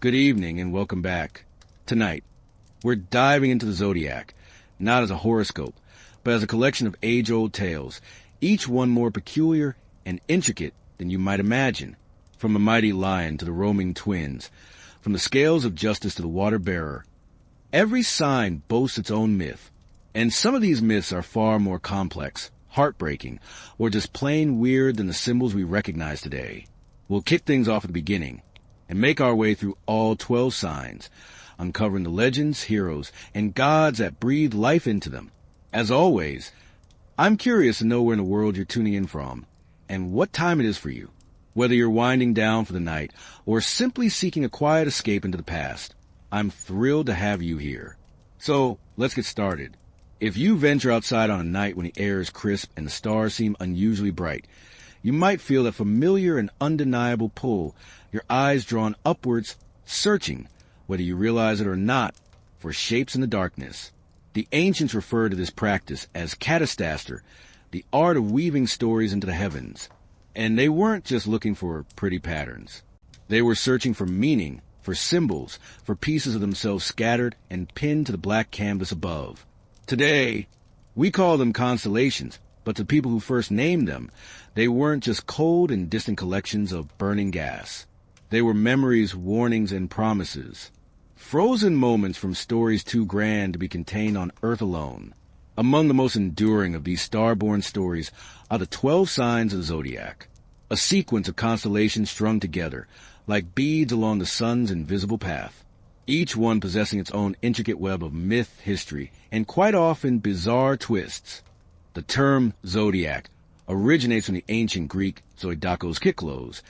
Good evening and welcome back. Tonight, we're diving into the Zodiac, not as a horoscope, but as a collection of age-old tales, each one more peculiar and intricate than you might imagine. From the mighty lion to the roaming twins, from the scales of justice to the water-bearer. Every sign boasts its own myth, and some of these myths are far more complex, heartbreaking, or just plain weird than the symbols we recognize today. We'll kick things off at the beginning and make our way through all 12 signs, uncovering the legends, heroes, and gods that breathe life into them. As always, I'm curious to know where in the world you're tuning in from and what time it is for you, whether you're winding down for the night or simply seeking a quiet escape into the past. I'm thrilled to have you here. So, let's get started. If you venture outside on a night when the air is crisp and the stars seem unusually bright, you might feel that familiar and undeniable pull, your eyes drawn upwards, searching, whether you realize it or not, for shapes in the darkness. The ancients referred to this practice as katastaster, the art of weaving stories into the heavens. And they weren't just looking for pretty patterns. They were searching for meaning, for symbols, for pieces of themselves scattered and pinned to the black canvas above. Today, we call them constellations, but to people who first named them, they weren't just cold and distant collections of burning gas. They were memories, warnings, and promises. Frozen moments from stories too grand to be contained on Earth alone. Among the most enduring of these star-born stories are the 12 signs of the Zodiac, a sequence of constellations strung together, like beads along the sun's invisible path, each one possessing its own intricate web of myth, history, and quite often bizarre twists. The term Zodiac originates from the ancient Greek zoidakos kyklos,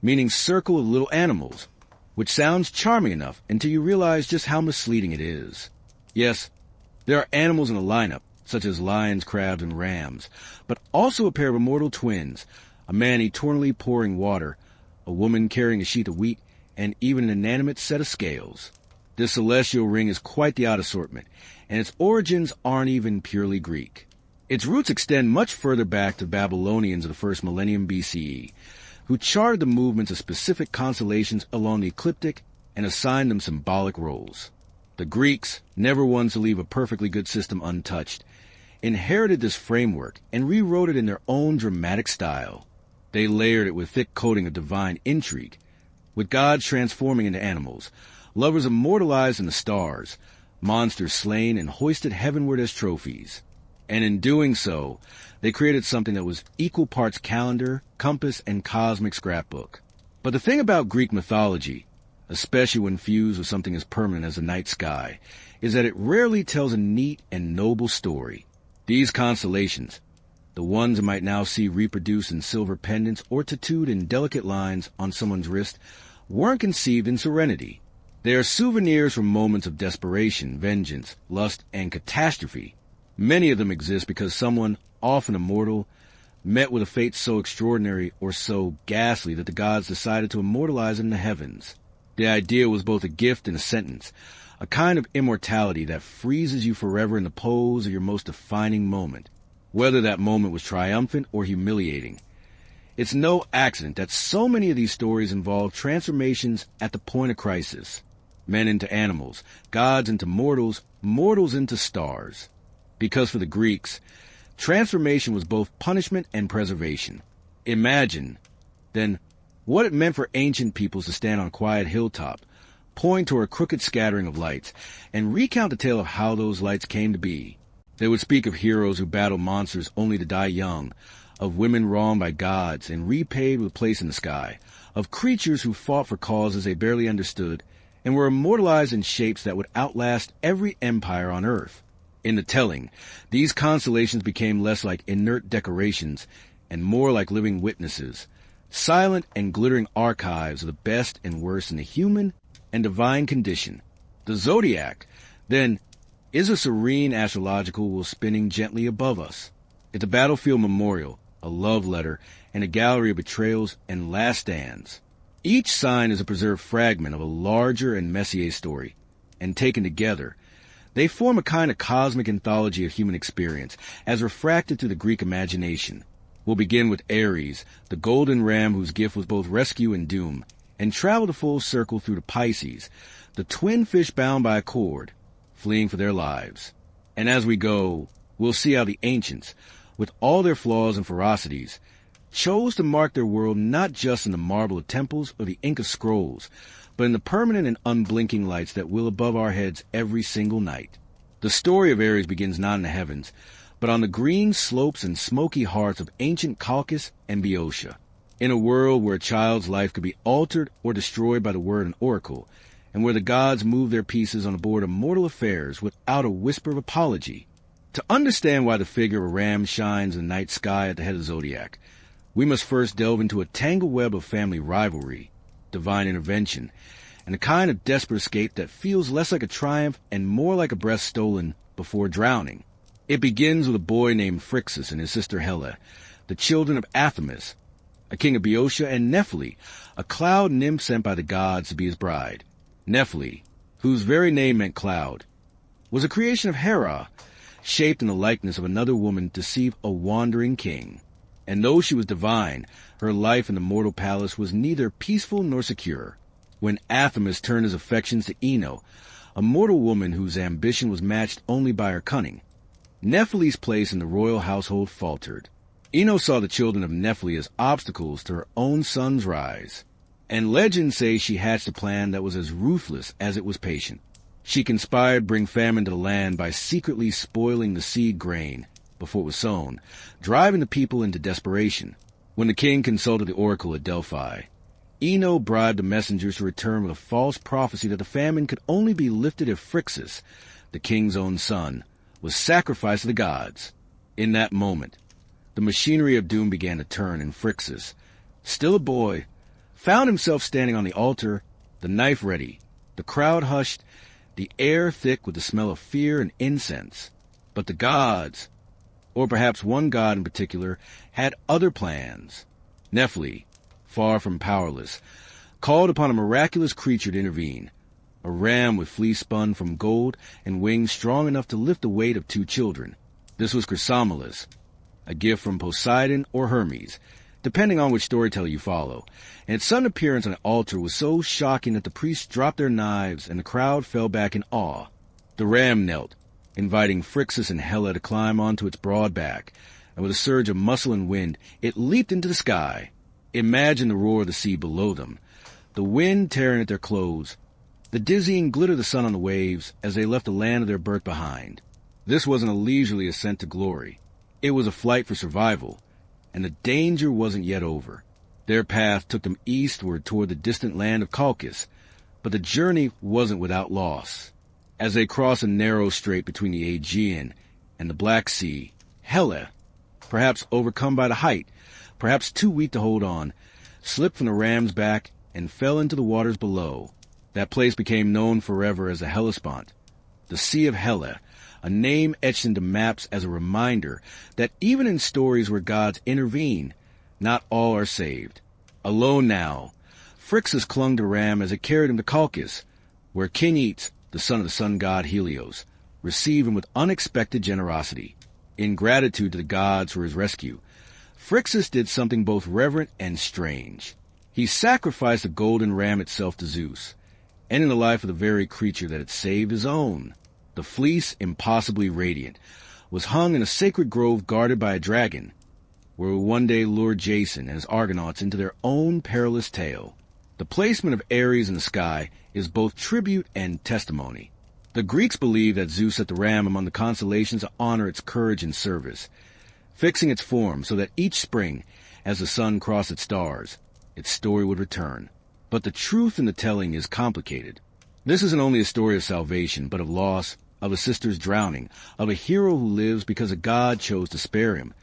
meaning circle of little animals, which sounds charming enough until you realize just how misleading it is. Yes, there are animals in the lineup, such as lions, crabs, and rams, but also a pair of immortal twins, a man eternally pouring water, a woman carrying a sheet of wheat, and even an inanimate set of scales. This celestial ring is quite the odd assortment, and its origins aren't even purely Greek. Its roots extend much further back to the Babylonians of the first millennium BCE, who charted the movements of specific constellations along the ecliptic and assigned them symbolic roles. The Greeks, never ones to leave a perfectly good system untouched, inherited this framework and rewrote it in their own dramatic style. They layered it with thick coating of divine intrigue, with gods transforming into animals, lovers immortalized in the stars, monsters slain and hoisted heavenward as trophies. And in doing so, they created something that was equal parts calendar, compass, and cosmic scrapbook. But the thing about Greek mythology, especially when fused with something as permanent as the night sky, is that it rarely tells a neat and noble story. These constellations, the ones you might now see reproduced in silver pendants or tattooed in delicate lines on someone's wrist, weren't conceived in serenity. They are souvenirs from moments of desperation, vengeance, lust, and catastrophe. Many of them exist because someone, often immortal, met with a fate so extraordinary or so ghastly that the gods decided to immortalize it in the heavens. The idea was both a gift and a sentence, a kind of immortality that freezes you forever in the pose of your most defining moment, whether that moment was triumphant or humiliating. It's no accident that so many of these stories involve transformations at the point of crisis. Men into animals, gods into mortals, mortals into stars. Because for the Greeks, transformation was both punishment and preservation. Imagine, then, what it meant for ancient peoples to stand on a quiet hilltop, point toward a crooked scattering of lights, and recount the tale of how those lights came to be. They would speak of heroes who battled monsters only to die young, of women wronged by gods and repaid with a place in the sky, of creatures who fought for causes they barely understood and were immortalized in shapes that would outlast every empire on earth. In the telling, these constellations became less like inert decorations and more like living witnesses, silent and glittering archives of the best and worst in the human and divine condition. The Zodiac, then, is a serene astrological wheel spinning gently above us. It's a battlefield memorial, a love letter, and a gallery of betrayals and last stands. Each sign is a preserved fragment of a larger and Messier story, and taken together, they form a kind of cosmic anthology of human experience, as refracted through the Greek imagination. We'll begin with Ares, the golden ram whose gift was both rescue and doom, and travel the full circle through to Pisces, the twin fish bound by a cord, fleeing for their lives. And as we go, we'll see how the ancients, with all their flaws and ferocities, chose to mark their world not just in the marble of temples or the ink of scrolls, but in the permanent and unblinking lights that will above our heads every single night. The story of Aries begins not in the heavens, but on the green slopes and smoky hearts of ancient Caucasus and Boeotia. In a world where a child's life could be altered or destroyed by the word and oracle, and where the gods move their pieces on the board of mortal affairs without a whisper of apology. To understand why the figure of a ram shines in the night sky at the head of the Zodiac, we must first delve into a tangled web of family rivalry, divine intervention, and a kind of desperate escape that feels less like a triumph and more like a breath stolen before drowning. It begins with a boy named Phrixus and his sister Helle, the children of Athamas, a king of Boeotia, and Nephele, a cloud nymph sent by the gods to be his bride. Nephele, whose very name meant cloud, was a creation of Hera, shaped in the likeness of another woman to deceive a wandering king. And though she was divine, her life in the mortal palace was neither peaceful nor secure. When Athamas turned his affections to Ino, a mortal woman whose ambition was matched only by her cunning, Nephele's place in the royal household faltered. Ino saw the children of Nephele as obstacles to her own son's rise, and legends say she hatched a plan that was as ruthless as it was patient. She conspired to bring famine to the land by secretly spoiling the seed grain before it was sown, driving the people into desperation. When the king consulted the oracle at Delphi, Ino bribed the messengers to return with a false prophecy that the famine could only be lifted if Phrixus, the king's own son, was sacrificed to the gods. In that moment, the machinery of doom began to turn, and Phrixus, still a boy, found himself standing on the altar, the knife ready, the crowd hushed, the air thick with the smell of fear and incense. But the gods, or perhaps one god in particular, had other plans. Nephele, far from powerless, called upon a miraculous creature to intervene, a ram with fleece spun from gold and wings strong enough to lift the weight of 2 children. This was Chrysomelis, a gift from Poseidon or Hermes, depending on which storyteller you follow, and its sudden appearance on the altar was so shocking that the priests dropped their knives and the crowd fell back in awe. The ram knelt, inviting Phrixus and Helle to climb onto its broad back, and with a surge of muscle and wind, it leaped into the sky. Imagine the roar of the sea below them, the wind tearing at their clothes, the dizzying glitter of the sun on the waves as they left the land of their birth behind. This wasn't a leisurely ascent to glory. It was a flight for survival, and the danger wasn't yet over. Their path took them eastward toward the distant land of Caucasus, but the journey wasn't without loss. As they crossed a narrow strait between the Aegean and the Black Sea, Helle, perhaps overcome by the height, perhaps too weak to hold on, slipped from the ram's back and fell into the waters below. That place became known forever as the Hellespont, the Sea of Helle, a name etched into maps as a reminder that even in stories where gods intervene, not all are saved. Alone now, Phrixus clung to Ram as it carried him to Caucasus, where King Eats, the son of the sun god Helios, received him with unexpected generosity. In gratitude to the gods for his rescue, Phrixus did something both reverent and strange. He sacrificed the golden ram itself to Zeus, ending the life of the very creature that had saved his own. The fleece, impossibly radiant, was hung in a sacred grove guarded by a dragon, where it would one day lure Jason and his Argonauts into their own perilous tale. The placement of Aries in the sky is both tribute and testimony. The Greeks believed that Zeus set the ram among the constellations to honor its courage and service, fixing its form so that each spring, as the sun crossed its stars, its story would return. But the truth in the telling is complicated. This isn't only a story of salvation, but of loss, of a sister's drowning, of a hero who lives because a god chose to spare him,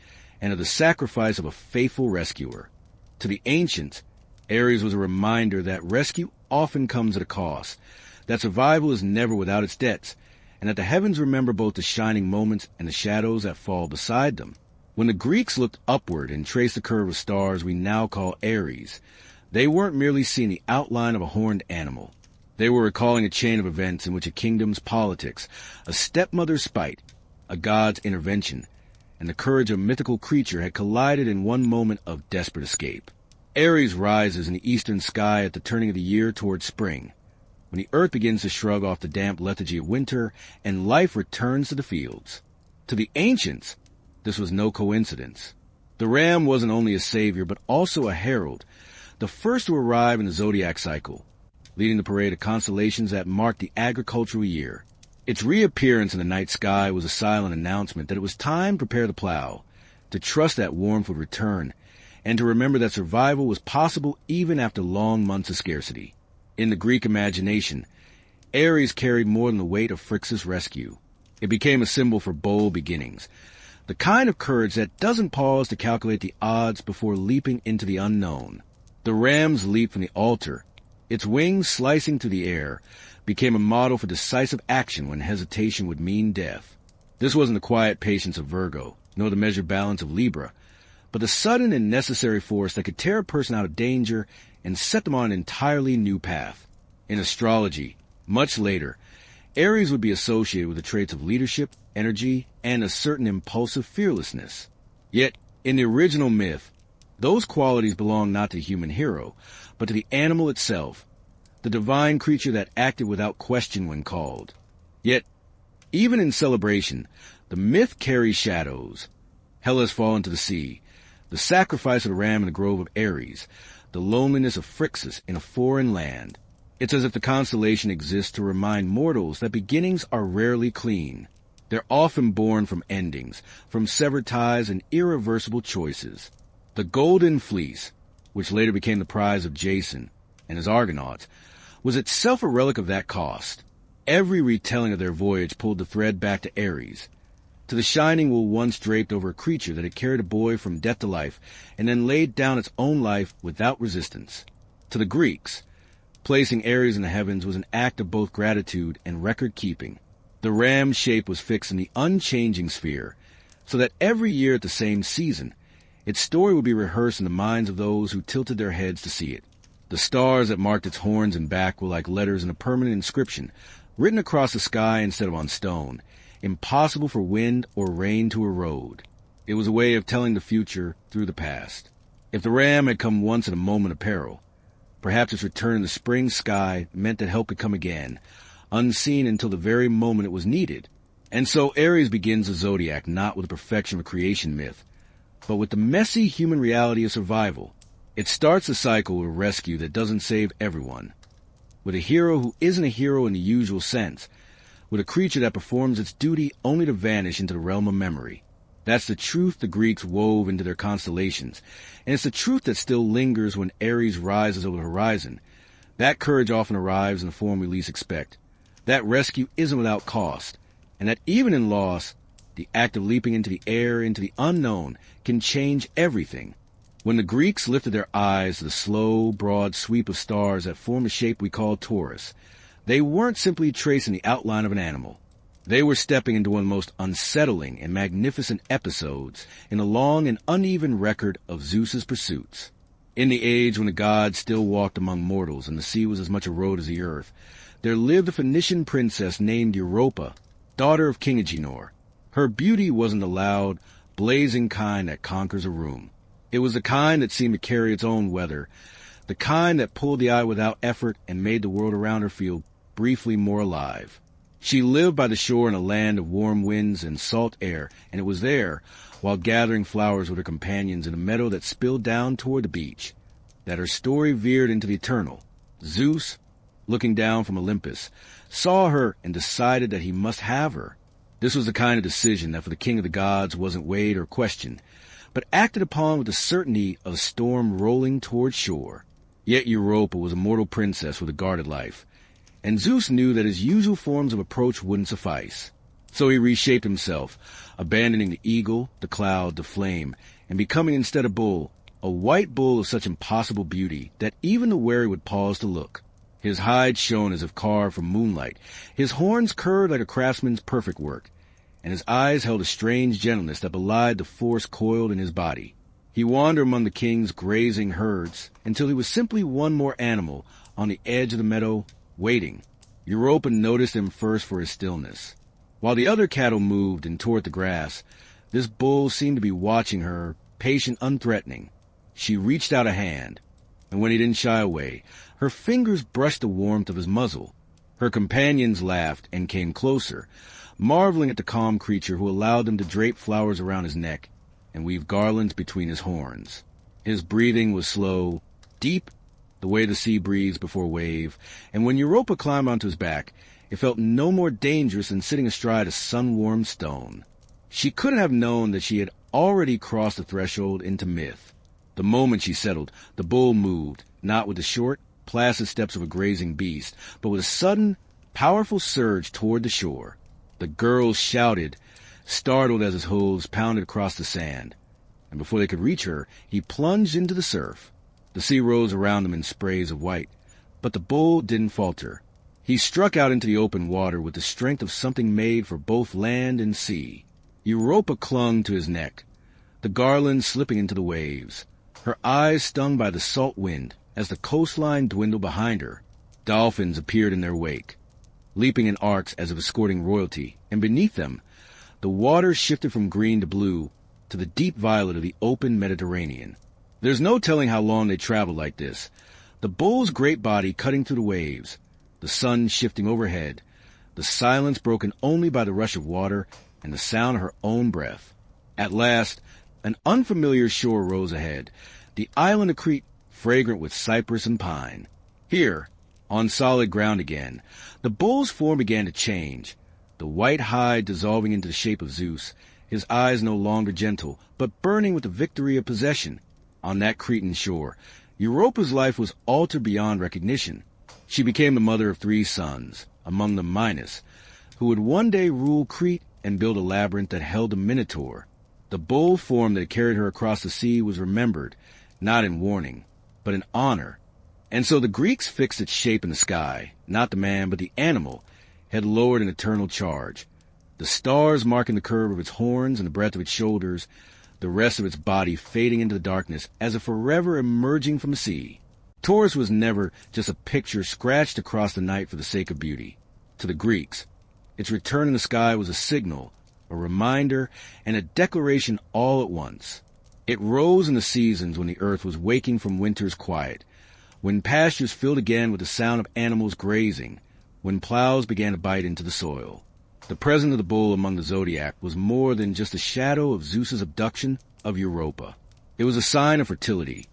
and of the sacrifice of a faithful rescuer. To the ancients, Aries was a reminder that rescue often comes at a cost, that survival is never without its debts, and that the heavens remember both the shining moments and the shadows that fall beside them. When the Greeks looked upward and traced the curve of stars we now call Aries, they weren't merely seeing the outline of a horned animal. They were recalling a chain of events in which a kingdom's politics, a stepmother's spite, a god's intervention, and the courage of a mythical creature had collided in one moment of desperate escape. Aries rises in the eastern sky at the turning of the year towards spring, when the earth begins to shrug off the damp lethargy of winter and life returns to the fields. To the ancients, this was no coincidence. The ram wasn't only a savior, but also a herald, the first to arrive in the Zodiac cycle, leading the parade of constellations that marked the agricultural year. Its reappearance in the night sky was a silent announcement that it was time to prepare the plow, to trust that warmth would return, and to remember that survival was possible even after long months of scarcity. In the Greek imagination, Aries carried more than the weight of Phrixus' rescue. It became a symbol for bold beginnings, the kind of courage that doesn't pause to calculate the odds before leaping into the unknown. The ram's leap from the altar, its wings slicing through the air, became a model for decisive action when hesitation would mean death. This wasn't the quiet patience of Virgo, nor the measured balance of Libra, but the sudden and necessary force that could tear a person out of danger and set them on an entirely new path. In astrology, much later, Aries would be associated with the traits of leadership, energy, and a certain impulsive fearlessness. Yet, in the original myth, those qualities belong not to the human hero, but to the animal itself, the divine creature that acted without question when called. Yet, even in celebration, the myth carries shadows. Hell has fallen to the sea, the sacrifice of the ram in the grove of Aries, the loneliness of Phrixus in a foreign land. It's as if the constellation exists to remind mortals that beginnings are rarely clean. They're often born from endings, from severed ties and irreversible choices. The Golden Fleece, which later became the prize of Jason and his Argonauts, was itself a relic of that cost. Every retelling of their voyage pulled the thread back to Aries, to the shining wool once draped over a creature that had carried a boy from death to life and then laid down its own life without resistance. To the Greeks, placing Aries in the heavens was an act of both gratitude and record-keeping. The ram's shape was fixed in the unchanging sphere, so that every year at the same season, its story would be rehearsed in the minds of those who tilted their heads to see it. The stars that marked its horns and back were like letters in a permanent inscription, written across the sky instead of on stone, impossible for wind or rain to erode. It was a way of telling the future through the past. If the ram had come once in a moment of peril, perhaps its return in the spring sky meant that help could come again, unseen until the very moment it was needed. And so Aries begins the zodiac not with the perfection of a creation myth, but with the messy human reality of survival. It starts a cycle with a rescue that doesn't save everyone, with a hero who isn't a hero in the usual sense, with a creature that performs its duty only to vanish into the realm of memory. That's the truth the Greeks wove into their constellations, and it's the truth that still lingers when Aries rises over the horizon. That courage often arrives in the form we least expect. That rescue isn't without cost, and that even in loss, the act of leaping into the air, into the unknown, can change everything. When the Greeks lifted their eyes to the slow, broad sweep of stars that form the shape we call Taurus, they weren't simply tracing the outline of an animal. They were stepping into one of the most unsettling and magnificent episodes in the long and uneven record of Zeus's pursuits. In the age when the gods still walked among mortals and the sea was as much a road as the earth, there lived a Phoenician princess named Europa, daughter of King Agenor. Her beauty wasn't the loud, blazing kind that conquers a room. It was the kind that seemed to carry its own weather, the kind that pulled the eye without effort and made the world around her feel briefly more alive. She lived by the shore in a land of warm winds and salt air, and it was there, while gathering flowers with her companions in a meadow that spilled down toward the beach, that her story veered into the eternal. Zeus, looking down from Olympus, saw her and decided that he must have her. This was the kind of decision that for the king of the gods wasn't weighed or questioned, but acted upon with the certainty of a storm rolling toward shore. Yet Europa was a mortal princess with a guarded life, and Zeus knew that his usual forms of approach wouldn't suffice. So he reshaped himself, abandoning the eagle, the cloud, the flame, and becoming instead a bull, a white bull of such impossible beauty that even the wary would pause to look. His hide shone as if carved from moonlight, his horns curved like a craftsman's perfect work, and his eyes held a strange gentleness that belied the force coiled in his body. He wandered among the king's grazing herds until he was simply one more animal on the edge of the meadow, waiting. Europa noticed him first for his stillness. While the other cattle moved and tore at the grass, this bull seemed to be watching her, patient, unthreatening. She reached out a hand. and when he didn't shy away, her fingers brushed the warmth of his muzzle. Her companions laughed and came closer, marveling at the calm creature who allowed them to drape flowers around his neck and weave garlands between his horns. His breathing was slow, deep, the way the sea breathes before a wave, and when Europa climbed onto his back, it felt no more dangerous than sitting astride a sun-warmed stone. She couldn't have known that she had already crossed the threshold into myth. The moment she settled, the bull moved, not with the short, placid steps of a grazing beast, but with a sudden, powerful surge toward the shore. The girls shouted, startled as his hooves pounded across the sand, and before they could reach her, he plunged into the surf. The sea rose around them in sprays of white, but the bull didn't falter. He struck out into the open water with the strength of something made for both land and sea. Europa clung to his neck, the garland slipping into the waves, her eyes stung by the salt wind as the coastline dwindled behind her. Dolphins appeared in their wake, leaping in arcs as if escorting royalty, and beneath them, the water shifted from green to blue to the deep violet of the open Mediterranean. There's no telling how long they traveled like this, the bull's great body cutting through the waves, the sun shifting overhead, the silence broken only by the rush of water and the sound of her own breath. At last, an unfamiliar shore rose ahead, the island of Crete fragrant with cypress and pine. Here, on solid ground again, the bull's form began to change, the white hide dissolving into the shape of Zeus, his eyes no longer gentle, but burning with the victory of possession. On that Cretan shore, Europa's life was altered beyond recognition. She became the mother of 3 sons, among them Minos, who would one day rule Crete and build a labyrinth that held a minotaur. The bull form that carried her across the sea was remembered, not in warning, but in honor. And so the Greeks fixed its shape in the sky, not the man, but the animal, had lowered an eternal charge. The stars marking the curve of its horns and the breadth of its shoulders, the rest of its body fading into the darkness as if forever emerging from the sea. Taurus was never just a picture scratched across the night for the sake of beauty. To the Greeks, its return in the sky was a signal, a reminder, and a declaration all at once. It rose in the seasons when the earth was waking from winter's quiet, when pastures filled again with the sound of animals grazing, when plows began to bite into the soil. The presence of the bull among the Zodiac was more than just a shadow of Zeus's abduction of Europa. It was a sign of fertility,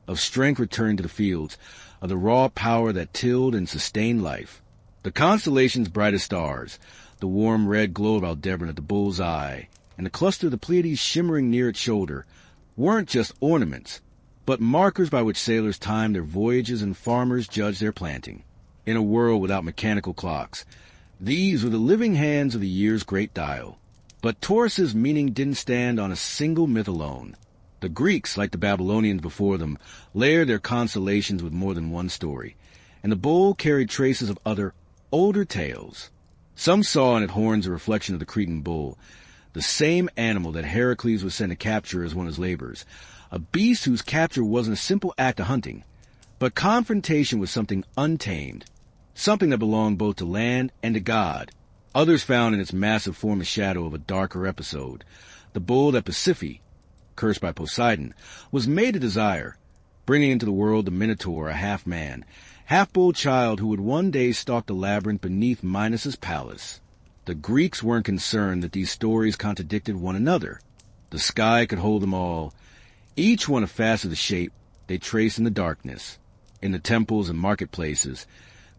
of strength returned to the fields, of the raw power that tilled and sustained life. The constellation's brightest stars, the warm red glow of Aldebaran at the bull's eye, and the cluster of the Pleiades shimmering near its shoulder, weren't just ornaments, but markers by which sailors timed their voyages and farmers judged their planting. In a world without mechanical clocks, these were the living hands of the year's great dial. But Taurus's meaning didn't stand on a single myth alone. The Greeks, like the Babylonians before them, layered their constellations with more than one story, and the bull carried traces of other, older tales. Some saw in its horns a reflection of the Cretan bull, the same animal that Heracles was sent to capture as one of his labors, a beast whose capture wasn't a simple act of hunting, but confrontation with something untamed, something that belonged both to land and to God. Others found in its massive form a shadow of a darker episode. The bull that Pasiphae, cursed by Poseidon, was made to desire, bringing into the world the Minotaur, a half-man, half-bull child who would one day stalk the labyrinth beneath Minos's palace. The Greeks weren't concerned that these stories contradicted one another. The sky could hold them all, each one a facet of the shape they traced in the darkness. In the temples and marketplaces,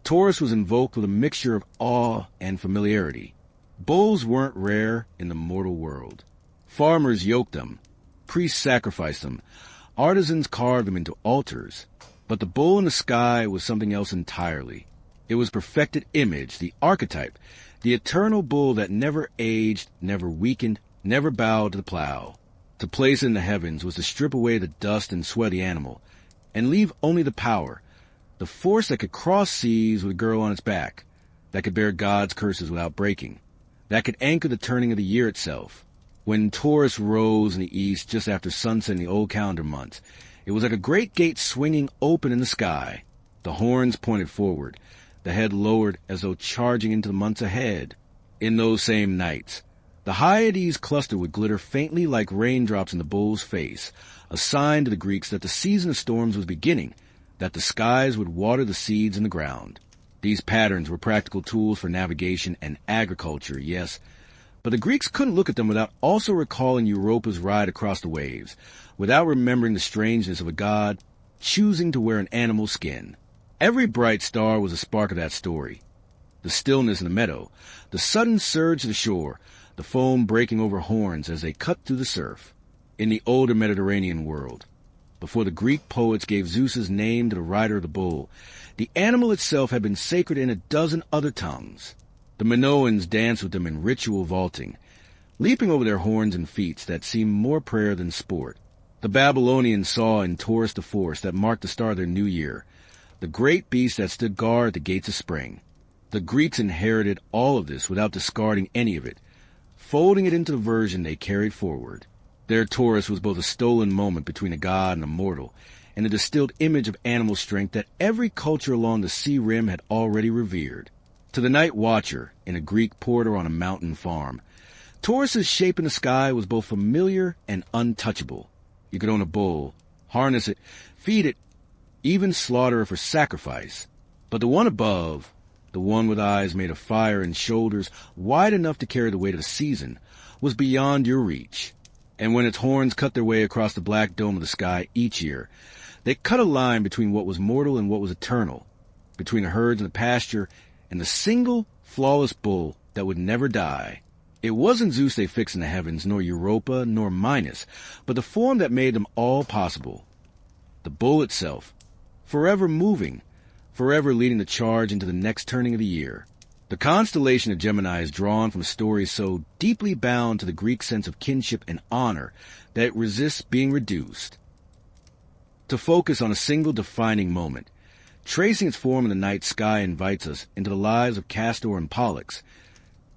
Taurus was invoked with a mixture of awe and familiarity. Bulls weren't rare in the mortal world. Farmers yoked them, priests sacrificed them, artisans carved them into altars. But the bull in the sky was something else entirely. It was perfected image, the archetype, the eternal bull that never aged, never weakened, never bowed to the plow. To place it in the heavens was to strip away the dust and sweat of the animal, and leave only the power, the force that could cross seas with a girl on its back, that could bear God's curses without breaking, that could anchor the turning of the year itself. When Taurus rose in the east just after sunset in the old calendar months, it was like a great gate swinging open in the sky. The horns pointed forward, the head lowered as though charging into the months ahead. In those same nights, the Hyades cluster would glitter faintly like raindrops in the bull's face, a sign to the Greeks that the season of storms was beginning, that the skies would water the seeds in the ground. These patterns were practical tools for navigation and agriculture, yes, but the Greeks couldn't look at them without also recalling Europa's ride across the waves, without remembering the strangeness of a god choosing to wear an animal skin. Every bright star was a spark of that story. The stillness in the meadow, the sudden surge to the shore, the foam breaking over horns as they cut through the surf. In the older Mediterranean world, before the Greek poets gave Zeus's name to the rider of the bull, the animal itself had been sacred in a dozen other tongues. The Minoans danced with them in ritual vaulting, leaping over their horns and feet that seemed more prayer than sport. The Babylonians saw in Taurus the force that marked the start of their new year, the great beast that stood guard at the gates of spring. The Greeks inherited all of this without discarding any of it, folding it into the version they carried forward. Their Taurus was both a stolen moment between a god and a mortal, and a distilled image of animal strength that every culture along the sea rim had already revered. To the night watcher, in a Greek port or on a mountain farm, Taurus's shape in the sky was both familiar and untouchable. You could own a bull, harness it, feed it, even slaughter it for sacrifice. But the one above, the one with eyes made of fire and shoulders wide enough to carry the weight of the season, was beyond your reach. And when its horns cut their way across the black dome of the sky each year, they cut a line between what was mortal and what was eternal, between the herds and the pasture, and the single, flawless bull that would never die. It wasn't Zeus they fixed in the heavens, nor Europa, nor Minos, but the form that made them all possible. The bull itself, forever moving, forever leading the charge into the next turning of the year. The constellation of Gemini is drawn from stories so deeply bound to the Greek sense of kinship and honor that it resists being reduced. To focus on a single defining moment, tracing its form in the night sky invites us into the lives of Castor and Pollux,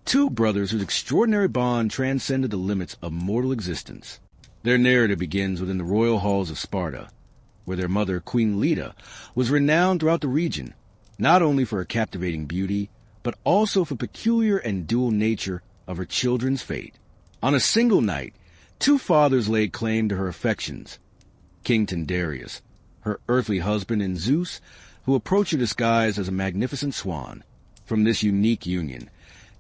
two brothers whose extraordinary bond transcended the limits of mortal existence. Their narrative begins within the royal halls of Sparta, where their mother, Queen Leda, was renowned throughout the region, not only for her captivating beauty, but also for the peculiar and dual nature of her children's fate. On a single night, two fathers laid claim to her affections. King Tyndareus, her earthly husband, and Zeus, who approached her disguised as a magnificent swan. From this unique union,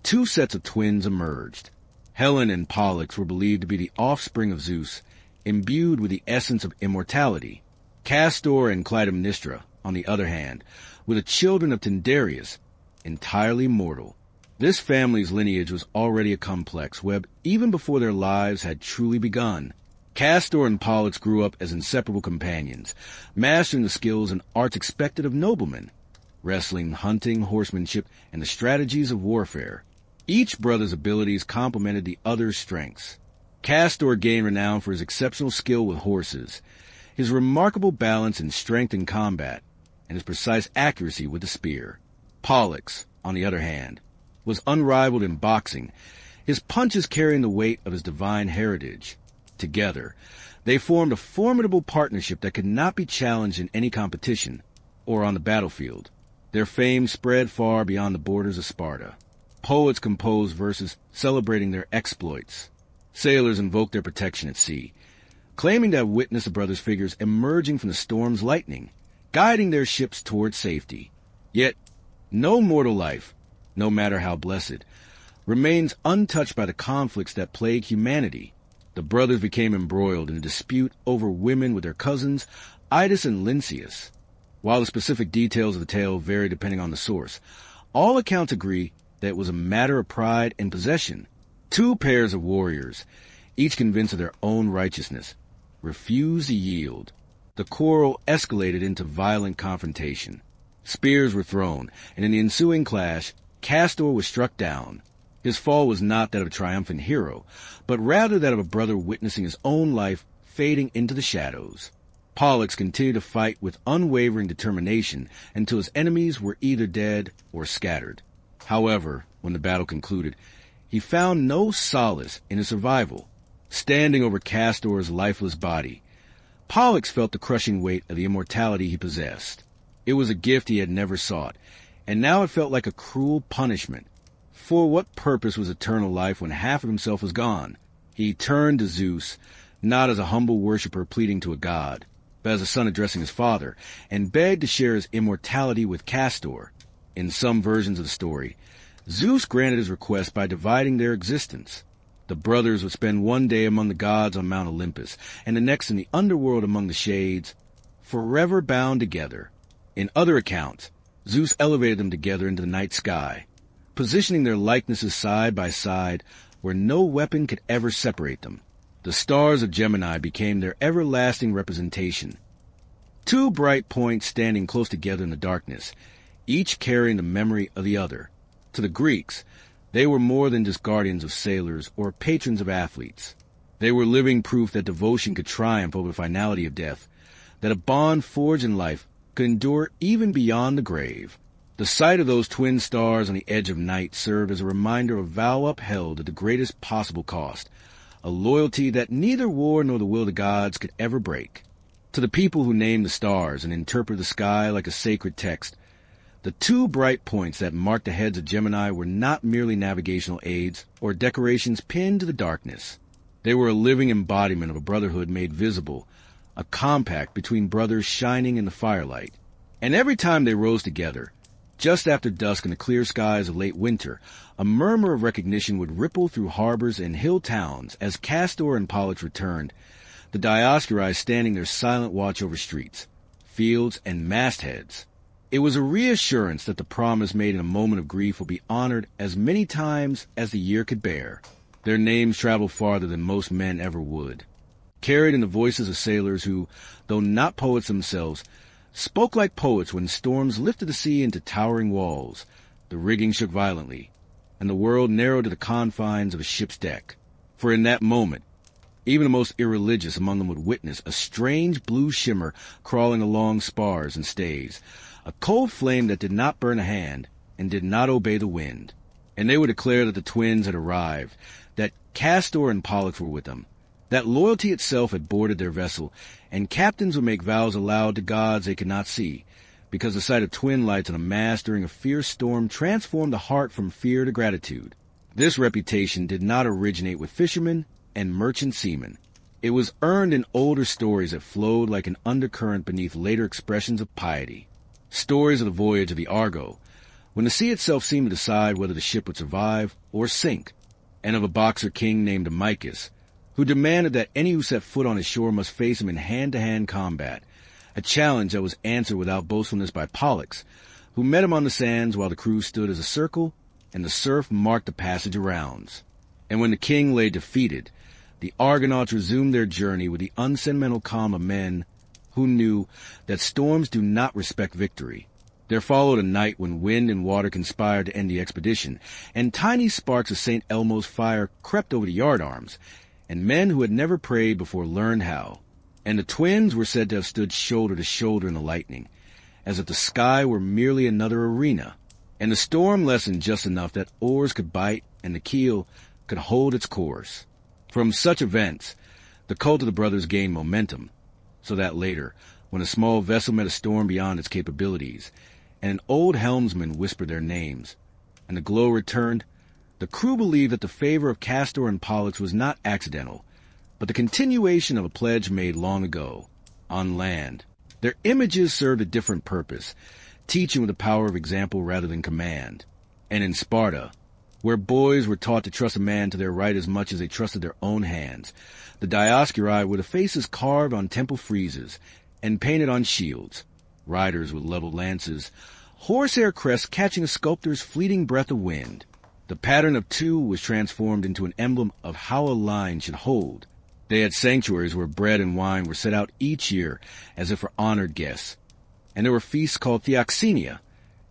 two sets of twins emerged. Helen and Pollux were believed to be the offspring of Zeus, imbued with the essence of immortality. Castor and Clytemnestra, on the other hand, were the children of Tyndareus, entirely mortal. This family's lineage was already a complex web even before their lives had truly begun. Castor and Pollux grew up as inseparable companions, mastering the skills and arts expected of noblemen: wrestling, hunting, horsemanship, and the strategies of warfare. Each brother's abilities complemented the other's strengths. Castor gained renown for his exceptional skill with horses, his remarkable balance and strength in combat, and his precise accuracy with the spear. Pollux, on the other hand, was unrivaled in boxing, his punches carrying the weight of his divine heritage. Together, they formed a formidable partnership that could not be challenged in any competition or on the battlefield. Their fame spread far beyond the borders of Sparta. Poets composed verses celebrating their exploits. Sailors invoked their protection at sea, claiming to have witnessed the brothers' figures emerging from the storm's lightning, guiding their ships toward safety. Yet, no mortal life, no matter how blessed, remains untouched by the conflicts that plague humanity. The brothers became embroiled in a dispute over women with their cousins, Idas and Lynceus. While the specific details of the tale vary depending on the source, all accounts agree that it was a matter of pride and possession. Two pairs of warriors, each convinced of their own righteousness, refused to yield. The quarrel escalated into violent confrontation. Spears were thrown, and in the ensuing clash, Castor was struck down. His fall was not that of a triumphant hero, but rather that of a brother witnessing his own life fading into the shadows. Pollux continued to fight with unwavering determination until his enemies were either dead or scattered. However, when the battle concluded, he found no solace in his survival. Standing over Castor's lifeless body, Pollux felt the crushing weight of the immortality he possessed. It was a gift he had never sought, and now it felt like a cruel punishment. For what purpose was eternal life when half of himself was gone? He turned to Zeus, not as a humble worshiper pleading to a god, but as a son addressing his father, and begged to share his immortality with Castor. In some versions of the story, Zeus granted his request by dividing their existence. The brothers would spend one day among the gods on Mount Olympus, and the next in the underworld among the shades, forever bound together. In other accounts, Zeus elevated them together into the night sky, positioning their likenesses side by side where no weapon could ever separate them. The stars of Gemini became their everlasting representation. Two bright points standing close together in the darkness, each carrying the memory of the other. To the Greeks, they were more than just guardians of sailors or patrons of athletes. They were living proof that devotion could triumph over the finality of death, that a bond forged in life could endure even beyond the grave. The sight of those twin stars on the edge of night served as a reminder of a vow upheld at the greatest possible cost, a loyalty that neither war nor the will of the gods could ever break. To the people who name the stars and interpret the sky like a sacred text, the two bright points that marked the heads of Gemini were not merely navigational aids or decorations pinned to the darkness. They were a living embodiment of a brotherhood made visible, a compact between brothers shining in the firelight. And every time they rose together, just after dusk in the clear skies of late winter, a murmur of recognition would ripple through harbors and hill towns as Castor and Pollux returned, the Dioscuri standing their silent watch over streets, fields, and mastheads. It was a reassurance that the promise made in a moment of grief will be honored as many times as the year could bear. Their names traveled farther than most men ever would, carried in the voices of sailors who, though not poets themselves, spoke like poets when storms lifted the sea into towering walls, the rigging shook violently, and the world narrowed to the confines of a ship's deck. For in that moment, even the most irreligious among them would witness a strange blue shimmer crawling along spars and stays, a cold flame that did not burn a hand and did not obey the wind. And they would declare that the twins had arrived, that Castor and Pollux were with them, that loyalty itself had boarded their vessel, and captains would make vows aloud to gods they could not see, because the sight of twin lights on a mast during a fierce storm transformed the heart from fear to gratitude. This reputation did not originate with fishermen and merchant seamen. It was earned in older stories that flowed like an undercurrent beneath later expressions of piety. Stories of the voyage of the Argo, when the sea itself seemed to decide whether the ship would survive or sink, and of a boxer king named Amycus, who demanded that any who set foot on his shore must face him in hand-to-hand combat, a challenge that was answered without boastfulness by Pollux, who met him on the sands while the crew stood as a circle and the surf marked the passage of rounds. And when the king lay defeated, the Argonauts resumed their journey with the unsentimental calm of men who knew that storms do not respect victory. There followed a night when wind and water conspired to end the expedition, and tiny sparks of St. Elmo's fire crept over the yardarms, and men who had never prayed before learned how. And the twins were said to have stood shoulder to shoulder in the lightning, as if the sky were merely another arena. And the storm lessened just enough that oars could bite and the keel could hold its course. From such events, the cult of the brothers gained momentum, so that later, when a small vessel met a storm beyond its capabilities, and an old helmsman whispered their names, and the glow returned, the crew believed that the favor of Castor and Pollux was not accidental, but the continuation of a pledge made long ago, on land. Their images served a different purpose, teaching with the power of example rather than command. And in Sparta, where boys were taught to trust a man to their right as much as they trusted their own hands, the Dioscuri were the faces carved on temple friezes and painted on shields, riders with leveled lances, horsehair crests catching a sculptor's fleeting breath of wind. The pattern of two was transformed into an emblem of how a line should hold. They had sanctuaries where bread and wine were set out each year as if for honored guests, and there were feasts called theoxenia,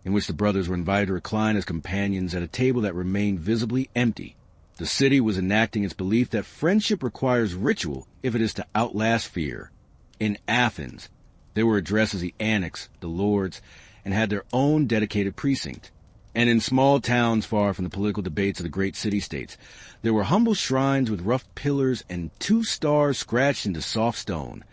in which the brothers were invited to recline as companions at a table that remained visibly empty. The city was enacting its belief that friendship requires ritual if it is to outlast fear. In Athens, they were addressed as the Annex, the Lords, and had their own dedicated precinct. And in small towns far from the political debates of the great city-states, there were humble shrines with rough pillars and 2 stars scratched into soft stone,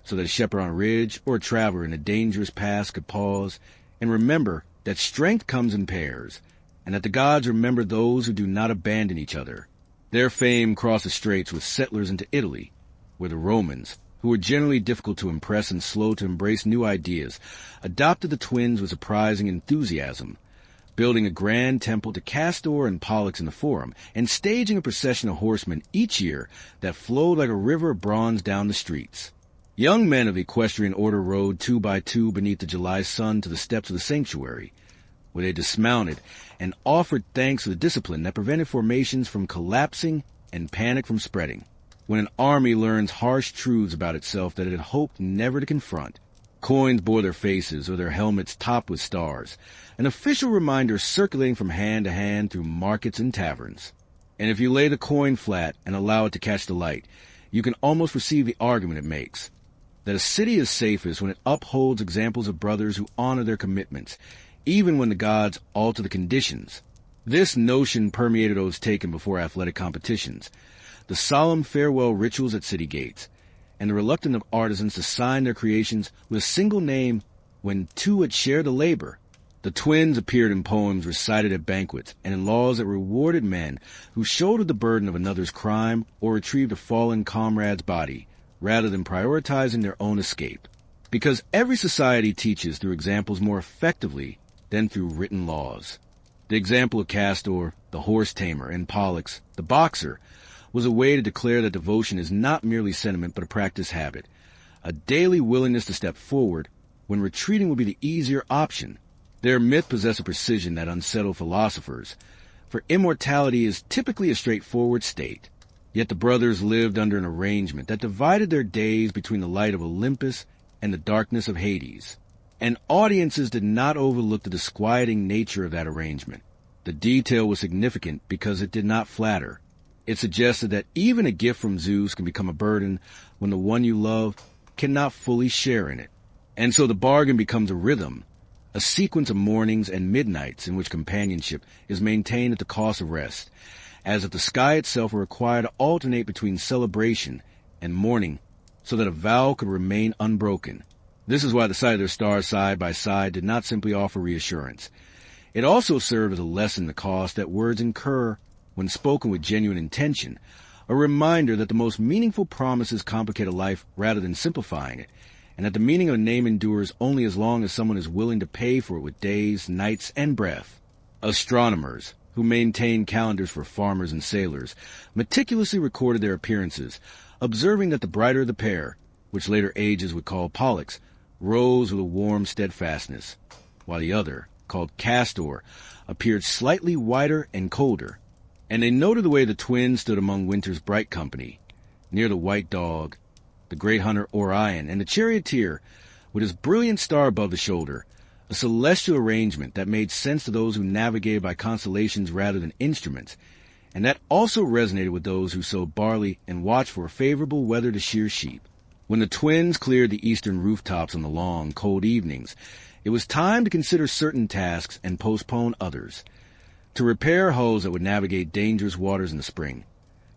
so that a shepherd on a ridge or a traveler in a dangerous pass could pause and remember that strength comes in pairs, and that the gods remember those who do not abandon each other. Their fame crossed the straits with settlers into Italy, where the Romans, who were generally difficult to impress and slow to embrace new ideas, adopted the twins with surprising enthusiasm, building a grand temple to Castor and Pollux in the Forum, and staging a procession of horsemen each year that flowed like a river of bronze down the streets. Young men of the equestrian order rode 2 by 2 beneath the July sun to the steps of the sanctuary, where they dismounted and offered thanks for the discipline that prevented formations from collapsing and panic from spreading. When an army learns harsh truths about itself that it had hoped never to confront, coins bore their faces or their helmets topped with stars, an official reminder circulating from hand to hand through markets and taverns. And if you lay the coin flat and allow it to catch the light, you can almost receive the argument it makes, that a city is safest when it upholds examples of brothers who honor their commitments, even when the gods alter the conditions. This notion permeated those taken before athletic competitions, the solemn farewell rituals at city gates, and the reluctance of artisans to sign their creations with a single name when two had shared the labor. The twins appeared in poems recited at banquets and in laws that rewarded men who shouldered the burden of another's crime or retrieved a fallen comrade's body, rather than prioritizing their own escape. Because every society teaches through examples more effectively than through written laws. The example of Castor, the horse tamer, and Pollux, the boxer, was a way to declare that devotion is not merely sentiment but a practice habit, a daily willingness to step forward when retreating would be the easier option. Their myth possessed a precision that unsettled philosophers, for immortality is typically a straightforward state. Yet the brothers lived under an arrangement that divided their days between the light of Olympus and the darkness of Hades. And audiences did not overlook the disquieting nature of that arrangement. The detail was significant because it did not flatter. It suggested that even a gift from Zeus can become a burden when the one you love cannot fully share in it. And so the bargain becomes a rhythm, a sequence of mornings and midnights in which companionship is maintained at the cost of rest, as if the sky itself were required to alternate between celebration and mourning so that a vow could remain unbroken. This is why the sight of their stars side by side did not simply offer reassurance. It also served as a lesson in the cost that words incur when spoken with genuine intention, a reminder that the most meaningful promises complicate a life rather than simplifying it, and that the meaning of a name endures only as long as someone is willing to pay for it with days, nights, and breath. Astronomers, who maintained calendars for farmers and sailors, meticulously recorded their appearances, observing that the brighter the pair, which later ages would call Pollux, rose with a warm steadfastness, while the other, called Castor, appeared slightly whiter and colder. And they noted the way the twins stood among winter's bright company, near the white dog, the great hunter Orion, and the charioteer, with his brilliant star above the shoulder, a celestial arrangement that made sense to those who navigated by constellations rather than instruments, and that also resonated with those who sowed barley and watched for favorable weather to shear sheep. When the twins cleared the eastern rooftops on the long, cold evenings, it was time to consider certain tasks and postpone others. To repair hulls that would navigate dangerous waters in the spring,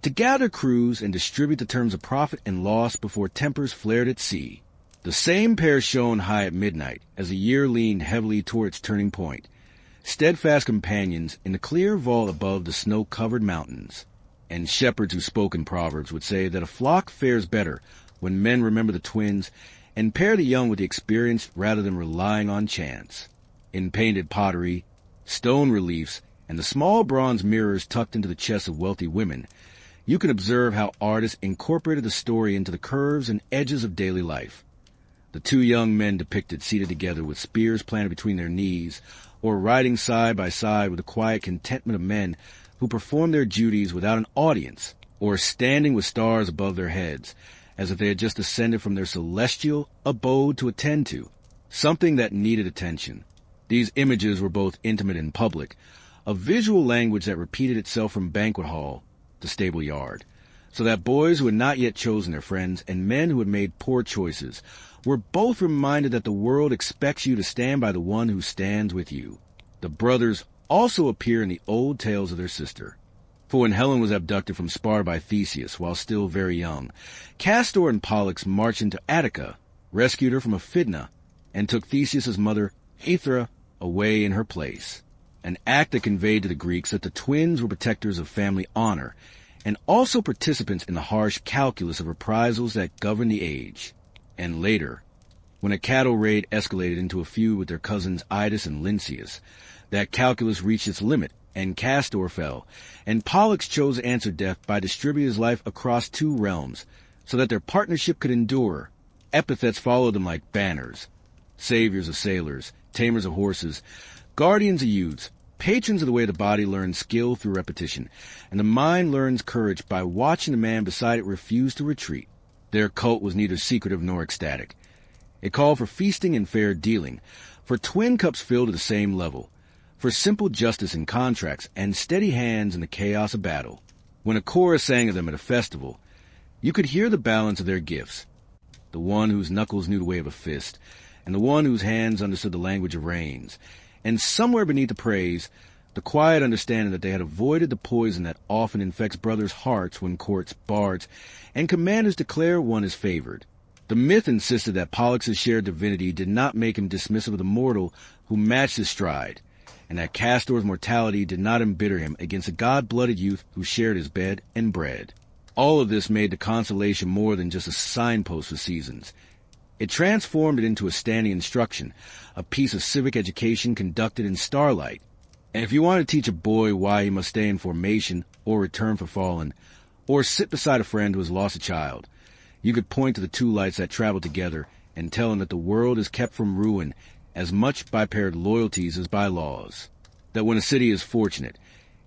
to gather crews and distribute the terms of profit and loss before tempers flared at sea. The same pair shone high at midnight as the year leaned heavily toward its turning point, steadfast companions in the clear vault above the snow-covered mountains. And shepherds who spoke in proverbs would say that a flock fares better when men remember the twins and pair the young with the experienced rather than relying on chance. In painted pottery, stone reliefs, and the small bronze mirrors tucked into the chests of wealthy women, you can observe how artists incorporated the story into the curves and edges of daily life. The two young men depicted seated together with spears planted between their knees, or riding side by side with the quiet contentment of men who perform their duties without an audience, or standing with stars above their heads, as if they had just descended from their celestial abode to attend to, something that needed attention. These images were both intimate and public, a visual language that repeated itself from banquet hall to stable yard, so that boys who had not yet chosen their friends and men who had made poor choices were both reminded that the world expects you to stand by the one who stands with you. The brothers also appear in the old tales of their sister. For when Helen was abducted from Sparta by Theseus while still very young, Castor and Pollux marched into Attica, rescued her from Aphidna, and took Theseus's mother, Aethra, away in her place. An act that conveyed to the Greeks that the twins were protectors of family honor, and also participants in the harsh calculus of reprisals that govern the age. And later, when a cattle raid escalated into a feud with their cousins Idus and Lynceus, that calculus reached its limit, and Castor fell, and Pollux chose to answer death by distributing his life across 2 realms, so that their partnership could endure. Epithets followed them like banners: saviors of sailors, tamers of horses, guardians of youths, patrons of the way the body learns skill through repetition, and the mind learns courage by watching the man beside it refuse to retreat. Their cult was neither secretive nor ecstatic. It called for feasting and fair dealing, for twin cups filled to the same level, for simple justice in contracts and steady hands in the chaos of battle. When a chorus sang of them at a festival, you could hear the balance of their gifts: the one whose knuckles knew the way of a fist, and the one whose hands understood the language of reins, and somewhere beneath the praise, the quiet understanding that they had avoided the poison that often infects brothers' hearts when courts, bards, and commanders declare one as favored. The myth insisted that Pollux's shared divinity did not make him dismissive of the mortal who matched his stride, and that Castor's mortality did not embitter him against a god-blooded youth who shared his bed and bread. All of this made the constellation more than just a signpost for seasons. It transformed it into a standing instruction, a piece of civic education conducted in starlight. And if you want to teach a boy why he must stay in formation, or return for fallen, or sit beside a friend who has lost a child, you could point to the 2 lights that travel together and tell him that the world is kept from ruin as much by paired loyalties as by laws. That when a city is fortunate,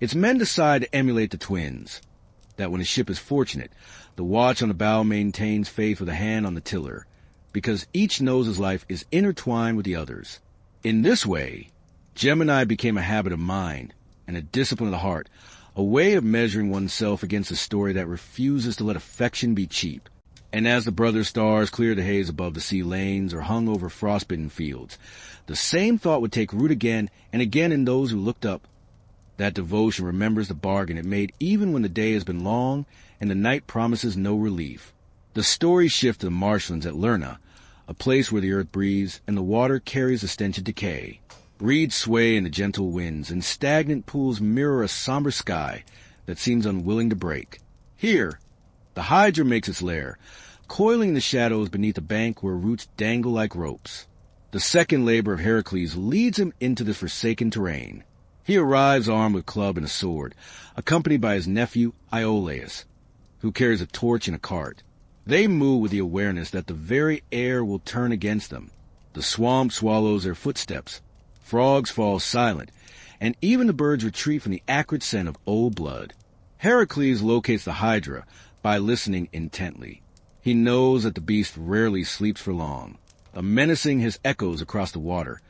its men decide to emulate the twins. That when a ship is fortunate, the watch on the bow maintains faith with a hand on the tiller, because each knows his life is intertwined with the others. In this way, Gemini became a habit of mind and a discipline of the heart, a way of measuring oneself against a story that refuses to let affection be cheap. And as the brother stars cleared the haze above the sea lanes or hung over frostbitten fields, the same thought would take root again and again in those who looked up. That devotion remembers the bargain it made even when the day has been long and the night promises no relief. The story shifts to the marshlands at Lerna, a place where the earth breathes and the water carries the stench of decay. Reeds sway in the gentle winds, and stagnant pools mirror a somber sky that seems unwilling to break. Here, the hydra makes its lair, coiling in the shadows beneath a bank where roots dangle like ropes. The second labor of Heracles leads him into this forsaken terrain. He arrives armed with club and a sword, accompanied by his nephew Iolaus, who carries a torch and a cart. They move with the awareness that the very air will turn against them. The swamp swallows their footsteps. Frogs fall silent, and even the birds retreat from the acrid scent of old blood. Heracles locates the hydra by listening intently. He knows that the beast rarely sleeps for long. A menacing hiss echoes across the water,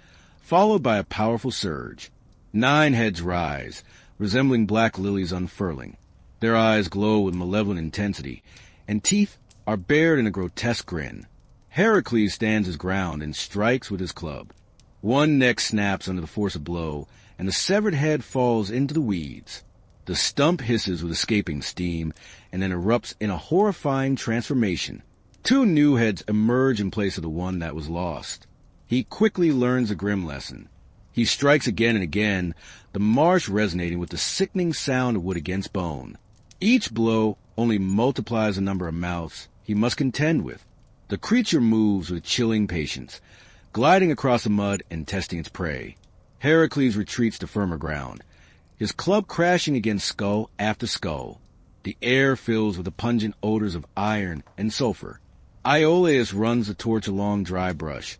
followed by a powerful surge. 9 heads rise, resembling black lilies unfurling. Their eyes glow with malevolent intensity, and teeth are bared in a grotesque grin. Heracles stands his ground and strikes with his club. One neck snaps under the force of blow, and the severed head falls into the weeds. The stump hisses with escaping steam, and then erupts in a horrifying transformation. 2 new heads emerge in place of the one that was lost. He quickly learns a grim lesson. He strikes again and again, the marsh resonating with the sickening sound of wood against bone. Each blow only multiplies the number of mouths he must contend with. The creature moves with chilling patience, gliding across the mud and testing its prey. Heracles retreats to firmer ground, his club crashing against skull after skull. The air fills with the pungent odors of iron and sulfur. Iolaus runs the torch along dry brush,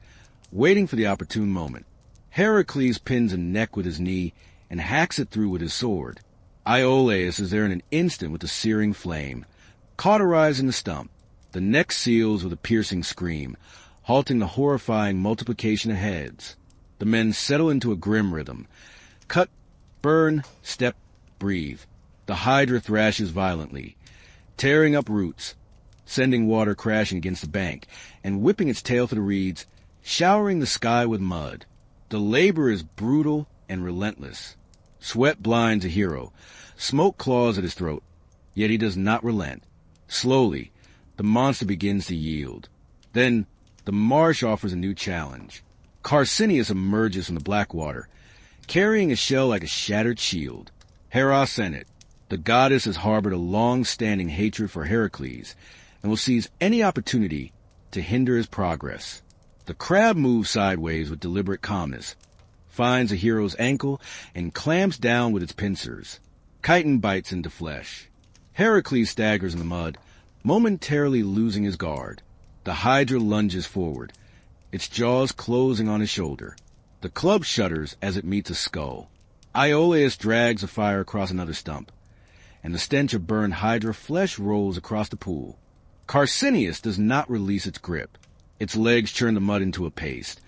waiting for the opportune moment. Heracles pins a neck with his knee and hacks it through with his sword. Iolaus is there in an instant with a searing flame, cauterizing the stump. The neck seals with a piercing scream, halting the horrifying multiplication of heads. The men settle into a grim rhythm. Cut, burn, step, breathe. The hydra thrashes violently, tearing up roots, sending water crashing against the bank, and whipping its tail through the reeds, showering the sky with mud. The labor is brutal and relentless. Sweat blinds a hero. Smoke claws at his throat, yet he does not relent. Slowly, the monster begins to yield. Then, the marsh offers a new challenge. Carcinius emerges from the black water, carrying a shell like a shattered shield. Hera sent it. The goddess has harbored a long-standing hatred for Heracles and will seize any opportunity to hinder his progress. The crab moves sideways with deliberate calmness, finds a hero's ankle, and clamps down with its pincers. Chitin bites into flesh. Heracles staggers in the mud, momentarily losing his guard. The hydra lunges forward, its jaws closing on his shoulder. The club shudders as it meets a skull. Iolaus drags the fire across another stump, and the stench of burned hydra flesh rolls across the pool. Carcinius does not release its grip. Its legs churn the mud into a paste,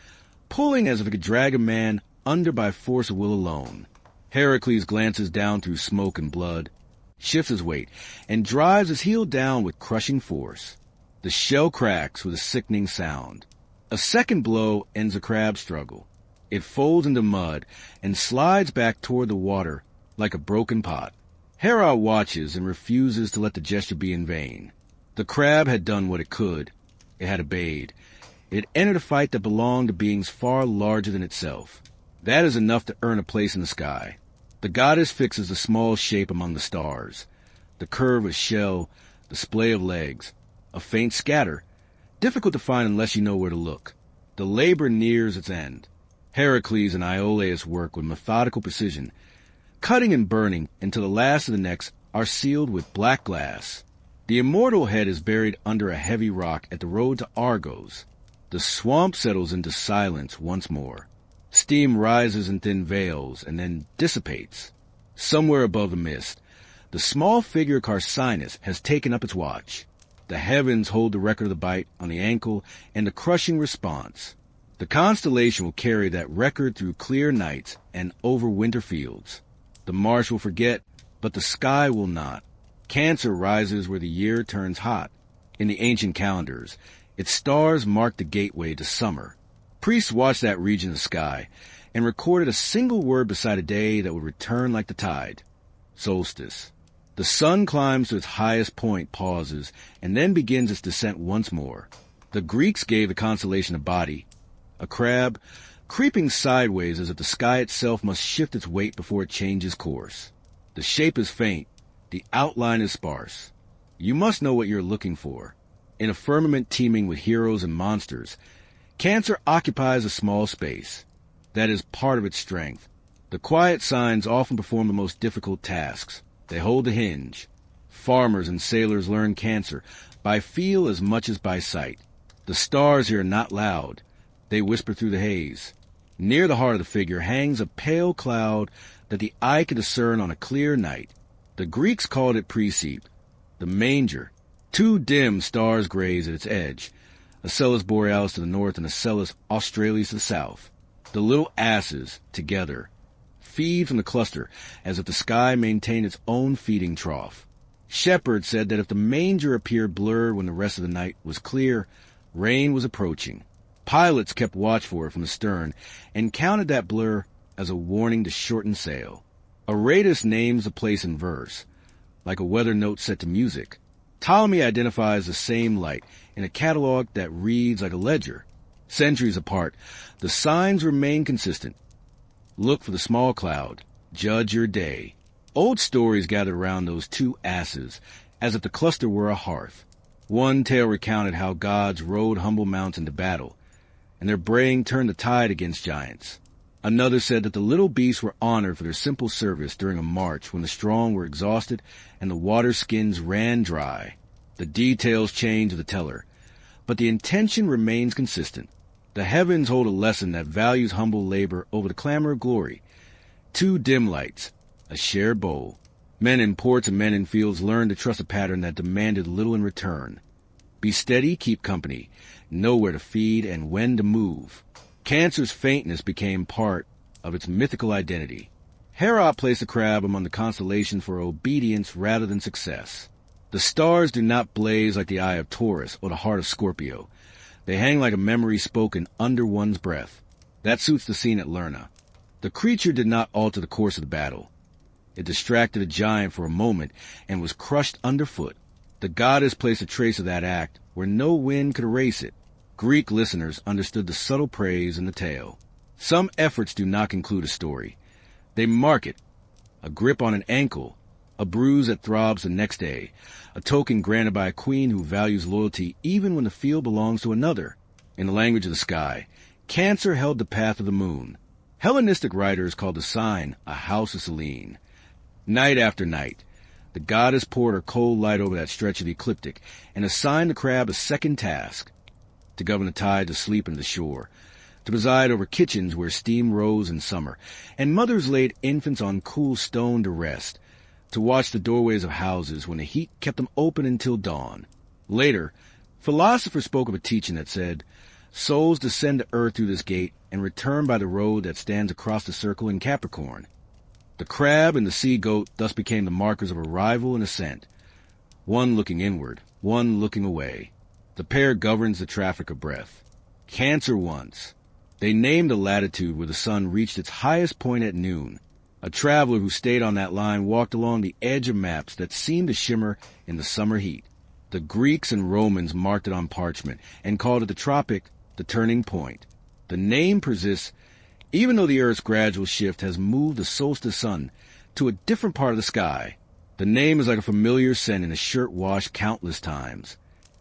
pulling as if it could drag a man under by force of will alone. Heracles glances down through smoke and blood, shifts his weight, and drives his heel down with crushing force. The shell cracks with a sickening sound. A second blow ends the crab struggle. It folds into mud and slides back toward the water like a broken pot. Hera watches and refuses to let the gesture be in vain. The crab had done what it could. It had obeyed. It entered a fight that belonged to beings far larger than itself. That is enough to earn a place in the sky. The goddess fixes the small shape among the stars. The curve of shell, the splay of legs, a faint scatter, difficult to find unless you know where to look. The labor nears its end. Heracles and Iolaus work with methodical precision, cutting and burning until the last of the necks are sealed with black glass. The immortal head is buried under a heavy rock at the road to Argos. The swamp settles into silence once more. Steam rises in thin veils and then dissipates. Somewhere above the mist, the small figure Carcinus has taken up its watch. The heavens hold the record of the bite on the ankle and the crushing response. The constellation will carry that record through clear nights and over winter fields. The marsh will forget, but the sky will not. Cancer rises where the year turns hot. In the ancient calendars, its stars mark the gateway to summer. Priests watched that region of the sky and recorded a single word beside a day that would return like the tide. Solstice. The sun climbs to its highest point, pauses, and then begins its descent once more. The Greeks gave the constellation a body, a crab, creeping sideways as if the sky itself must shift its weight before it changes course. The shape is faint, the outline is sparse. You must know what you're looking for. In a firmament teeming with heroes and monsters, Cancer occupies a small space. That is part of its strength. The quiet signs often perform the most difficult tasks. They hold the hinge. Farmers and sailors learn Cancer by feel as much as by sight. The stars here are not loud. They whisper through the haze. Near the heart of the figure hangs a pale cloud that the eye can discern on a clear night. The Greeks called it Precept, the manger. Two dim stars graze at its edge, Acellus Borealis to the north and Acellus Australis to the south. The little asses, together, feed from the cluster as if the sky maintained its own feeding trough. Shepherds said that if the manger appeared blurred when the rest of the night was clear, rain was approaching. Pilots kept watch for it from the stern and counted that blur as a warning to shorten sail. Aratus names the place in verse, like a weather note set to music. Ptolemy identifies the same light in a catalog that reads like a ledger. Centuries apart, the signs remain consistent. Look for the small cloud. Judge your day. Old stories gathered around those two asses, as if the cluster were a hearth. One tale recounted how gods rode humble mounts into battle, and their braying turned the tide against giants. Another said that the little beasts were honored for their simple service during a march when the strong were exhausted and the water skins ran dry. The details change of the teller, but the intention remains consistent. The heavens hold a lesson that values humble labor over the clamor of glory. Two dim lights, a shared bowl. Men in ports and men in fields learned to trust a pattern that demanded little in return. Be steady, keep company, know where to feed and when to move. Cancer's faintness became part of its mythical identity. Hera placed the crab among the constellations for obedience rather than success. The stars do not blaze like the eye of Taurus or the heart of Scorpio. They hang like a memory spoken under one's breath. That suits the scene at Lerna. The creature did not alter the course of the battle. It distracted a giant for a moment and was crushed underfoot. The goddess placed a trace of that act where no wind could erase it. Greek listeners understood the subtle praise in the tale. Some efforts do not conclude a story. They mark it. A grip on an ankle, a bruise that throbs the next day, a token granted by a queen who values loyalty even when the field belongs to another. In the language of the sky, Cancer held the path of the moon. Hellenistic writers called the sign a house of Selene. Night after night, the goddess poured her cold light over that stretch of the ecliptic and assigned the crab a second task: to govern the tide to sleep in the shore, to preside over kitchens where steam rose in summer, and mothers laid infants on cool stone to rest, to watch the doorways of houses when the heat kept them open until dawn. Later, philosophers spoke of a teaching that said, souls descend to earth through this gate and return by the road that stands across the circle in Capricorn. The crab and the sea goat thus became the markers of arrival and ascent, one looking inward, one looking away. The pair governs the traffic of breath. Cancer once. They named the latitude where the sun reached its highest point at noon. A traveler who stayed on that line walked along the edge of maps that seemed to shimmer in the summer heat. The Greeks and Romans marked it on parchment and called it the tropic, the turning point. The name persists even though the Earth's gradual shift has moved the solstice sun to a different part of the sky. The name is like a familiar scent in a shirt washed countless times.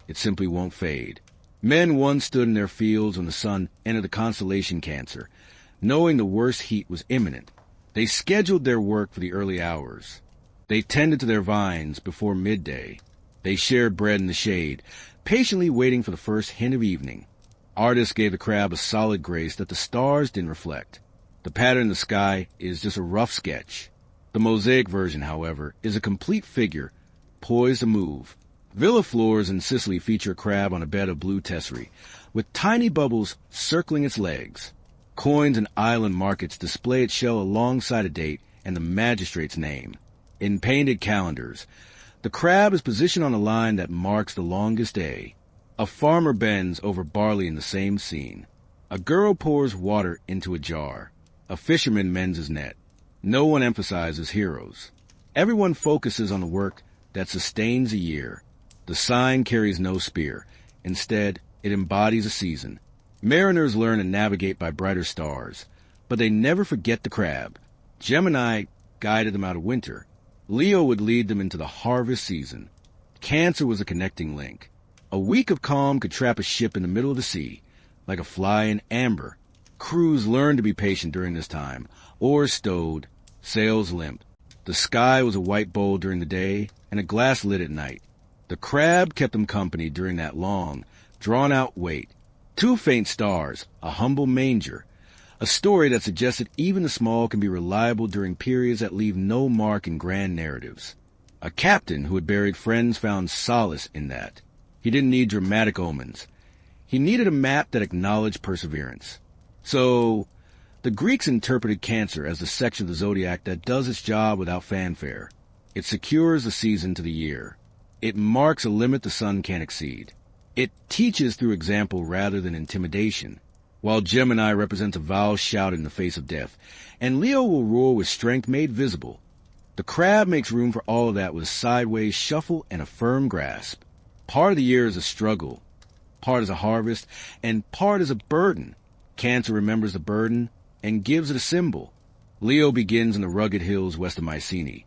It simply won't fade. Men once stood in their fields when the sun entered the constellation Cancer, knowing the worst heat was imminent. They scheduled their work for the early hours. They tended to their vines before midday. They shared bread in the shade, patiently waiting for the first hint of evening. Artists gave the crab a solid grace that the stars didn't reflect. The pattern in the sky is just a rough sketch. The mosaic version, however, is a complete figure, poised to move. Villa floors in Sicily feature a crab on a bed of blue tesserae, with tiny bubbles circling its legs. Coins in island markets display its shell alongside a date and the magistrate's name. In painted calendars, the crab is positioned on a line that marks the longest day. A farmer bends over barley in the same scene. A girl pours water into a jar. A fisherman mends his net. No one emphasizes heroes. Everyone focuses on the work that sustains a year. The sign carries no spear. Instead, it embodies a season. Mariners learn to navigate by brighter stars, but they never forget the crab. Gemini guided them out of winter. Leo would lead them into the harvest season. Cancer was a connecting link. A week of calm could trap a ship in the middle of the sea, like a fly in amber. Crews learned to be patient during this time. Oars stowed, sails limped. The sky was a white bowl during the day and a glass lid at night. The crab kept them company during that long, drawn-out wait. 2 faint stars, a humble manger. A story that suggested even the small can be reliable during periods that leave no mark in grand narratives. A captain who had buried friends found solace in that. He didn't need dramatic omens. He needed a map that acknowledged perseverance. So, the Greeks interpreted Cancer as the section of the zodiac that does its job without fanfare. It secures the season to the year. It marks a limit the sun can't exceed. It teaches through example rather than intimidation. While Gemini represents a vow shouted in the face of death, and Leo will roar with strength made visible. The crab makes room for all of that with a sideways shuffle and a firm grasp. Part of the year is a struggle, part is a harvest, and part is a burden. Cancer remembers the burden and gives it a symbol. Leo begins in the rugged hills west of Mycenae,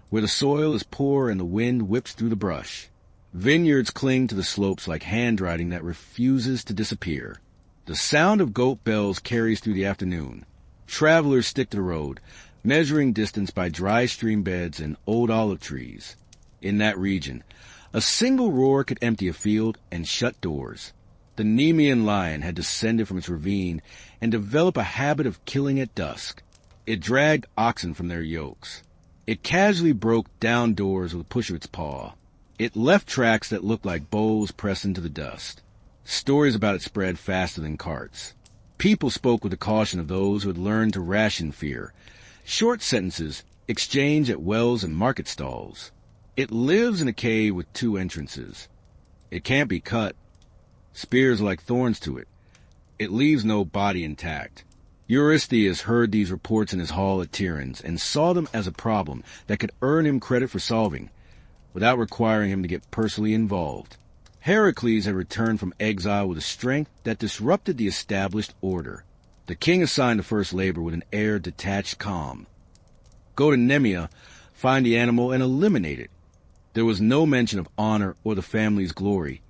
where the soil is poor and the wind whips through the brush. Vineyards cling to the slopes like handwriting that refuses to disappear. The sound of goat bells carries through the afternoon. Travelers stick to the road, measuring distance by dry stream beds and old olive trees. In that region, a single roar could empty a field and shut doors. The Nemean lion had descended from its ravine and developed a habit of killing at dusk. It dragged oxen from their yokes. It casually broke down doors with a push of its paw. It left tracks that looked like bowls pressed into the dust. Stories about it spread faster than carts. People spoke with the caution of those who had learned to ration fear. Short sentences exchanged at wells and market stalls. It lives in a cave with 2 entrances. It can't be cut. Spears are like thorns to it. It leaves no body intact. Eurystheus heard these reports in his hall at Tiryns and saw them as a problem that could earn him credit for solving, without requiring him to get personally involved. Heracles had returned from exile with a strength that disrupted the established order. The king assigned the first labor with an air of detached calm. Go to Nemea, find the animal and eliminate it. There was no mention of honor or the family's glory,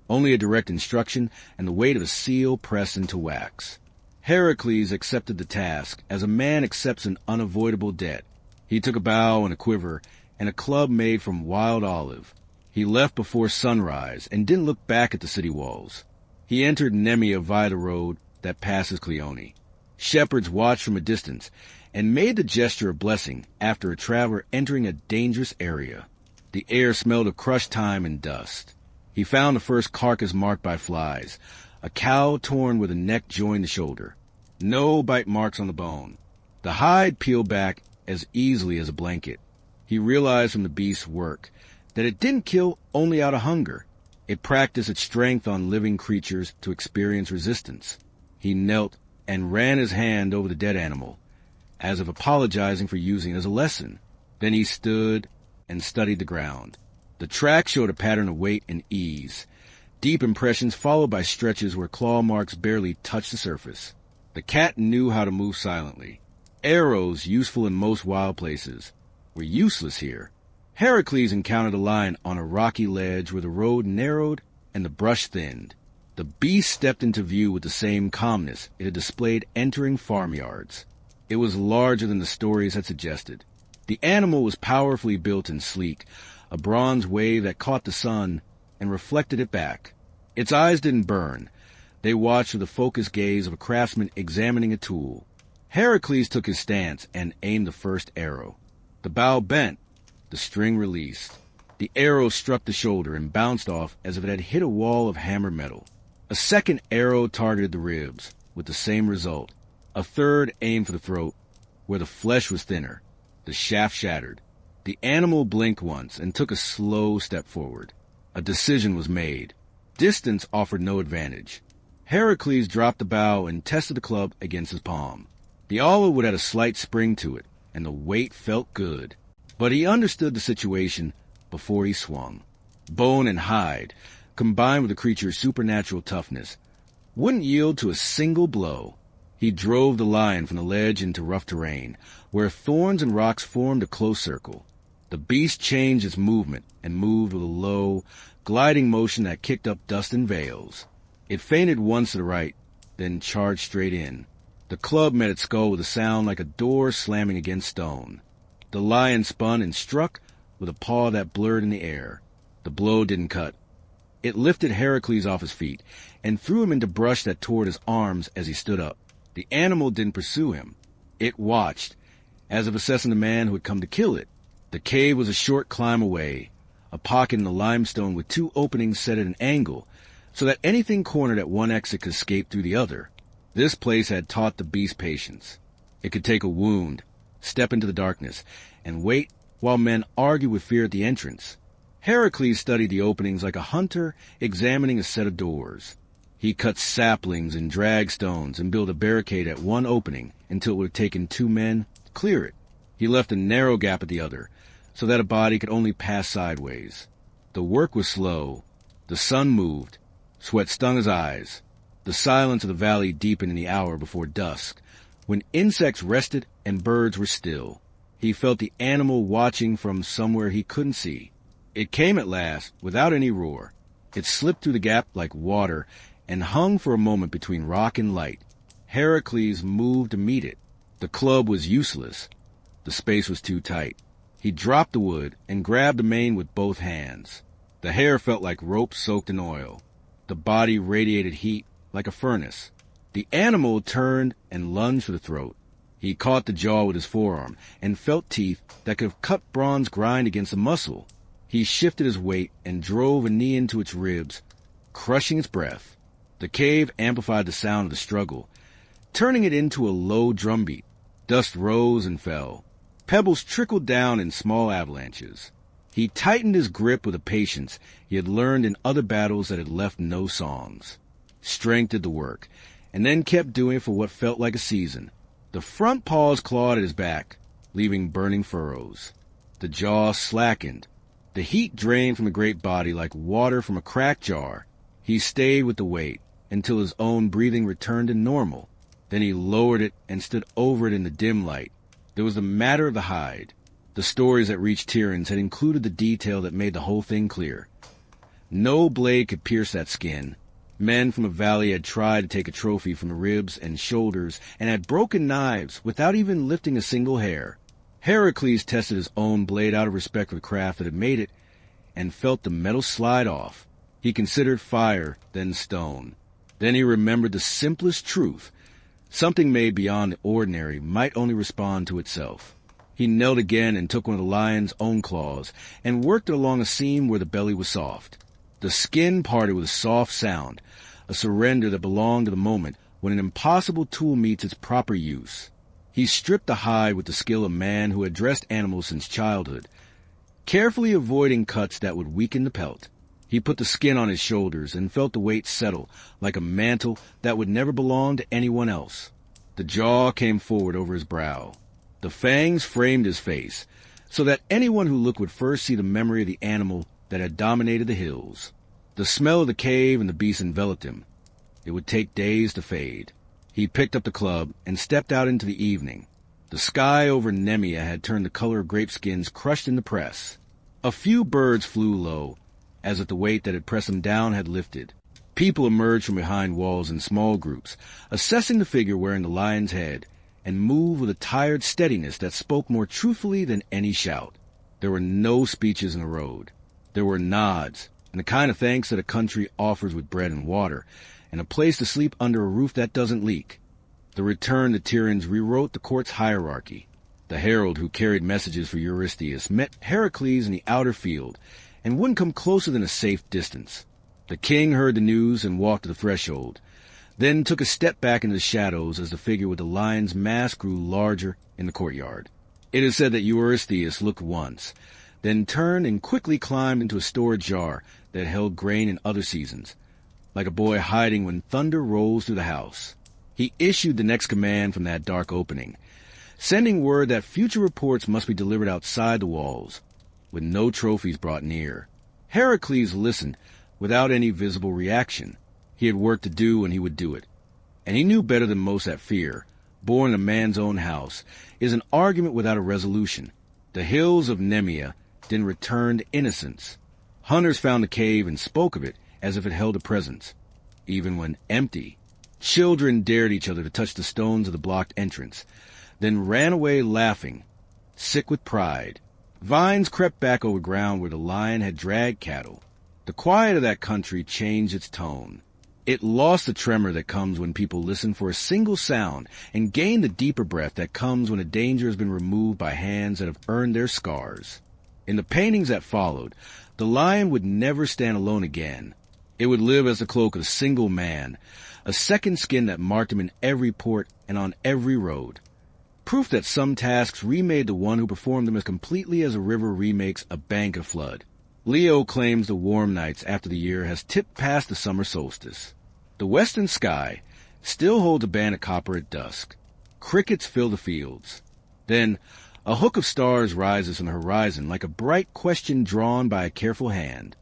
only a direct instruction and the weight of a seal pressed into wax. Heracles accepted the task as a man accepts an unavoidable debt. He took a bow and a quiver and a club made from wild olive. He left before sunrise and didn't look back at the city walls. He entered Nemea via the road that passes Cleone. Shepherds watched from a distance and made the gesture of blessing after a traveler entering a dangerous area. The air smelled of crushed thyme and dust. He found the first carcass marked by flies, a cow torn where the neck joined the shoulder. No bite marks on the bone. The hide peeled back as easily as a blanket. He realized from the beast's work that it didn't kill only out of hunger. It practiced its strength on living creatures to experience resistance. He knelt and ran his hand over the dead animal, as if apologizing for using it as a lesson. Then he stood and studied the ground. The track showed a pattern of weight and ease, deep impressions followed by stretches where claw marks barely touched the surface. The cat knew how to move silently. Arrows, useful in most wild places, were useless here. Heracles encountered a lion on a rocky ledge where the road narrowed and the brush thinned. The beast stepped into view with the same calmness it had displayed entering farmyards. It was larger than the stories had suggested. The animal was powerfully built and sleek, a bronze wave that caught the sun and reflected it back. Its eyes didn't burn. They watched with the focused gaze of a craftsman examining a tool. Heracles took his stance and aimed the first arrow. The bow bent. The string released. The arrow struck the shoulder and bounced off as if it had hit a wall of hammered metal. A second arrow targeted the ribs, with the same result. A third aimed for the throat, where the flesh was thinner. The shaft shattered. The animal blinked once and took a slow step forward. A decision was made. Distance offered no advantage. Heracles dropped the bow and tested the club against his palm. The olive had a slight spring to it, and the weight felt good. But he understood the situation before he swung. Bone and hide, combined with the creature's supernatural toughness, wouldn't yield to a single blow. He drove the lion from the ledge into rough terrain, where thorns and rocks formed a close circle. The beast changed its movement and moved with a low, gliding motion that kicked up dust and veils. It feinted once to the right, then charged straight in. The club met its skull with a sound like a door slamming against stone. The lion spun and struck with a paw that blurred in the air. The blow didn't cut. It lifted Heracles off his feet and threw him into brush that tore at his arms as he stood up. The animal didn't pursue him. It watched, as if assessing the man who had come to kill it. The cave was a short climb away, a pocket in the limestone with two openings set at an angle, so that anything cornered at one exit could escape through the other. This place had taught the beast patience. It could take a wound, step into the darkness, and wait while men argued with fear at the entrance. Heracles studied the openings like a hunter examining a set of doors. He cut saplings and dragged stones and built a barricade at one opening until it would have taken 2 men to clear it. He left a narrow gap at the other, so that a body could only pass sideways. The work was slow. The sun moved. Sweat stung his eyes. The silence of the valley deepened in the hour before dusk, when insects rested and birds were still. He felt the animal watching from somewhere he couldn't see. It came at last, without any roar. It slipped through the gap like water and hung for a moment between rock and light. Heracles moved to meet it. The club was useless. The space was too tight. He dropped the wood and grabbed the mane with both hands. The hair felt like rope soaked in oil. The body radiated heat like a furnace. The animal turned and lunged for the throat. He caught the jaw with his forearm and felt teeth that could have cut bronze grind against a muscle. He shifted his weight and drove a knee into its ribs, crushing its breath. The cave amplified the sound of the struggle, turning it into a low drumbeat. Dust rose and fell. Pebbles trickled down in small avalanches. He tightened his grip with a patience he had learned in other battles that had left no songs. Strength did the work, and then kept doing it for what felt like a season. The front paws clawed at his back, leaving burning furrows. The jaw slackened. The heat drained from the great body like water from a cracked jar. He stayed with the weight until his own breathing returned to normal. Then he lowered it and stood over it in the dim light. There was the matter of the hide. The stories that reached Tyrion's had included the detail that made the whole thing clear. No blade could pierce that skin. Men from the valley had tried to take a trophy from the ribs and shoulders and had broken knives without even lifting a single hair. Heracles tested his own blade out of respect for the craft that had made it and felt the metal slide off. He considered fire, then stone. Then he remembered the simplest truth. Something made beyond the ordinary might only respond to itself. He knelt again and took one of the lion's own claws and worked it along a seam where the belly was soft. The skin parted with a soft sound, a surrender that belonged to the moment when an impossible tool meets its proper use. He stripped the hide with the skill of a man who had dressed animals since childhood, carefully avoiding cuts that would weaken the pelt. He put the skin on his shoulders and felt the weight settle like a mantle that would never belong to anyone else. The jaw came forward over his brow. The fangs framed his face, so that anyone who looked would first see the memory of the animal that had dominated the hills. The smell of the cave and the beast enveloped him. It would take days to fade. He picked up the club and stepped out into the evening. The sky over Nemea had turned the color of grape skins crushed in the press. A few birds flew low, as if the weight that had pressed them down had lifted. People emerged from behind walls in small groups, assessing the figure wearing the lion's head, and moved with a tired steadiness that spoke more truthfully than any shout. There were no speeches in the road. There were nods, and the kind of thanks that a country offers with bread and water, and a place to sleep under a roof that doesn't leak. The return to Tyrion's rewrote the court's hierarchy. The herald who carried messages for Eurystheus met Heracles in the outer field, and wouldn't come closer than a safe distance. The king heard the news and walked to the threshold, then took a step back into the shadows as the figure with the lion's mask grew larger in the courtyard. It is said that Eurystheus looked once, then turned and quickly climbed into a storage jar that held grain in other seasons, like a boy hiding when thunder rolls through the house. He issued the next command from that dark opening, sending word that future reports must be delivered outside the walls, with no trophies brought near. Heracles listened without any visible reaction. He had work to do and he would do it. And he knew better than most that fear, born in a man's own house, is an argument without a resolution. The hills of Nemea then returned to innocence. Hunters found the cave and spoke of it as if it held a presence, even when empty. Children dared each other to touch the stones of the blocked entrance, then ran away laughing, sick with pride. Vines crept back over ground where the lion had dragged cattle. The quiet of that country changed its tone. It lost the tremor that comes when people listen for a single sound and gained the deeper breath that comes when a danger has been removed by hands that have earned their scars. In the paintings that followed, the lion would never stand alone again. It would live as the cloak of a single man, a second skin that marked him in every port and on every road. Proof that some tasks remade the one who performed them as completely as a river remakes a bank of flood. Leo claims the warm nights after the year has tipped past the summer solstice. The western sky still holds a band of copper at dusk. Crickets fill the fields. Then a hook of stars rises from the horizon like a bright question drawn by a careful hand.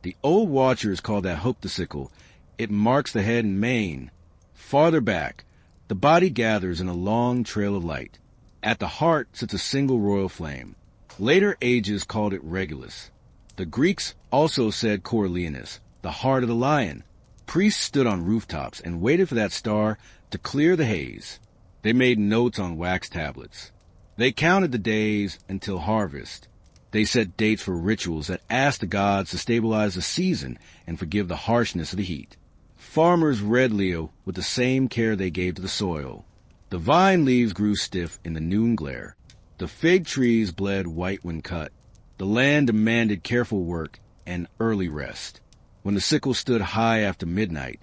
The old watchers call that hook the sickle. It marks the head and mane. Farther back, the body gathers in a long trail of light. At the heart sits a single royal flame. Later ages called it Regulus. The Greeks also said Coriolanus, the heart of the lion. Priests stood on rooftops and waited for that star to clear the haze. They made notes on wax tablets. They counted the days until harvest. They set dates for rituals that asked the gods to stabilize the season and forgive the harshness of the heat. Farmers read Leo with the same care they gave to the soil. The vine leaves grew stiff in the noon glare. The fig trees bled white when cut. The land demanded careful work and early rest. When the sickle stood high after midnight,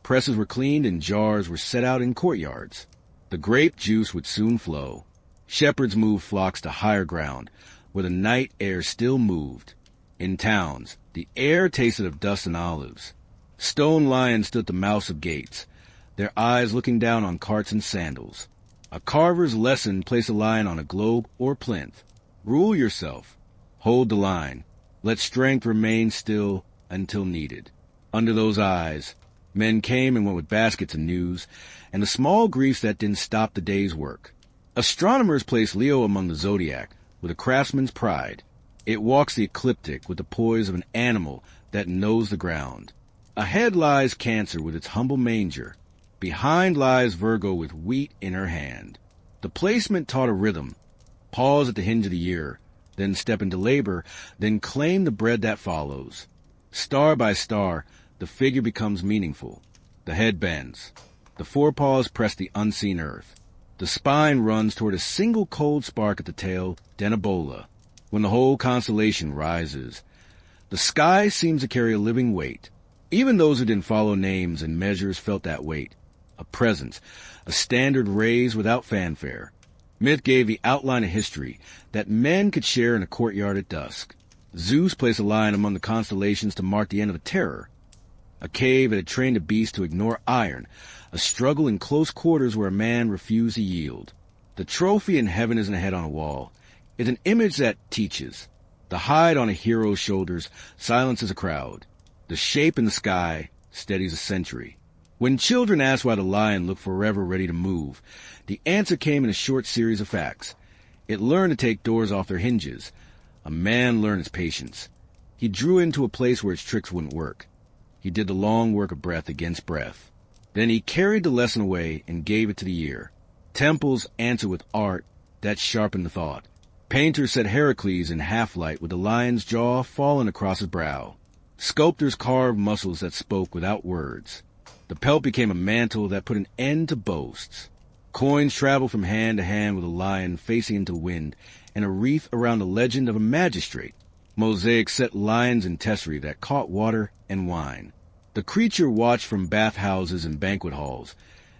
presses were cleaned and jars were set out in courtyards. The grape juice would soon flow. Shepherds moved flocks to higher ground, where the night air still moved. In towns, the air tasted of dust and olives. Stone lions stood at the mouths of gates, their eyes looking down on carts and sandals. A carver's lesson placed a lion on a globe or plinth. Rule yourself. Hold the line. Let strength remain still until needed. Under those eyes, men came and went with baskets of news, and the small griefs that didn't stop the day's work. Astronomers placed Leo among the Zodiac, with a craftsman's pride. It walks the ecliptic with the poise of an animal that knows the ground. Ahead lies Cancer with its humble manger. Behind lies Virgo with wheat in her hand. The placement taught a rhythm. Pause at the hinge of the year, then step into labor, then claim the bread that follows. Star by star, the figure becomes meaningful. The head bends. The forepaws press the unseen earth. The spine runs toward a single cold spark at the tail, then a bola. When the whole constellation rises, the sky seems to carry a living weight. Even those who didn't follow names and measures felt that weight. A presence, a standard raised without fanfare. Myth gave the outline of history that men could share in a courtyard at dusk. Zeus placed a line among the constellations to mark the end of a terror. A cave that had trained a beast to ignore iron, a struggle in close quarters where a man refused to yield. The trophy in heaven isn't a head on a wall. It's an image that teaches. The hide on a hero's shoulders silences a crowd. The shape in the sky steadies a century. When children asked why the lion looked forever ready to move, the answer came in a short series of facts. It learned to take doors off their hinges. A man learned its patience. He drew into a place where its tricks wouldn't work. He did the long work of breath against breath. Then he carried the lesson away and gave it to the year. Temples answered with art that sharpened the thought. Painters set Heracles in half-light with the lion's jaw fallen across his brow. Sculptors carved muscles that spoke without words. The pelt became a mantle that put an end to boasts. Coins traveled from hand to hand with a lion facing into wind and a wreath around the legend of a magistrate. Mosaics set lions in tesserae that caught water and wine. The creature watched from bathhouses and banquet halls,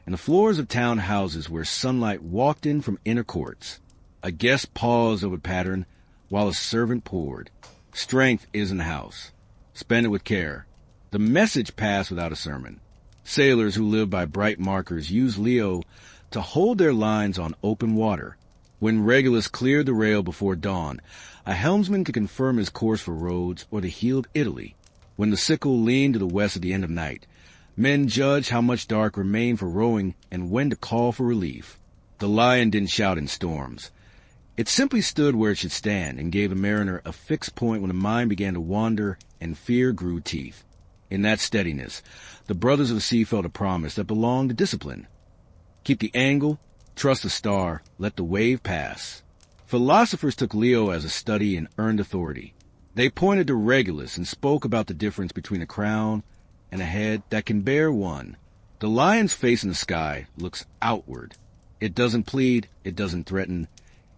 and the floors of town houses where sunlight walked in from inner courts. A guest paused over pattern while a servant poured. Strength is in the house. Spend it with care. The message passed without a sermon. Sailors who live by bright markers used Leo to hold their lines on open water. When Regulus cleared the rail before dawn, a helmsman could confirm his course for Rhodes or the healed Italy. When the sickle leaned to the west at the end of night, men judged how much dark remained for rowing and when to call for relief. The lion didn't shout in storms. It simply stood where it should stand and gave the mariner a fixed point when the mind began to wander and fear grew teeth. In that steadiness, the brothers of the sea felt a promise that belonged to discipline. Keep the angle, trust the star, let the wave pass. Philosophers took Leo as a study and earned authority. They pointed to Regulus and spoke about the difference between a crown and a head that can bear one. The lion's face in the sky looks outward. It doesn't plead, it doesn't threaten.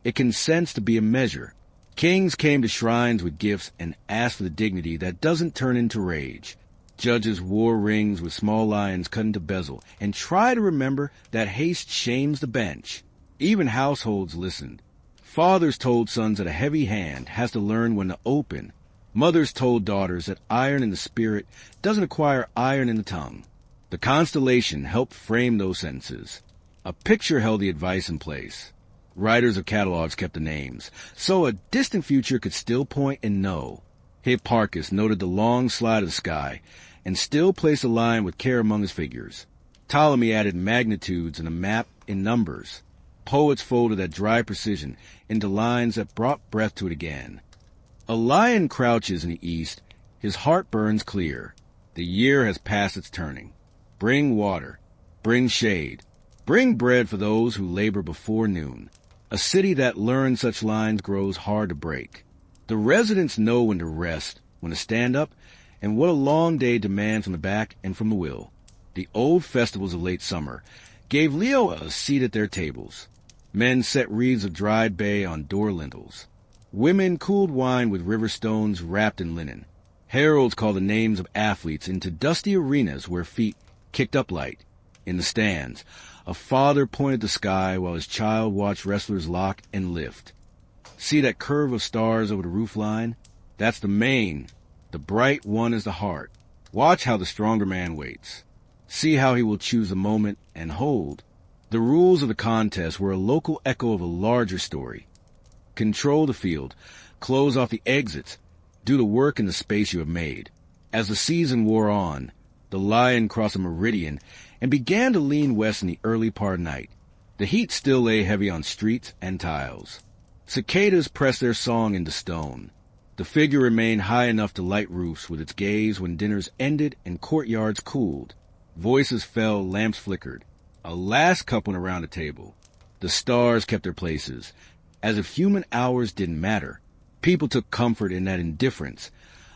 It consents to be a measure. Kings came to shrines with gifts and asked for the dignity that doesn't turn into rage. Judges wore rings with small lions cut into bezel and try to remember that haste shames the bench. Even households listened. Fathers told sons that a heavy hand has to learn when to open. Mothers told daughters that iron in the spirit doesn't acquire iron in the tongue. The constellation helped frame those sentences. A picture held the advice in place. Writers of catalogs kept the names, so a distant future could still point and know. Hipparchus noted the long slide of the sky, and still placed a line with care among his figures. Ptolemy added magnitudes and a map in numbers. Poets folded that dry precision into lines that brought breath to it again. A lion crouches in the east, his heart burns clear. The year has passed its turning. Bring water, bring shade, bring bread for those who labor before noon. A city that learns such lines grows hard to break. The residents know when to rest, when to stand up, and what a long day demands from the back and from the will. The old festivals of late summer gave Leo a seat at their tables. Men set wreaths of dried bay on door lintels. Women cooled wine with river stones wrapped in linen. Heralds called the names of athletes into dusty arenas where feet kicked up light. In the stands, a father pointed the sky while his child watched wrestlers lock and lift. See that curve of stars over the roofline? That's the mane. The bright one is the heart. Watch how the stronger man waits. See how he will choose a moment and hold. The rules of the contest were a local echo of a larger story. Control the field. Close off the exits. Do the work in the space you have made. As the season wore on, the lion crossed a meridian and began to lean west in the early part of night. The heat still lay heavy on streets and tiles. Cicadas pressed their song into stone. The figure remained high enough to light roofs with its gaze when dinners ended and courtyards cooled. Voices fell, lamps flickered. A last cup went around the table. The stars kept their places, as if human hours didn't matter. People took comfort in that indifference,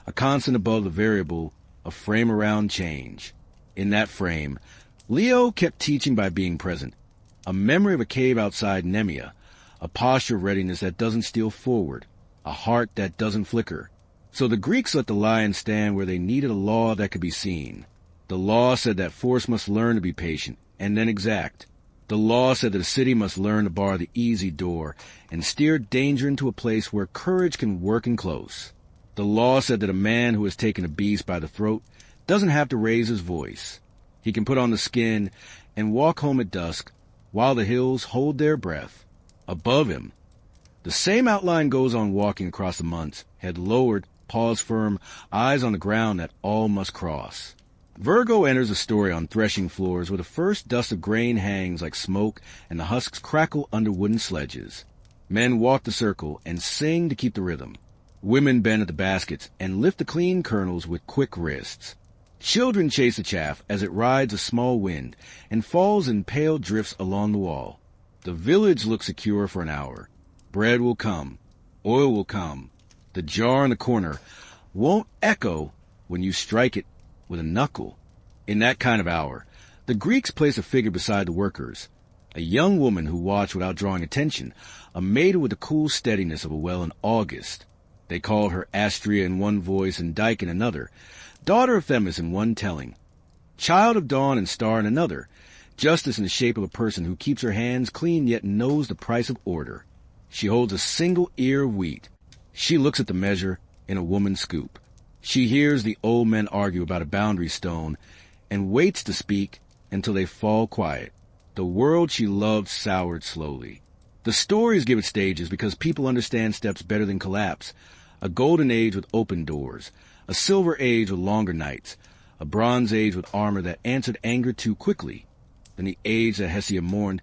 a constant above the variable, a frame around change. In that frame, Leo kept teaching by being present, a memory of a cave outside Nemea, a posture of readiness that doesn't steal forward, a heart that doesn't flicker. So the Greeks let the lions stand where they needed a law that could be seen. The law said that force must learn to be patient and then exact. The law said that a city must learn to bar the easy door and steer danger into a place where courage can work in close. The law said that a man who has taken a beast by the throat doesn't have to raise his voice. He can put on the skin and walk home at dusk while the hills hold their breath. Above him, the same outline goes on walking across the months, head lowered, paws firm, eyes on the ground that all must cross. Virgo enters the story on threshing floors where the first dust of grain hangs like smoke and the husks crackle under wooden sledges. Men walk the circle and sing to keep the rhythm. Women bend at the baskets and lift the clean kernels with quick wrists. Children chase the chaff as it rides a small wind and falls in pale drifts along the wall. The village looks secure for an hour. Bread will come. Oil will come. The jar in the corner won't echo when you strike it with a knuckle. In that kind of hour, the Greeks place a figure beside the workers, a young woman who watched without drawing attention, a maiden with the cool steadiness of a well in August. They call her Astrea in one voice and Dyke in another, daughter of Themis in one telling, child of dawn and star in another, justice in the shape of a person who keeps her hands clean yet knows the price of order. She holds a single ear of wheat. She looks at the measure in a woman's scoop. She hears the old men argue about a boundary stone and waits to speak until they fall quiet. The world she loved soured slowly. The stories give it stages because people understand steps better than collapse. A golden age with open doors, a silver age with longer nights, a bronze age with armor that answered anger too quickly, then the age that Hestia mourned,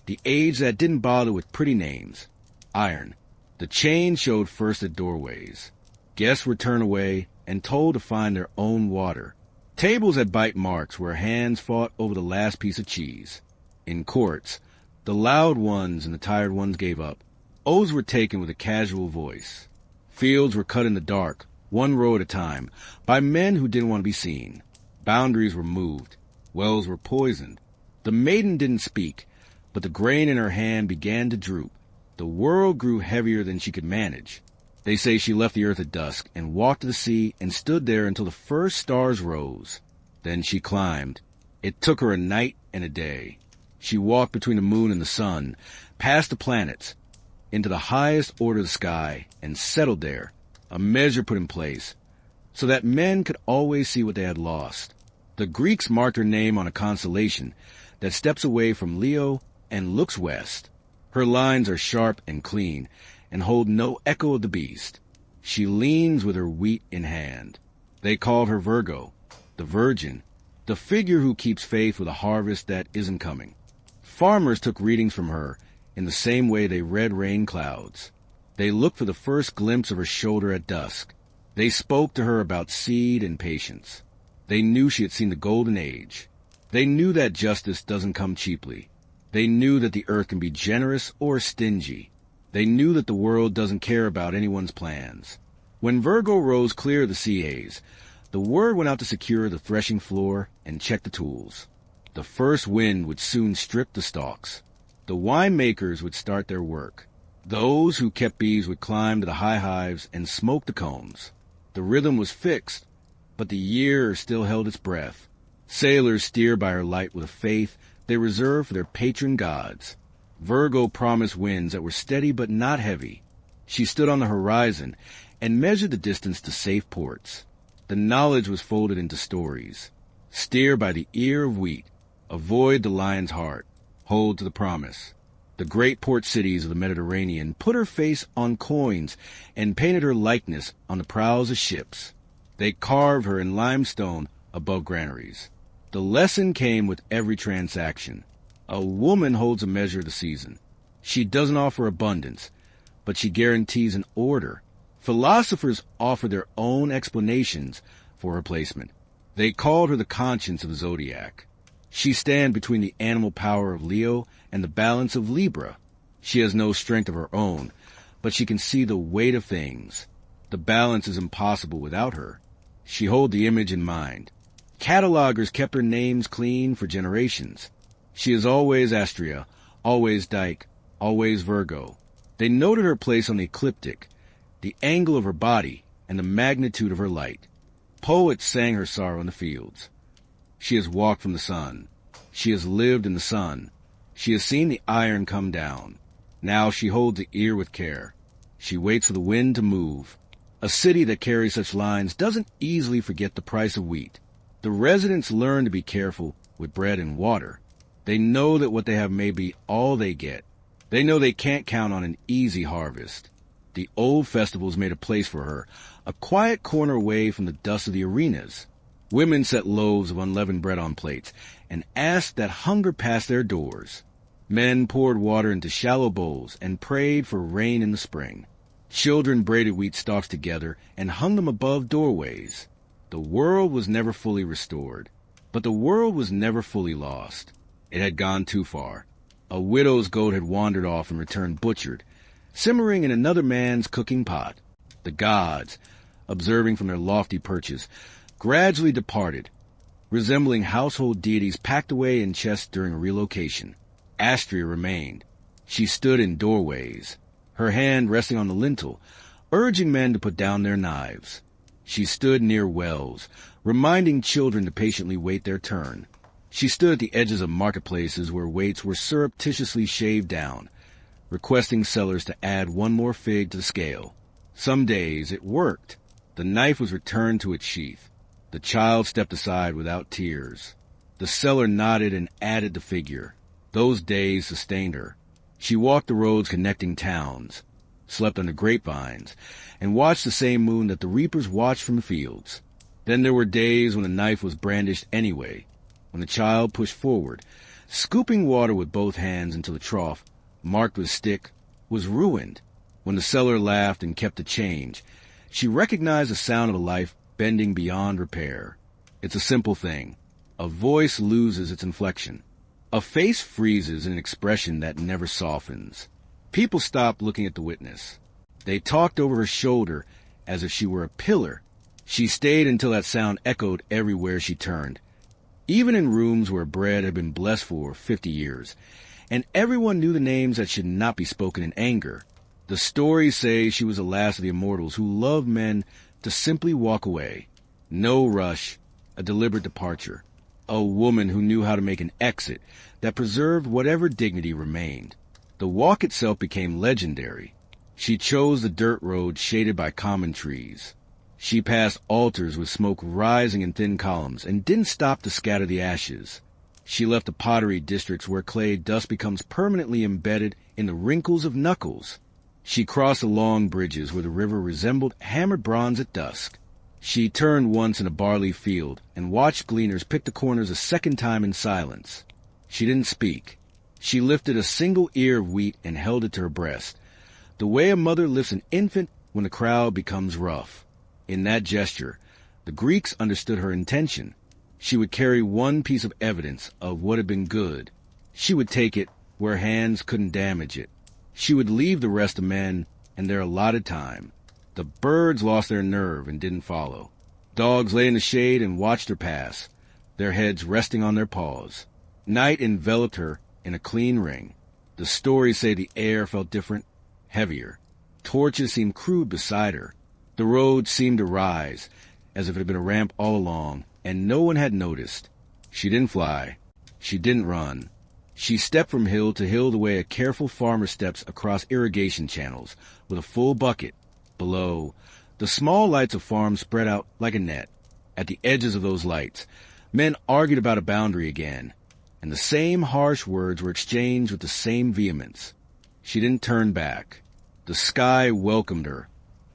the age that didn't bother with pretty names. Iron. The chain showed first at doorways. Guests were turned away and told to find their own water. Tables had bite marks where hands fought over the last piece of cheese. In courts, the loud ones and the tired ones gave up. Oaths were taken with a casual voice. Fields were cut in the dark, one row at a time, by men who didn't want to be seen. Boundaries were moved. Wells were poisoned. The maiden didn't speak, but the grain in her hand began to droop. The world grew heavier than she could manage. They say she left the earth at dusk and walked to the sea and stood there until the first stars rose. Then she climbed. It took her a night and a day. She walked between the moon and the sun, past the planets, into the highest order of the sky, and settled there, a measure put in place, so that men could always see what they had lost. The Greeks marked her name on a constellation that steps away from Leo and looks west. Her lines are sharp and clean, and hold no echo of the beast. She leans with her wheat in hand. They called her Virgo, the Virgin, the figure who keeps faith with a harvest that isn't coming. Farmers took readings from her in the same way they read rain clouds. They looked for the first glimpse of her shoulder at dusk. They spoke to her about seed and patience. They knew she had seen the golden age. They knew that justice doesn't come cheaply. They knew that the earth can be generous or stingy. They knew that the world doesn't care about anyone's plans. When Virgo rose clear of the sea haze, the word went out to secure the threshing floor and check the tools. The first wind would soon strip the stalks. The winemakers would start their work. Those who kept bees would climb to the high hives and smoke the combs. The rhythm was fixed, but the year still held its breath. Sailors steered by her light with a faith they reserved for their patron gods. Virgo promised winds that were steady but not heavy. She stood on the horizon and measured the distance to safe ports. The knowledge was folded into stories. Steer by the ear of wheat. Avoid the lion's heart. Hold to the promise. The great port cities of the Mediterranean put her face on coins and painted her likeness on the prows of ships. They carved her in limestone above granaries. The lesson came with every transaction. A woman holds a measure of the season. She doesn't offer abundance, but she guarantees an order. Philosophers offer their own explanations for her placement. They called her the conscience of the Zodiac. She stands between the animal power of Leo and the balance of Libra. She has no strength of her own, but she can see the weight of things. The balance is impossible without her. She holds the image in mind. Catalogers kept her names clean for generations. She is always Astrea, always Dyke, always Virgo. They noted her place on the ecliptic, the angle of her body, and the magnitude of her light. Poets sang her sorrow in the fields. She has walked from the sun. She has lived in the sun. She has seen the iron come down. Now she holds the ear with care. She waits for the wind to move. A city that carries such lines doesn't easily forget the price of wheat. The residents learn to be careful with bread and water. They know that what they have may be all they get. They know they can't count on an easy harvest. The old festivals made a place for her, a quiet corner away from the dust of the arenas. Women set loaves of unleavened bread on plates and asked that hunger pass their doors. Men poured water into shallow bowls and prayed for rain in the spring. Children braided wheat stalks together and hung them above doorways. The world was never fully restored, but the world was never fully lost. It had gone too far. A widow's goat had wandered off and returned butchered, simmering in another man's cooking pot. The gods, observing from their lofty perches, gradually departed, resembling household deities packed away in chests during a relocation. Astrea remained. She stood in doorways, her hand resting on the lintel, urging men to put down their knives. She stood near wells, reminding children to patiently wait their turn. She stood at the edges of marketplaces where weights were surreptitiously shaved down, requesting sellers to add one more fig to the scale. Some days it worked. The knife was returned to its sheath. The child stepped aside without tears. The seller nodded and added the figure. Those days sustained her. She walked the roads connecting towns, slept under grapevines, and watched the same moon that the reapers watched from the fields. Then there were days when the knife was brandished anyway, when the child pushed forward, scooping water with both hands until the trough, marked with stick, was ruined. When the seller laughed and kept the change, she recognized the sound of a life bending beyond repair. It's a simple thing. A voice loses its inflection. A face freezes in an expression that never softens. People stopped looking at the witness. They talked over her shoulder as if she were a pillar. She stayed until that sound echoed everywhere she turned, even in rooms where bread had been blessed for 50 years, and everyone knew the names that should not be spoken in anger. The stories say she was the last of the immortals who loved men to simply walk away. No rush, a deliberate departure. A woman who knew how to make an exit that preserved whatever dignity remained. The walk itself became legendary. She chose the dirt road shaded by common trees. She passed altars with smoke rising in thin columns and didn't stop to scatter the ashes. She left the pottery districts where clay dust becomes permanently embedded in the wrinkles of knuckles. She crossed the long bridges where the river resembled hammered bronze at dusk. She turned once in a barley field and watched gleaners pick the corners a second time in silence. She didn't speak. She lifted a single ear of wheat and held it to her breast, the way a mother lifts an infant when the crowd becomes rough. In that gesture, the Greeks understood her intention. She would carry one piece of evidence of what had been good. She would take it where hands couldn't damage it. She would leave the rest to men and their allotted time. The birds lost their nerve and didn't follow. Dogs lay in the shade and watched her pass, their heads resting on their paws. Night enveloped her in a clean ring. The stories say the air felt different, heavier. Torches seemed crude beside her. The road seemed to rise, as if it had been a ramp all along, and no one had noticed. She didn't fly. She didn't run. She stepped from hill to hill the way a careful farmer steps across irrigation channels with a full bucket. Below, the small lights of farms spread out like a net. At the edges of those lights, men argued about a boundary again, and the same harsh words were exchanged with the same vehemence. She didn't turn back. The sky welcomed her,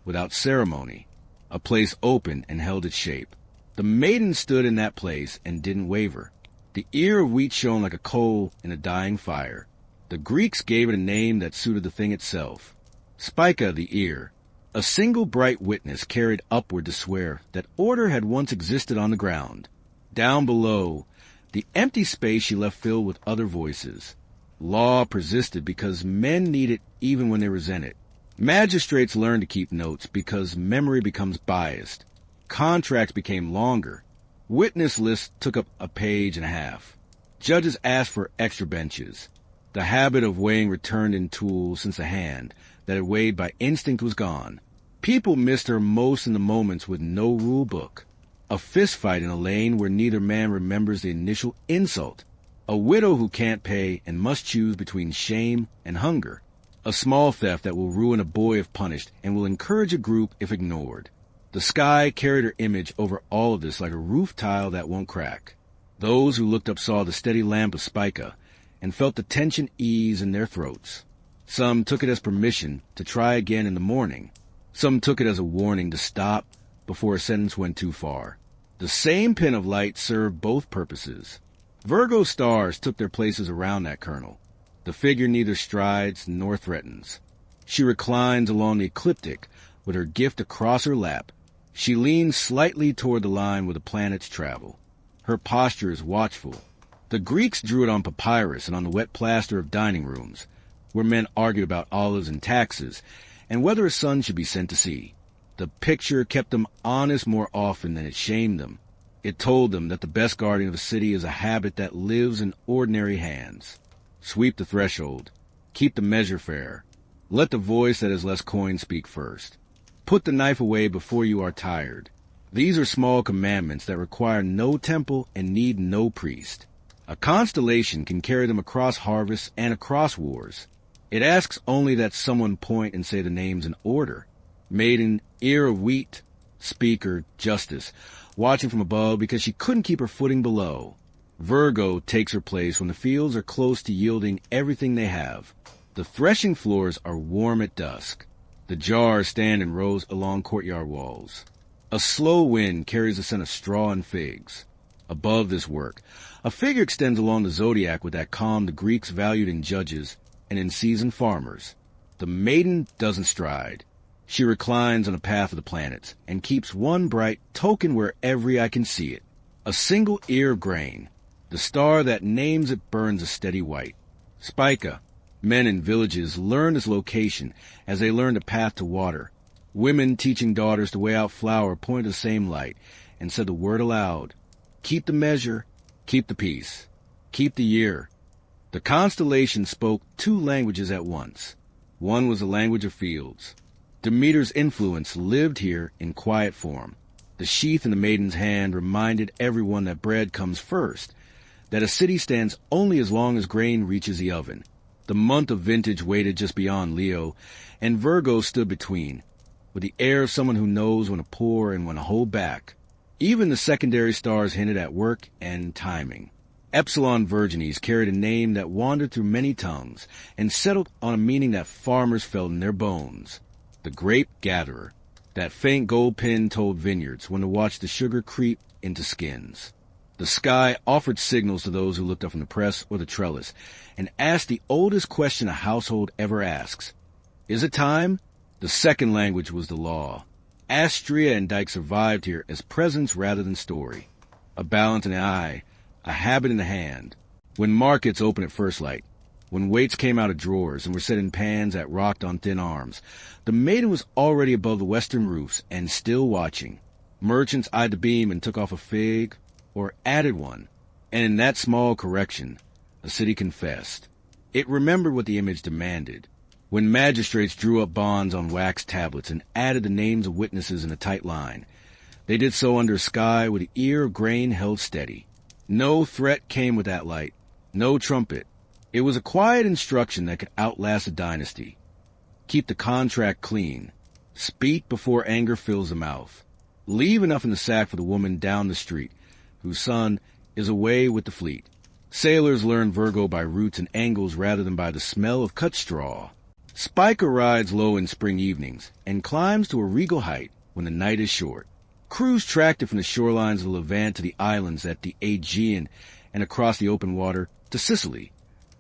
without ceremony. A place opened and held its shape. The maiden stood in that place and didn't waver. The ear of wheat shone like a coal in a dying fire. The Greeks gave it a name that suited the thing itself. Spica the ear. A single bright witness carried upward to swear that order had once existed on the ground. Down below, the empty space she left filled with other voices. Law persisted because men need it even when they resent it. Magistrates learned to keep notes because memory becomes biased. Contracts became longer. Witness lists took up a page and a half. Judges asked for extra benches. The habit of weighing returned in tools since the hand that had weighed by instinct was gone. People missed her most in the moments with no rule book. A fist fight in a lane where neither man remembers the initial insult. A widow who can't pay and must choose between shame and hunger. A small theft that will ruin a boy if punished and will encourage a group if ignored. The sky carried her image over all of this like a roof tile that won't crack. Those who looked up saw the steady lamp of Spica and felt the tension ease in their throats. Some took it as permission to try again in the morning. Some took it as a warning to stop before a sentence went too far. The same pin of light served both purposes. Virgo stars took their places around that kernel. The figure neither strides nor threatens. She reclines along the ecliptic with her gift across her lap. She leans slightly toward the line where the planets travel. Her posture is watchful. The Greeks drew it on papyrus and on the wet plaster of dining rooms, where men argued about olives and taxes, and whether a son should be sent to sea. The picture kept them honest more often than it shamed them. It told them that the best guardian of a city is a habit that lives in ordinary hands. Sweep the threshold. Keep the measure fair. Let the voice that has less coin speak first. Put the knife away before you are tired. These are small commandments that require no temple and need no priest. A constellation can carry them across harvests and across wars. It asks only that someone point and say the names in order. Maiden, ear of wheat, speaker, justice, watching from above because she couldn't keep her footing below. Virgo takes her place when the fields are close to yielding everything they have. The threshing floors are warm at dusk. The jars stand in rows along courtyard walls. A slow wind carries the scent of straw and figs. Above this work, a figure extends along the Zodiac with that calm the Greeks valued in judges and in seasoned farmers. The maiden doesn't stride. She reclines on the path of the planets and keeps one bright token where every eye can see it. A single ear of grain. The star that names it burns a steady white. Spica. Men in villages learned its location as they learned a path to water. Women teaching daughters to weigh out flour pointed the same light and said the word aloud. Keep the measure, keep the peace, keep the year. The constellation spoke two languages at once. One was the language of fields. Demeter's influence lived here in quiet form. The sheath in the maiden's hand reminded everyone that bread comes first, that a city stands only as long as grain reaches the oven. The month of vintage waited just beyond Leo, and Virgo stood between, with the air of someone who knows when to pour and when to hold back. Even the secondary stars hinted at work and timing. Epsilon Virginis carried a name that wandered through many tongues and settled on a meaning that farmers felt in their bones. The grape gatherer. That faint gold pin told vineyards when to watch the sugar creep into skins. The sky offered signals to those who looked up from the press or the trellis and asked the oldest question a household ever asks. Is it time? The second language was the law. Astrea and Dyke survived here as presence rather than story. A balance in the eye, a habit in the hand. When markets opened at first light, when weights came out of drawers and were set in pans that rocked on thin arms, the maiden was already above the western roofs and still watching. Merchants eyed the beam and took off a fig, or added one, and in that small correction, a city confessed. It remembered what the image demanded. When magistrates drew up bonds on wax tablets and added the names of witnesses in a tight line, they did so under a sky with the ear of grain held steady. No threat came with that light, no trumpet. It was a quiet instruction that could outlast a dynasty. Keep the contract clean. Speak before anger fills the mouth. Leave enough in the sack for the woman down the street, whose son is away with the fleet. Sailors learn Virgo by roots and angles rather than by the smell of cut straw. Spica rides low in spring evenings and climbs to a regal height when the night is short. Crews tracked it from the shorelines of the Levant to the islands at the Aegean and across the open water to Sicily,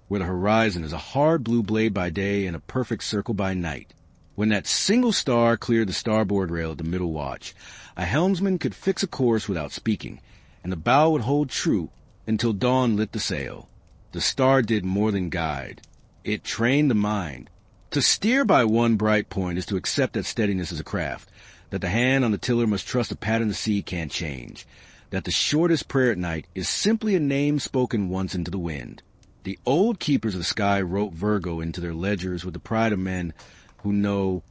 where the horizon is a hard blue blade by day and a perfect circle by night. When that single star cleared the starboard rail at the middle watch, a helmsman could fix a course without speaking, and the bow would hold true until dawn lit the sail. The star did more than guide. It trained the mind. To steer by one bright point is to accept that steadiness is a craft, that the hand on the tiller must trust a pattern the sea can't change, that the shortest prayer at night is simply a name spoken once into the wind. The old keepers of the sky wrote Virgo into their ledgers with the pride of men who know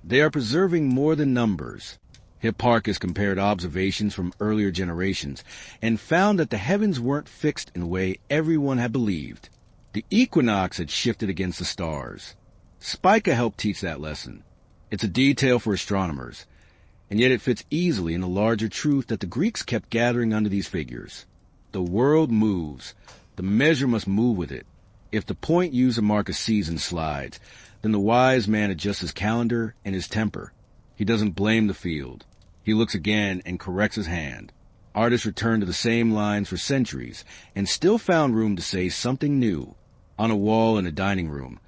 they are preserving more than numbers. Hipparchus compared observations from earlier generations and found that the heavens weren't fixed in the way everyone had believed. The equinox had shifted against the stars. Spica helped teach that lesson. It's a detail for astronomers, and yet it fits easily in the larger truth that the Greeks kept gathering under these figures. The world moves. The measure must move with it. If the point used to mark a season slides, then the wise man adjusts his calendar and his temper. He doesn't blame the field. He looks again and corrects his hand. Artists returned to the same lines for centuries and still found room to say something new. On a wall in a dining room,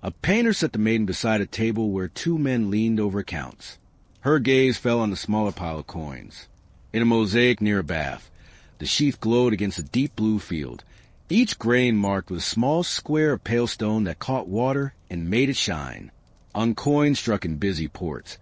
a painter set the maiden beside a table where two men leaned over accounts. Her gaze fell on the smaller pile of coins. In a mosaic near a bath, the sheath glowed against a deep blue field, each grain marked with a small square of pale stone that caught water and made it shine. On coins struck in busy ports,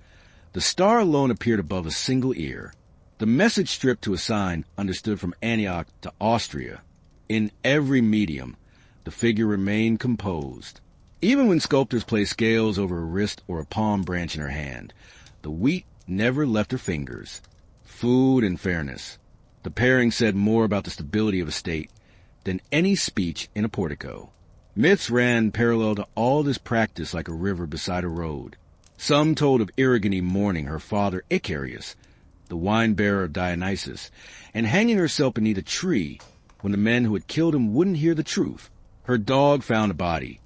the star alone appeared above a single ear. The message stripped to a sign understood from Antioch to Austria. In every medium, the figure remained composed. Even when sculptors placed scales over her wrist or a palm branch in her hand, the wheat never left her fingers. Food and fairness. The pairing said more about the stability of a state than any speech in a portico. Myths ran parallel to all this practice like a river beside a road. Some told of Erigone mourning her father Icarius, the wine-bearer of Dionysus, and hanging herself beneath a tree when the men who had killed him wouldn't hear the truth. Her dog found a body.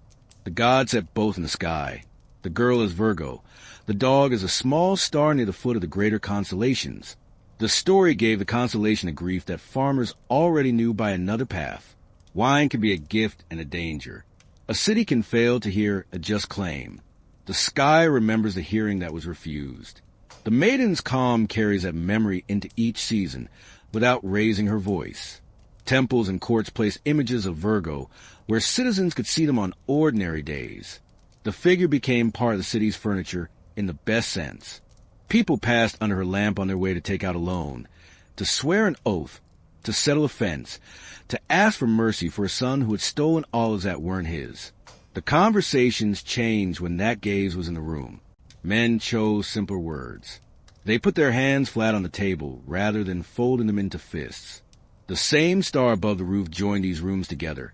The gods set both in the sky. The girl is Virgo. The dog is a small star near the foot of the greater constellations. The story gave the constellation a grief that farmers already knew by another path. Wine can be a gift and a danger. A city can fail to hear a just claim. The sky remembers the hearing that was refused. The maiden's calm carries that memory into each season without raising her voice. Temples and courts place images of Virgo where citizens could see them on ordinary days. The figure became part of the city's furniture in the best sense. People passed under her lamp on their way to take out a loan, to swear an oath, to settle a fence, to ask for mercy for a son who had stolen olives that weren't his. The conversations changed when that gaze was in the room. Men chose simpler words. They put their hands flat on the table rather than folding them into fists. The same star above the roof joined these rooms together,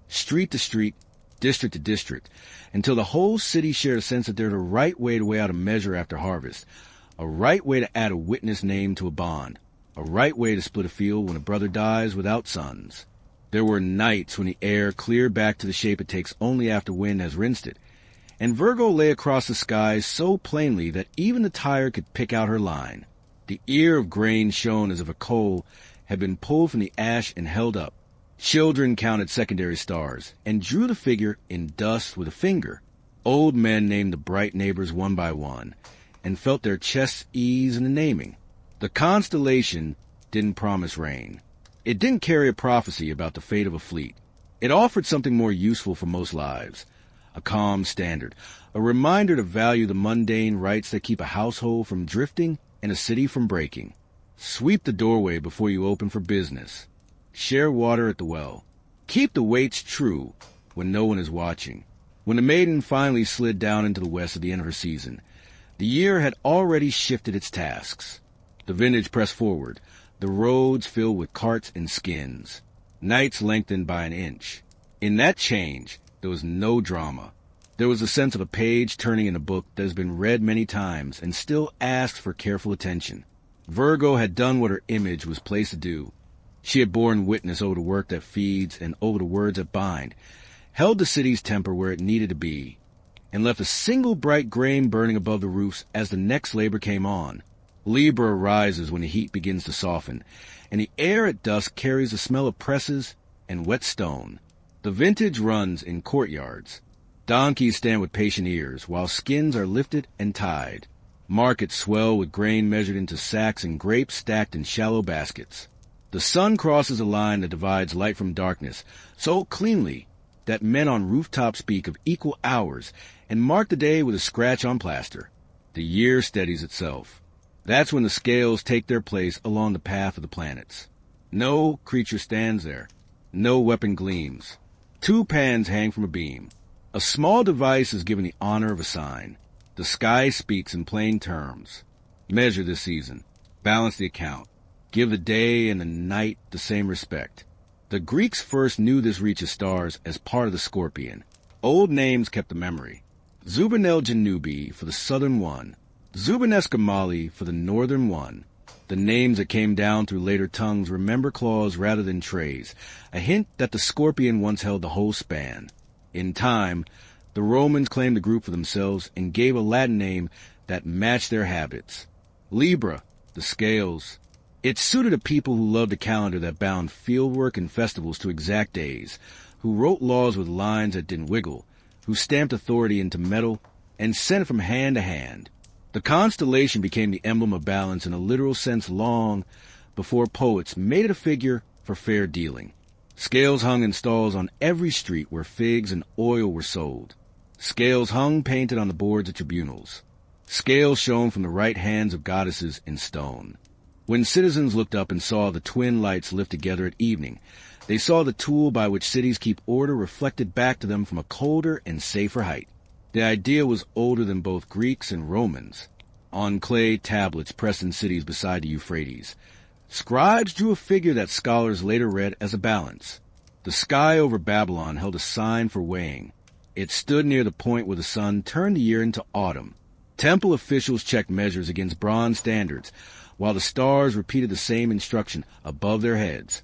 street to street, district to district, until the whole city shared a sense that there's a right way to weigh out a measure after harvest, a right way to add a witness name to a bond, a right way to split a field when a brother dies without sons. There were nights when the air cleared back to the shape it takes only after wind has rinsed it, and Virgo lay across the sky so plainly that even the tired could pick out her line. The ear of grain shone as if a coal had been pulled from the ash and held up. Children counted secondary stars and drew the figure in dust with a finger. Old men named the bright neighbors one by one and felt their chests ease in the naming. The constellation didn't promise rain. It didn't carry a prophecy about the fate of a fleet. It offered something more useful for most lives, a calm standard, a reminder to value the mundane rights that keep a household from drifting and a city from breaking. Sweep the doorway before you open for business. Share water at the well. Keep the weights true when no one is watching. When the maiden finally slid down into the west at the end of her season, the year had already shifted its tasks. The vintage pressed forward, the roads filled with carts and skins. Nights lengthened by an inch. In that change, there was no drama. There was a sense of a page turning in a book that has been read many times and still asks for careful attention. Virgo had done what her image was placed to do. She had borne witness over the work that feeds and over the words that bind, held the city's temper where it needed to be, and left a single bright grain burning above the roofs as the next labor came on. Libra rises when the heat begins to soften, and the air at dusk carries the smell of presses and wet stone. The vintage runs in courtyards. Donkeys stand with patient ears, while skins are lifted and tied. Markets swell with grain measured into sacks and grapes stacked in shallow baskets. The sun crosses a line that divides light from darkness so cleanly that men on rooftops speak of equal hours and mark the day with a scratch on plaster. The year steadies itself. That's when the scales take their place along the path of the planets. No creature stands there. No weapon gleams. 2 pans hang from a beam. A small device is given the honor of a sign. The sky speaks in plain terms. Measure this season. Balance the account. Give the day and the night the same respect. The Greeks first knew this reach of stars as part of the scorpion. Old names kept the memory. Zuben-el-Janubi for the southern one. Zuben-Esquimali for the northern one. The names that came down through later tongues remember claws rather than trays, a hint that the scorpion once held the whole span. In time, the Romans claimed the group for themselves and gave a Latin name that matched their habits. Libra, the scales. It suited a people who loved a calendar that bound fieldwork and festivals to exact days, who wrote laws with lines that didn't wiggle, who stamped authority into metal and sent it from hand to hand. The constellation became the emblem of balance in a literal sense long before poets made it a figure for fair dealing. Scales hung in stalls on every street where figs and oil were sold. Scales hung painted on the boards of tribunals. Scales shone from the right hands of goddesses in stone. When citizens looked up and saw the twin lights lift together at evening, they saw the tool by which cities keep order reflected back to them from a colder and safer height. The idea was older than both Greeks and Romans. On clay tablets pressed in cities beside the Euphrates, scribes drew a figure that scholars later read as a balance. The sky over Babylon held a sign for weighing. It stood near the point where the sun turned the year into autumn. Temple officials checked measures against bronze standards, while the stars repeated the same instruction above their heads.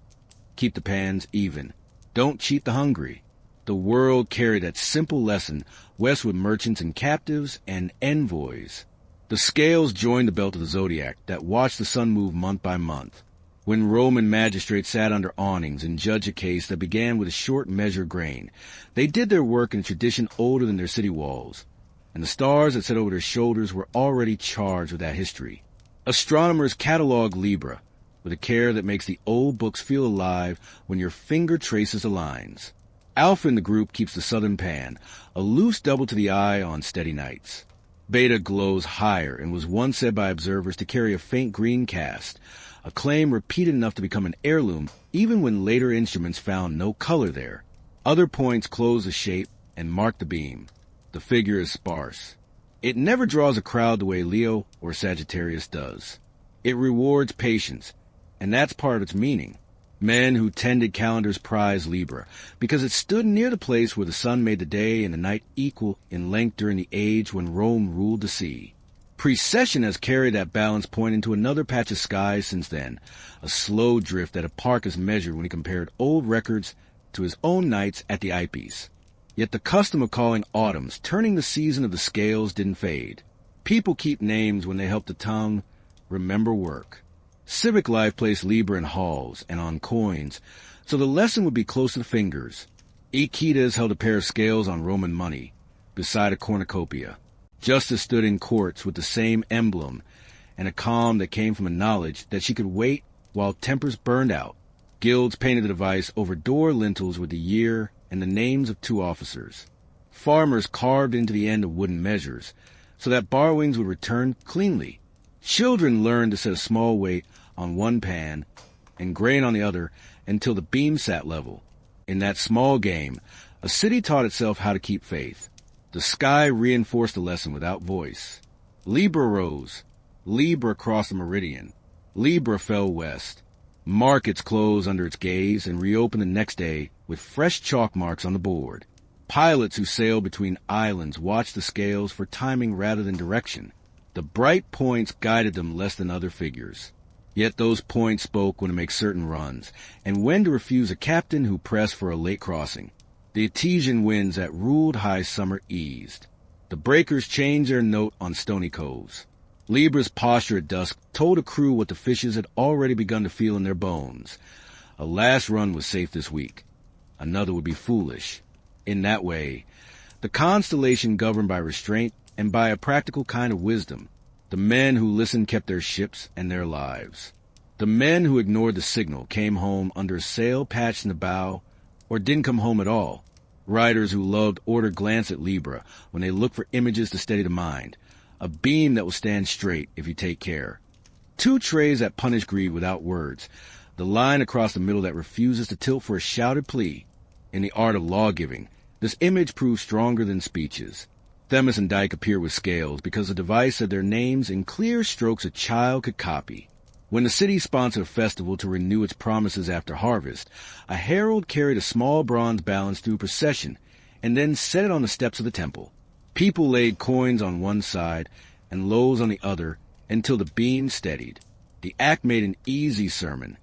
Keep the pans even. Don't cheat the hungry. The world carried that simple lesson west with merchants and captives and envoys. The scales joined the belt of the Zodiac that watched the sun move month by month. When Roman magistrates sat under awnings and judged a case that began with a short measure grain, they did their work in a tradition older than their city walls, and the stars that sat over their shoulders were already charged with that history. Astronomers catalog Libra with a care that makes the old books feel alive when your finger traces the lines. Alpha in the group keeps the southern pan, a loose double to the eye on steady nights. Beta glows higher and was once said by observers to carry a faint green cast, a claim repeated enough to become an heirloom even when later instruments found no color there. Other points close the shape and mark the beam. The figure is sparse. It never draws a crowd the way Leo or Sagittarius does. It rewards patience, and that's part of its meaning. Men who tended calendars prize Libra, because it stood near the place where the sun made the day and the night equal in length during the age when Rome ruled the sea. Precession has carried that balance point into another patch of sky since then, a slow drift that Hipparchus measured when he compared old records to his own nights at the eyepiece. Yet the custom of calling autumns, turning the season of the scales, didn't fade. People keep names when they help the tongue remember work. Civic life placed Libra in halls and on coins, so the lesson would be close to the fingers. Aequitas held a pair of scales on Roman money, beside a cornucopia. Justice stood in courts with the same emblem, and a calm that came from a knowledge that she could wait while tempers burned out. Guilds painted the device over door lintels with the year and the names of 2 officers. Farmers carved into the end of wooden measures, so that borrowings would return cleanly. Children learned to set a small weight on one pan and grain on the other until the beam sat level. In that small game, a city taught itself how to keep faith. The sky reinforced the lesson without voice. Libra rose. Libra crossed the meridian. Libra fell west. Markets closed under its gaze and reopened the next day with fresh chalk marks on the board. Pilots who sailed between islands watched the scales for timing rather than direction. The bright points guided them less than other figures. Yet those points spoke when to make certain runs, and when to refuse a captain who pressed for a late crossing. The Etesian winds that ruled high summer eased. The breakers changed their note on stony coves. Libra's posture at dusk told a crew what the fishes had already begun to feel in their bones. A last run was safe this week. Another would be foolish. In that way, The constellation governed by restraint and by a practical kind of wisdom. The men who listened kept their ships and their lives. The men who ignored the signal came home under a sail patched in the bow, or didn't come home at all. Riders who loved order glanced at Libra when they looked for images to steady the mind, a beam that will stand straight if you take care. Two trays that punish greed without words, the line across the middle that refuses to tilt for a shouted plea. In the art of law-giving, this image proves stronger than speeches. Themis and Dike appear with scales because the device said their names in clear strokes a child could copy. When the city sponsored a festival to renew its promises after harvest, a herald carried a small bronze balance through procession and then set it on the steps of the temple. People laid coins on one side and loaves on the other until the beam steadied. The act made an easy sermon.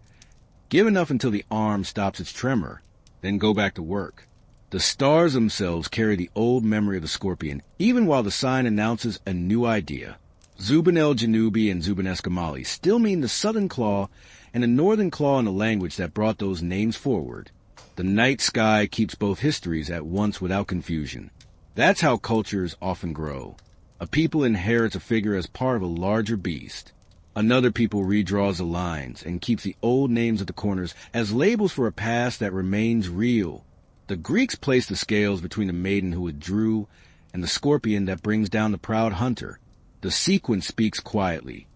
Give enough until the arm stops its tremor, then go back to work. The stars themselves carry the old memory of the scorpion, even while the sign announces a new idea. Zubin el Janubi and Zubin Escamali still mean the southern claw and the northern claw in the language that brought those names forward. The night sky keeps both histories at once without confusion. That's how cultures often grow. A people inherits a figure as part of a larger beast. Another people redraws the lines and keeps the old names at the corners as labels for a past that remains real. The Greeks placed the scales between the maiden who withdrew and the scorpion that brings down the proud hunter. The sequence speaks quietly.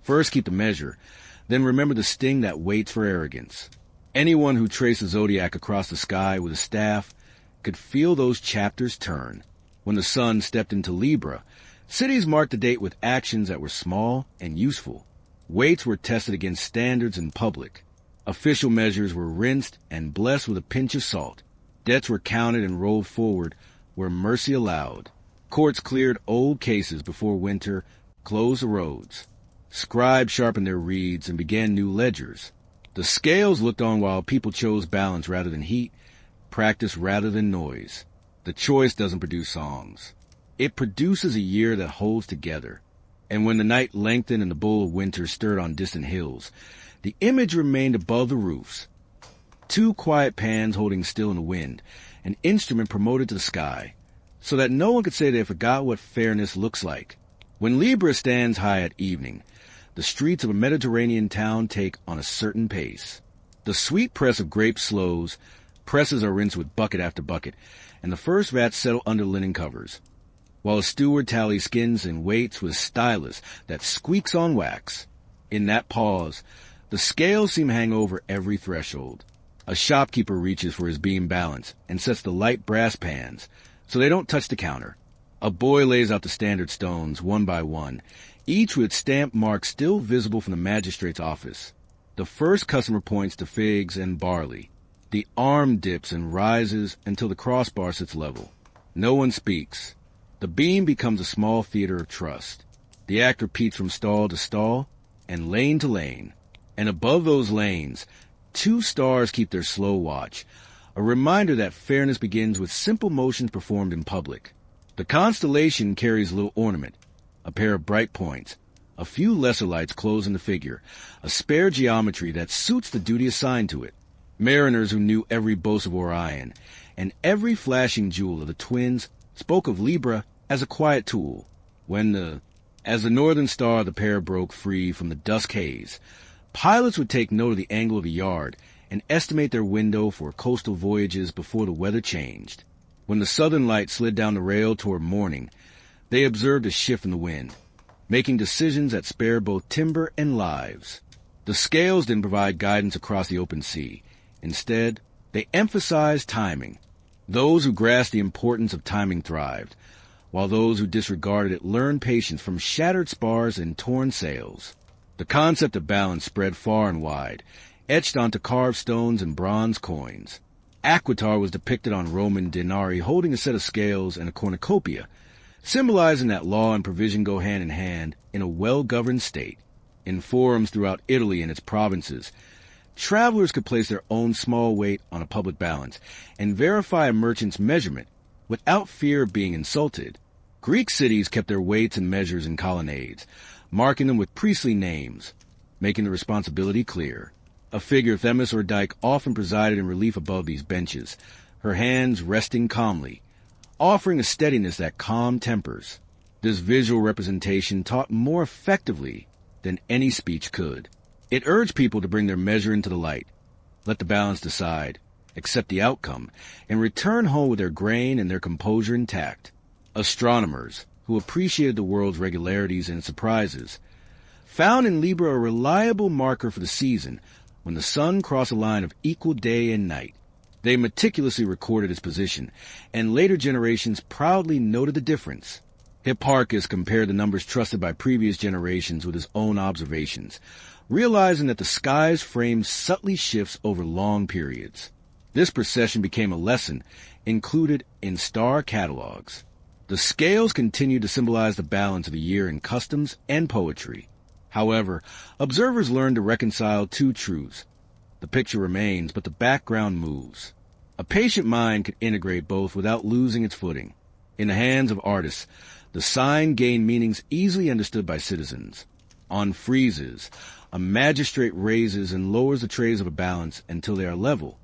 First keep the measure, then remember the sting that waits for arrogance. Anyone who traced the Zodiac across the sky with a staff could feel those chapters turn. When the sun stepped into Libra, cities marked the date with actions that were small and useful. Weights were tested against standards in public. Official measures were rinsed and blessed with a pinch of salt. Debts were counted and rolled forward where mercy allowed. Courts cleared old cases before winter closed the roads. Scribes sharpened their reeds and began new ledgers. The scales looked on while people chose balance rather than heat, practice rather than noise. The choice doesn't produce songs. It produces a year that holds together. And when the night lengthened and the bull of winter stirred on distant hills, the image remained above the roofs. Two quiet pans holding still in the wind, an instrument promoted to the sky, so that no one could say they forgot what fairness looks like. When Libra stands high at evening, the streets of a Mediterranean town take on a certain pace. The sweet press of grapes slows, presses are rinsed with bucket after bucket, and the first vats settle under linen covers, while a steward tallies skins and weights with a stylus that squeaks on wax. In that pause, the scales seem hang over every threshold. A shopkeeper reaches for his beam balance and sets the light brass pans, so they don't touch the counter. A boy lays out the standard stones, one by one, each with stamp marks still visible from the magistrate's office. The first customer points to figs and barley. The arm dips and rises until the crossbar sits level. No one speaks. The beam becomes a small theater of trust. The act repeats from stall to stall and lane to lane. And above those lanes, two stars keep their slow watch, a reminder that fairness begins with simple motions performed in public. The constellation carries a little ornament, a pair of bright points, a few lesser lights close in the figure, a spare geometry that suits the duty assigned to it. Mariners who knew every boast of Orion and every flashing jewel of the twins spoke of Libra as a quiet tool. As the northern star of the pair broke free from the dusk haze, pilots would take note of the angle of the yard and estimate their window for coastal voyages before the weather changed. When the southern light slid down the rail toward morning, they observed a shift in the wind, making decisions that spared both timber and lives. The scales didn't provide guidance across the open sea. Instead, they emphasized timing. Those who grasped the importance of timing thrived, while those who disregarded it learned patience from shattered spars and torn sails. The concept of balance spread far and wide, etched onto carved stones and bronze coins. Aquitar was depicted on Roman denarii holding a set of scales and a cornucopia, symbolizing that law and provision go hand in hand in a well-governed state. In forums throughout Italy and its provinces, travelers could place their own small weight on a public balance and verify a merchant's measurement without fear of being insulted. Greek cities kept their weights and measures in colonnades, marking them with priestly names, making the responsibility clear. A figure, Themis or Dike, often presided in relief above these benches, her hands resting calmly, offering a steadiness that calmed tempers. This visual representation taught more effectively than any speech could. It urged people to bring their measure into the light, let the balance decide, accept the outcome, and return home with their grain and their composure intact. Astronomers, who appreciated the world's regularities and surprises, found in Libra a reliable marker for the season when the sun crossed a line of equal day and night. They meticulously recorded its position, and later generations proudly noted the difference. Hipparchus compared the numbers trusted by previous generations with his own observations, realizing that the sky's frame subtly shifts over long periods. This precession became a lesson included in star catalogs. The scales continued to symbolize the balance of the year in customs and poetry. However, observers learned to reconcile two truths. The picture remains, but the background moves. A patient mind could integrate both without losing its footing. In the hands of artists, the sign gained meanings easily understood by citizens. On friezes, a magistrate raises and lowers the trays of a balance until they are level.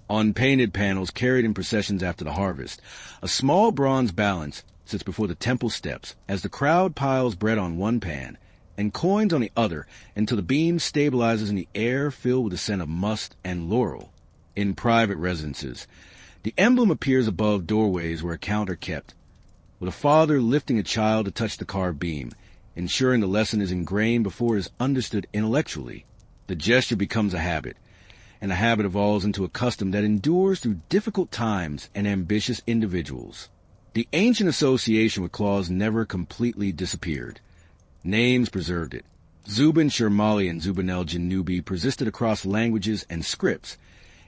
On painted panels carried in processions after the harvest, a small bronze balance sits before the temple steps as the crowd piles bread on one pan and coins on the other until the beam stabilizes in the air filled with the scent of musk and laurel. In private residences, the emblem appears above doorways where accounts are kept, with a father lifting a child to touch the carved beam, ensuring the lesson is ingrained before it is understood intellectually. The gesture becomes a habit, and the habit evolves into a custom that endures through difficult times and ambitious individuals. The ancient association with claws never completely disappeared. Names preserved it. Zubin Sharmali and Zubin el-Janubi persisted across languages and scripts,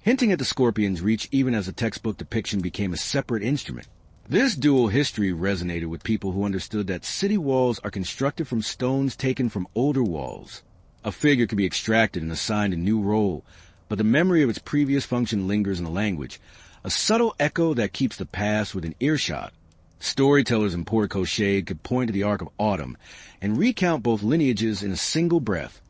hinting at the scorpion's reach even as the textbook depiction became a separate instrument. This dual history resonated with people who understood that city walls are constructed from stones taken from older walls. A figure can be extracted and assigned a new role, but the memory of its previous function lingers in the language, a subtle echo that keeps the past within earshot. Storytellers in Portico Shade could point to the arc of autumn and recount both lineages in a single breath.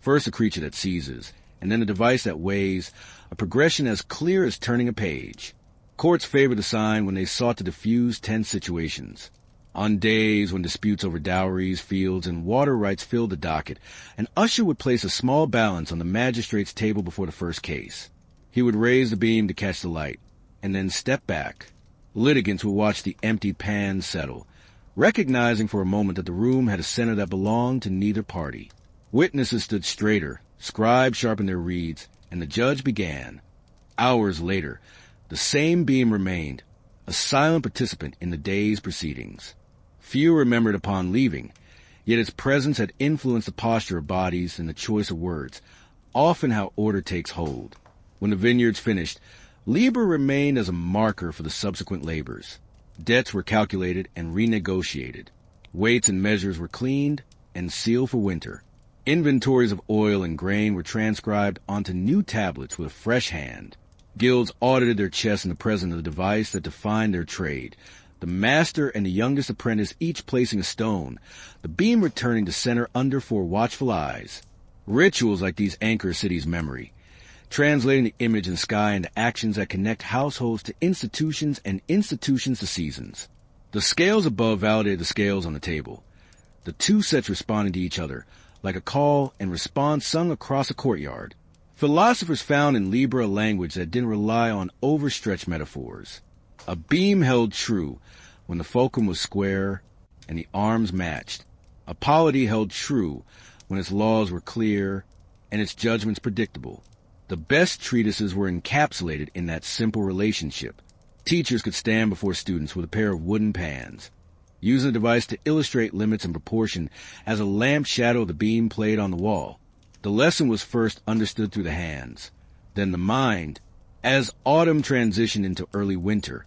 First a creature that seizes, and then a device that weighs, a progression as clear as turning a page. Courts favored the sign when they sought to diffuse tense situations. On days when disputes over dowries, fields, and water rights filled the docket, an usher would place a small balance on the magistrate's table before the first case. He would raise the beam to catch the light, and then step back. Litigants would watch the empty pan settle, recognizing for a moment that the room had a center that belonged to neither party. Witnesses stood straighter, scribes sharpened their reeds, and the judge began. Hours later, the same beam remained, a silent participant in the day's proceedings. Few remembered upon leaving, yet its presence had influenced the posture of bodies and the choice of words, often how order takes hold. When the vineyards finished, Libra remained as a marker for the subsequent labors. Debts were calculated and renegotiated. Weights and measures were cleaned and sealed for winter. Inventories of oil and grain were transcribed onto new tablets with a fresh hand. Guilds audited their chests in the presence of the device that defined their trade, the master and the youngest apprentice each placing a stone, the beam returning to center under four watchful eyes. Rituals like these anchor a city's memory, translating the image in the sky into actions that connect households to institutions and institutions to seasons. The scales above validated the scales on the table, the two sets responding to each other, like a call and response sung across a courtyard. Philosophers found in Libra a language that didn't rely on overstretched metaphors. A beam held true when the fulcrum was square and the arms matched. A polity held true when its laws were clear and its judgments predictable. The best treatises were encapsulated in that simple relationship. Teachers could stand before students with a pair of wooden pans, using the device to illustrate limits and proportion as a lamp shadow of the beam played on the wall. The lesson was first understood through the hands, then the mind. As autumn transitioned into early winter,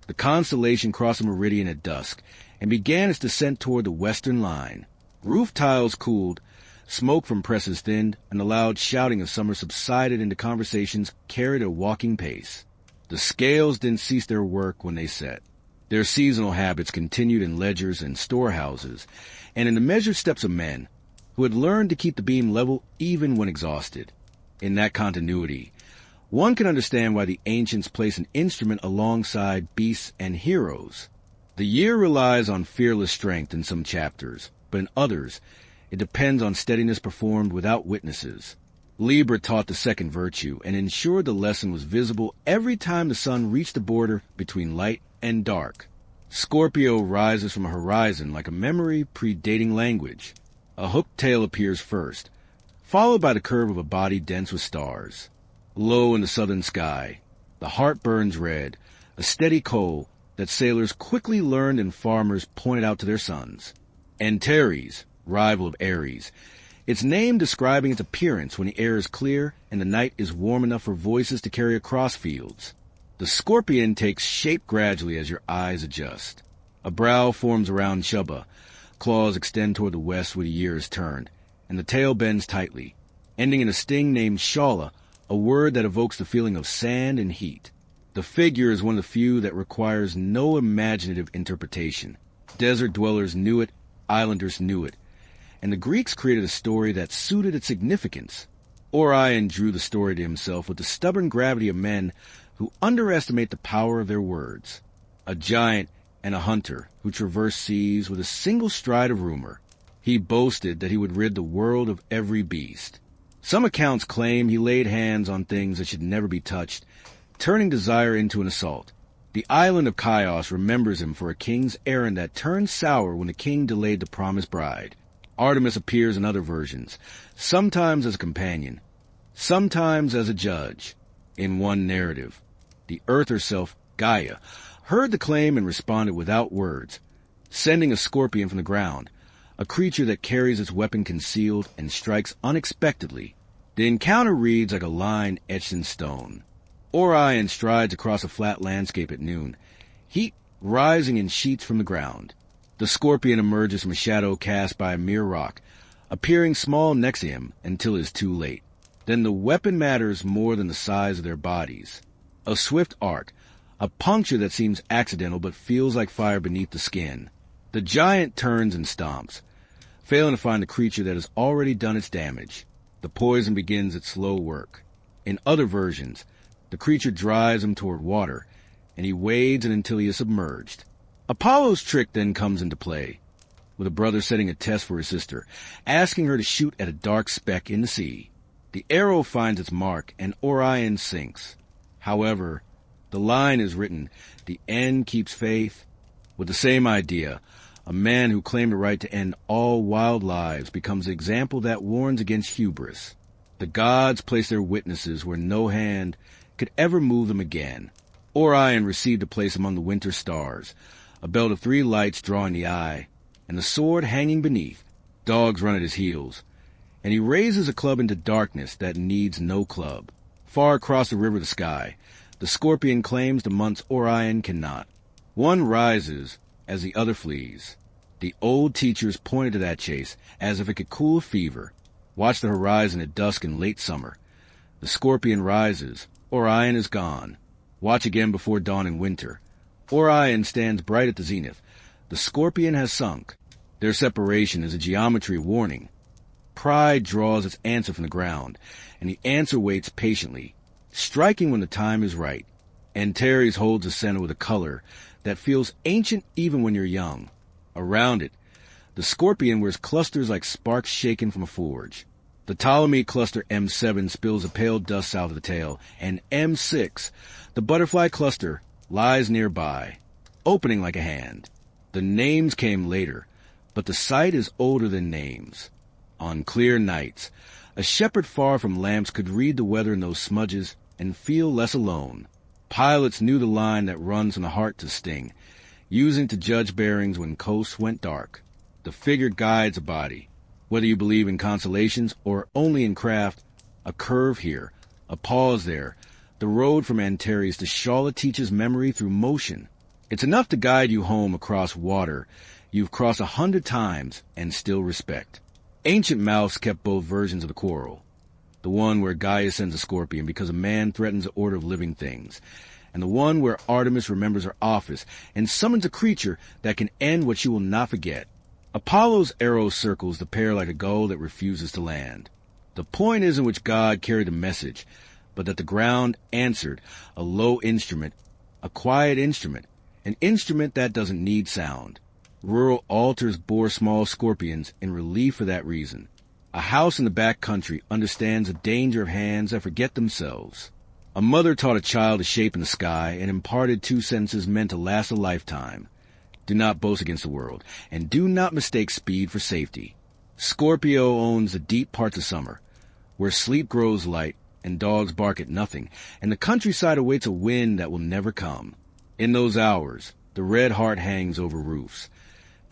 the constellation crossed the meridian at dusk and began its descent toward the western line. Roof tiles cooled, smoke from presses thinned, and the loud shouting of summer subsided into conversations carried at a walking pace. The scales didn't cease their work when they set. Their seasonal habits continued in ledgers and storehouses, and in the measured steps of men, who had learned to keep the beam level even when exhausted. In that continuity, one can understand why the ancients placed an instrument alongside beasts and heroes. The year relies on fearless strength in some chapters, but in others, it depends on steadiness performed without witnesses. Libra taught the second virtue and ensured the lesson was visible every time the sun reached the border between light and dark. Scorpio rises from a horizon like a memory predating language. A hooked tail appears first, followed by the curve of a body dense with stars. Low in the southern sky, the heart burns red, a steady coal that sailors quickly learned and farmers pointed out to their sons. Antares, rival of Aries, its name describing its appearance when the air is clear and the night is warm enough for voices to carry across fields. The scorpion takes shape gradually as your eyes adjust. A brow forms around Chuba, claws extend toward the west where the year is turned, and the tail bends tightly, ending in a sting named Shala, a word that evokes the feeling of sand and heat. The figure is one of the few that requires no imaginative interpretation. Desert dwellers knew it, islanders knew it, and the Greeks created a story that suited its significance. Orion drew the story to himself with the stubborn gravity of men who underestimate the power of their words. A giant and a hunter who traversed seas with a single stride of rumor. He boasted that he would rid the world of every beast. Some accounts claim he laid hands on things that should never be touched, turning desire into an assault. The island of Chios remembers him for a king's errand that turned sour when the king delayed the promised bride. Artemis appears in other versions, sometimes as a companion, sometimes as a judge. In one narrative, the earth herself, Gaia, heard the claim and responded without words, sending a scorpion from the ground, a creature that carries its weapon concealed and strikes unexpectedly. The encounter reads like a line etched in stone. Orion strides across a flat landscape at noon, heat rising in sheets from the ground. The scorpion emerges from a shadow cast by a mere rock, appearing small next to him until it is too late. Then the weapon matters more than the size of their bodies. A swift arc, a puncture that seems accidental but feels like fire beneath the skin. The giant turns and stomps, failing to find the creature that has already done its damage. The poison begins its slow work. In other versions, the creature drives him toward water, and he wades until he is submerged. Apollo's trick then comes into play, with a brother setting a test for his sister, asking her to shoot at a dark speck in the sea. The arrow finds its mark, and Orion sinks. However, the line is written, "The end keeps faith." With the same idea, a man who claimed the right to end all wild lives becomes an example that warns against hubris. The gods place their witnesses where no hand could ever move them again. Orion received a place among the winter stars, a belt of 3 lights drawing the eye, and the sword hanging beneath. Dogs run at his heels, and he raises a club into darkness that needs no club. Far across the river of the sky, the scorpion claims the months Orion cannot. One rises as the other flees. The old teachers pointed to that chase as if it could cool a fever. Watch the horizon at dusk in late summer. The scorpion rises. Orion is gone. Watch again before dawn in winter. Orion stands bright at the zenith. The scorpion has sunk. Their separation is a geometry warning. Pride draws its answer from the ground, and the answer waits patiently, striking when the time is right. Antares holds the center with a color that feels ancient even when you're young. Around it, the scorpion wears clusters like sparks shaken from a forge. The Ptolemy cluster M7 spills a pale dust south of the tail, and M6, the butterfly cluster, lies nearby, opening like a hand. The names came later, but the sight is older than names. On clear nights, a shepherd far from lamps could read the weather in those smudges and feel less alone. Pilots knew the line that runs from the heart to sting, using to judge bearings when coasts went dark. The figure guides a body. Whether you believe in constellations or only in craft, a curve here, a pause there. The road from Antares to Shala teaches memory through motion. It's enough to guide you home across water you've crossed 100 times and still respect. Ancient mouths kept both versions of the quarrel. The one where Gaia sends a scorpion because a man threatens the order of living things, and the one where Artemis remembers her office and summons a creature that can end what she will not forget. Apollo's arrow circles the pair like a gull that refuses to land. The point isn't which god carried the message, but that the ground answered, a low instrument, a quiet instrument, an instrument that doesn't need sound. Rural altars bore small scorpions in relief for that reason. A house in the back country understands the danger of hands that forget themselves. A mother taught a child a shape in the sky and imparted 2 sentences meant to last a lifetime. Do not boast against the world, and do not mistake speed for safety. Scorpio owns the deep parts of summer, where sleep grows light and dogs bark at nothing, and the countryside awaits a wind that will never come. In those hours, the red heart hangs over roofs,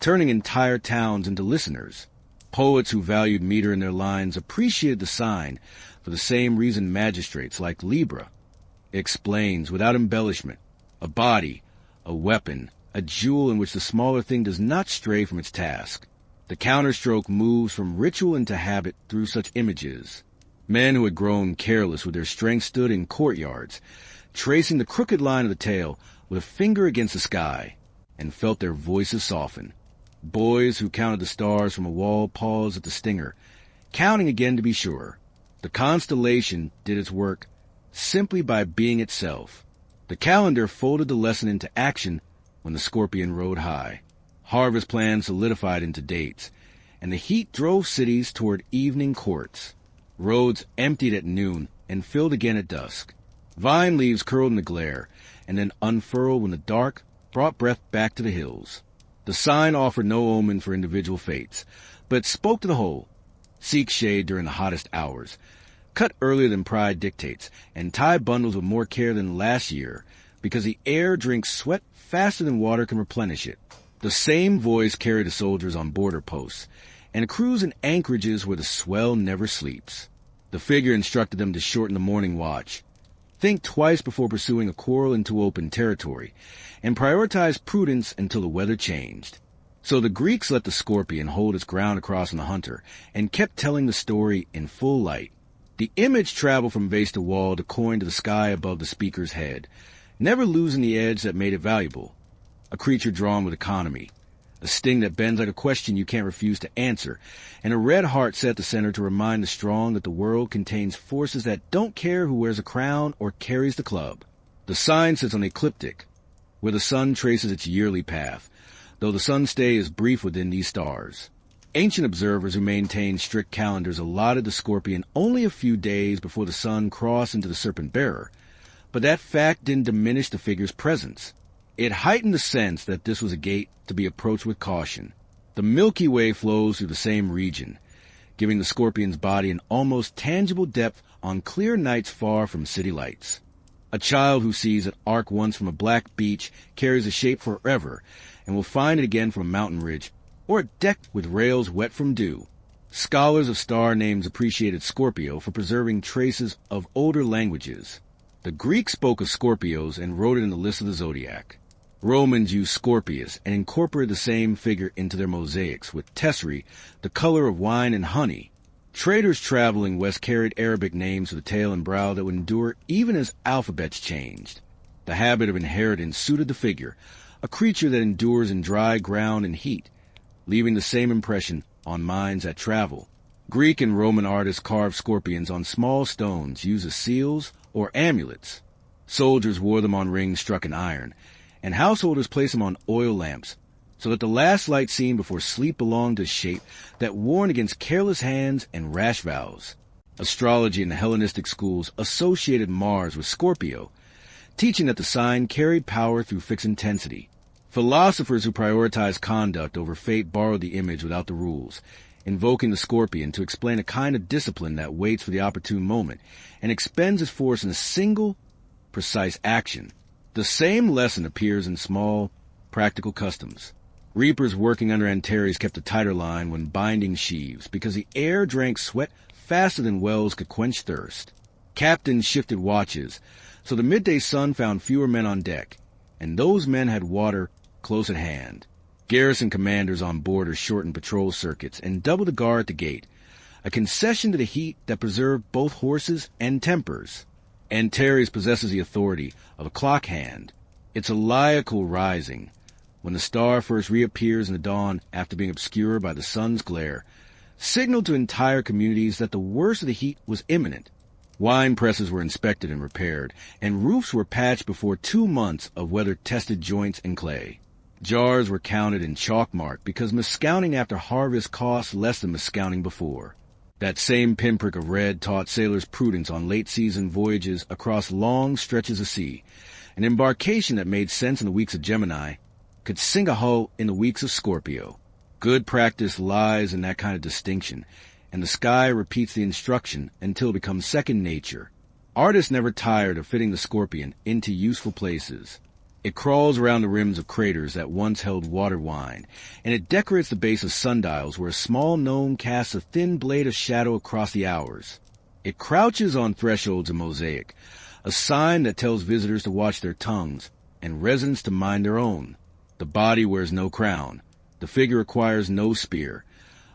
turning entire towns into listeners. Poets who valued meter in their lines appreciated the sign for the same reason magistrates like Libra. It explains, without embellishment, a body, a weapon, a jewel in which the smaller thing does not stray from its task. The counterstroke moves from ritual into habit through such images. Men who had grown careless with their strength stood in courtyards, tracing the crooked line of the tail with a finger against the sky, and felt their voices soften. Boys who counted the stars from a wall paused at the stinger, counting again to be sure. The constellation did its work simply by being itself. The calendar folded the lesson into action when the scorpion rode high. Harvest plans solidified into dates, and the heat drove cities toward evening courts. Roads emptied at noon and filled again at dusk. Vine leaves curled in the glare, and then unfurled when the dark brought breath back to the hills. The sign offered no omen for individual fates, but spoke to the whole. Seek shade during the hottest hours. Cut earlier than pride dictates, and tie bundles with more care than last year, because the air drinks sweat faster than water can replenish it. The same voice carried the soldiers on border posts, and crews in anchorages where the swell never sleeps. The figure instructed them to shorten the morning watch. Think twice before pursuing a quarrel into open territory, and prioritize prudence until the weather changed. So the Greeks let the scorpion hold its ground across from the hunter, and kept telling the story in full light. The image traveled from vase to wall to coin to the sky above the speaker's head, never losing the edge that made it valuable. A creature drawn with economy, a sting that bends like a question you can't refuse to answer, and a red heart set at the center to remind the strong that the world contains forces that don't care who wears a crown or carries the club. The sign sits on the ecliptic, where the sun traces its yearly path, though the sun's stay is brief within these stars. Ancient observers who maintained strict calendars allotted the scorpion only a few days before the sun crossed into the serpent bearer, but that fact didn't diminish the figure's presence. It heightened the sense that this was a gate to be approached with caution. The Milky Way flows through the same region, giving the scorpion's body an almost tangible depth on clear nights far from city lights. A child who sees an arc once from a black beach carries a shape forever, and will find it again from a mountain ridge, or a deck with rails wet from dew. Scholars of star names appreciated Scorpio for preserving traces of older languages. The Greeks spoke of Scorpios and wrote it in the list of the Zodiac. Romans used Scorpius and incorporated the same figure into their mosaics, with tesserae, the color of wine and honey. Traders traveling west carried Arabic names for the tail and brow that would endure even as alphabets changed. The habit of inheritance suited the figure, a creature that endures in dry ground and heat, leaving the same impression on minds that travel. Greek and Roman artists carved scorpions on small stones used as seals or amulets. Soldiers wore them on rings struck in iron, and householders placed them on oil lamps, so that the last light seen before sleep belonged to a shape that warned against careless hands and rash vows. Astrology in the Hellenistic schools associated Mars with Scorpio, teaching that the sign carried power through fixed intensity. Philosophers who prioritized conduct over fate borrowed the image without the rules, invoking the scorpion to explain a kind of discipline that waits for the opportune moment and expends its force in a single, precise action. The same lesson appears in small, practical customs. Reapers working under Antares kept a tighter line when binding sheaves, because the air drank sweat faster than wells could quench thirst. Captains shifted watches, so the midday sun found fewer men on deck, and those men had water close at hand. Garrison commanders on boarders shortened patrol circuits and doubled the guard at the gate, a concession to the heat that preserved both horses and tempers. Antares possesses the authority of a clock hand. It's a lyrical rising, when the star first reappears in the dawn after being obscured by the sun's glare, signaled to entire communities that the worst of the heat was imminent. Wine presses were inspected and repaired, and roofs were patched before 2 months of weather-tested joints and clay. Jars were counted and chalk-marked because miscounting after harvest cost less than miscounting before. That same pinprick of red taught sailors prudence on late-season voyages across long stretches of sea. An embarkation that made sense in the weeks of Gemini could sink a hull in the weeks of Scorpio. Good practice lies in that kind of distinction, and the sky repeats the instruction until it becomes second nature. Artists never tired of fitting the scorpion into useful places. It crawls around the rims of craters that once held water wine, and it decorates the base of sundials where a small gnome casts a thin blade of shadow across the hours. It crouches on thresholds of mosaic, a sign that tells visitors to watch their tongues and residents to mind their own. The body wears no crown. The figure requires no spear.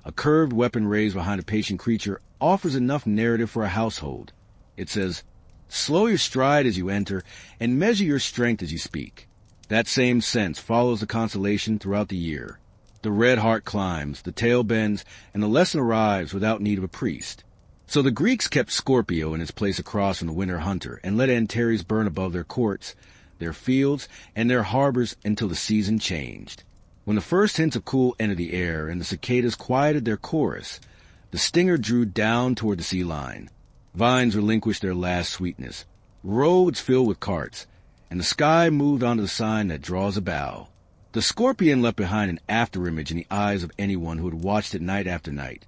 A curved weapon raised behind a patient creature offers enough narrative for a household. It says, "Slow your stride as you enter, and measure your strength as you speak." That same sense follows the constellation throughout the year. The red heart climbs, the tail bends, and the lesson arrives without need of a priest. So the Greeks kept Scorpio in its place across from the winter hunter and let Antares burn above their courts, their fields, and their harbors until the season changed. When the first hints of cool entered the air and the cicadas quieted their chorus, the stinger drew down toward the sea line. Vines relinquished their last sweetness. Roads filled with carts, and the sky moved onto the sign that draws a bow. The scorpion left behind an afterimage in the eyes of anyone who had watched it night after night.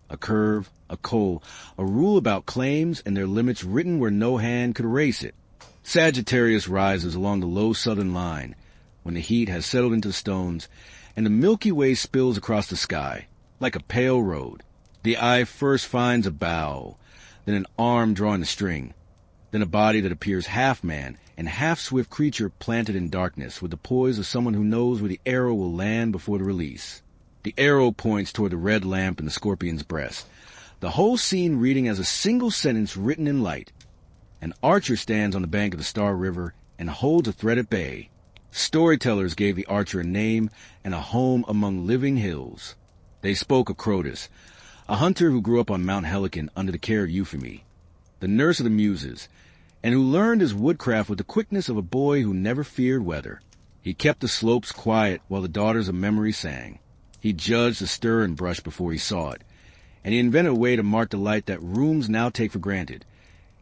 A curve, a coal, a rule about claims and their limits written where no hand could erase it. Sagittarius rises along the low southern line, when the heat has settled into the stones, and the Milky Way spills across the sky, like a pale road. The eye first finds a bow, then an arm drawing the string, then a body that appears half man and half swift creature planted in darkness with the poise of someone who knows where the arrow will land before the release. The arrow points toward the red lamp in the scorpion's breast, the whole scene reading as a single sentence written in light. An archer stands on the bank of the Star River and holds a thread at bay. Storytellers gave the archer a name and a home among living hills. They spoke of Crotus, a hunter who grew up on Mount Helicon under the care of Euphemy, the nurse of the Muses, and who learned his woodcraft with the quickness of a boy who never feared weather. He kept the slopes quiet while the daughters of memory sang. He judged the stir and brush before he saw it, and he invented a way to mark the light that rooms now take for granted.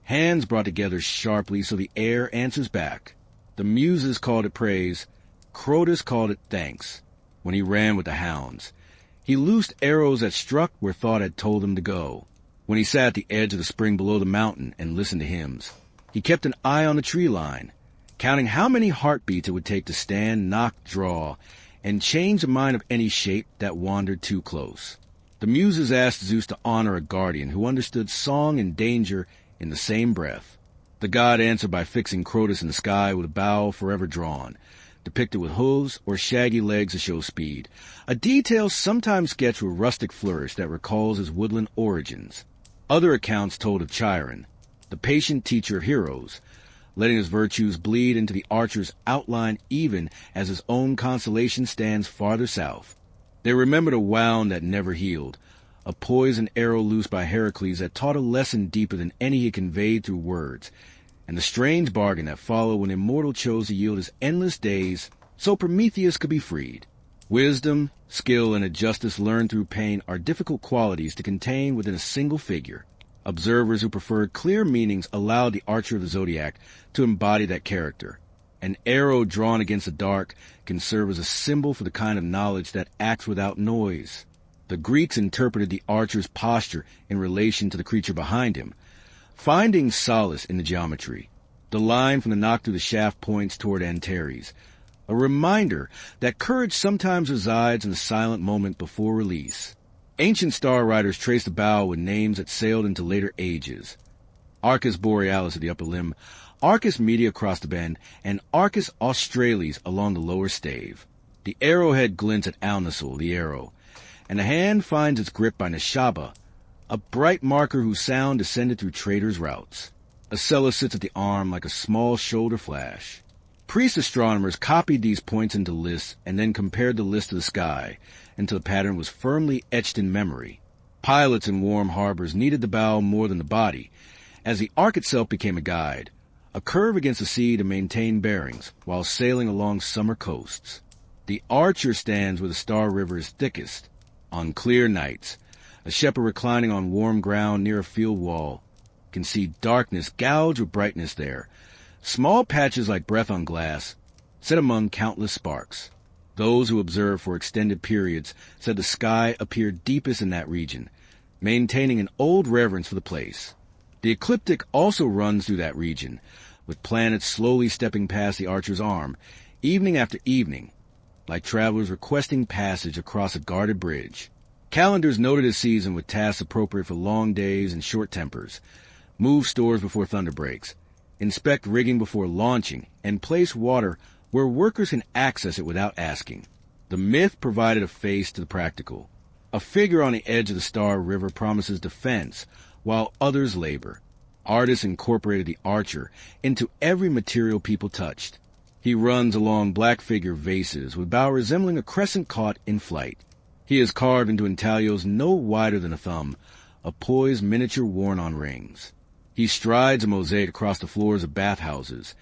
Hands brought together sharply so the air answers back. The Muses called it praise. Crotus called it thanks. When he ran with the hounds, he loosed arrows that struck where thought had told him to go. When he sat at the edge of the spring below the mountain and listened to hymns, he kept an eye on the tree line, counting how many heartbeats it would take to stand, knock, draw, and change the mind of any shape that wandered too close. The Muses asked Zeus to honor a guardian who understood song and danger in the same breath. The god answered by fixing Crotus in the sky with a bow forever drawn, depicted with hooves or shaggy legs to show speed, a detail sometimes sketched with rustic flourish that recalls his woodland origins. Other accounts told of Chiron, the patient teacher of heroes, letting his virtues bleed into the archer's outline even as his own constellation stands farther south. They remembered a wound that never healed, a poisoned arrow loosed by Heracles that taught a lesson deeper than any he conveyed through words, and the strange bargain that followed when immortal chose to yield his endless days so Prometheus could be freed. Wisdom, skill, and a justice learned through pain are difficult qualities to contain within a single figure. Observers who preferred clear meanings allowed the archer of the Zodiac to embody that character. An arrow drawn against the dark can serve as a symbol for the kind of knowledge that acts without noise. The Greeks interpreted the archer's posture in relation to the creature behind him, finding solace in the geometry. The line from the knock through the shaft points toward Antares, a reminder that courage sometimes resides in the silent moment before release. Ancient star writers traced the bow with names that sailed into later ages. Arcus Borealis at the upper limb, Arcus Media across the bend, and Arcus Australis along the lower stave. The arrowhead glints at Alnasul, the arrow, and the hand finds its grip by Neshaba, a bright marker whose sound descended through traders' routes. Acela sits at the arm like a small shoulder flash. Priest astronomers copied these points into lists and then compared the list to the sky until the pattern was firmly etched in memory. Pilots in warm harbors needed the bow more than the body, as the arc itself became a guide, a curve against the sea to maintain bearings while sailing along summer coasts. The archer stands where the Star River is thickest. On clear nights, a shepherd reclining on warm ground near a field wall can see darkness gouge with brightness there, small patches like breath on glass, set among countless sparks. Those who observed for extended periods said the sky appeared deepest in that region, maintaining an old reverence for the place. The ecliptic also runs through that region, with planets slowly stepping past the archer's arm, evening after evening, like travelers requesting passage across a guarded bridge. Calendars noted his season with tasks appropriate for long days and short tempers, move stores before thunder breaks, inspect rigging before launching, and place water where workers can access it without asking. The myth provided a face to the practical. A figure on the edge of the Star River promises defense, while others labor. Artists incorporated the archer into every material people touched. He runs along black figure vases with bow resembling a crescent caught in flight. He is carved into intaglios no wider than a thumb, a poised miniature worn on rings. He strides a mosaic across the floors of bathhouses,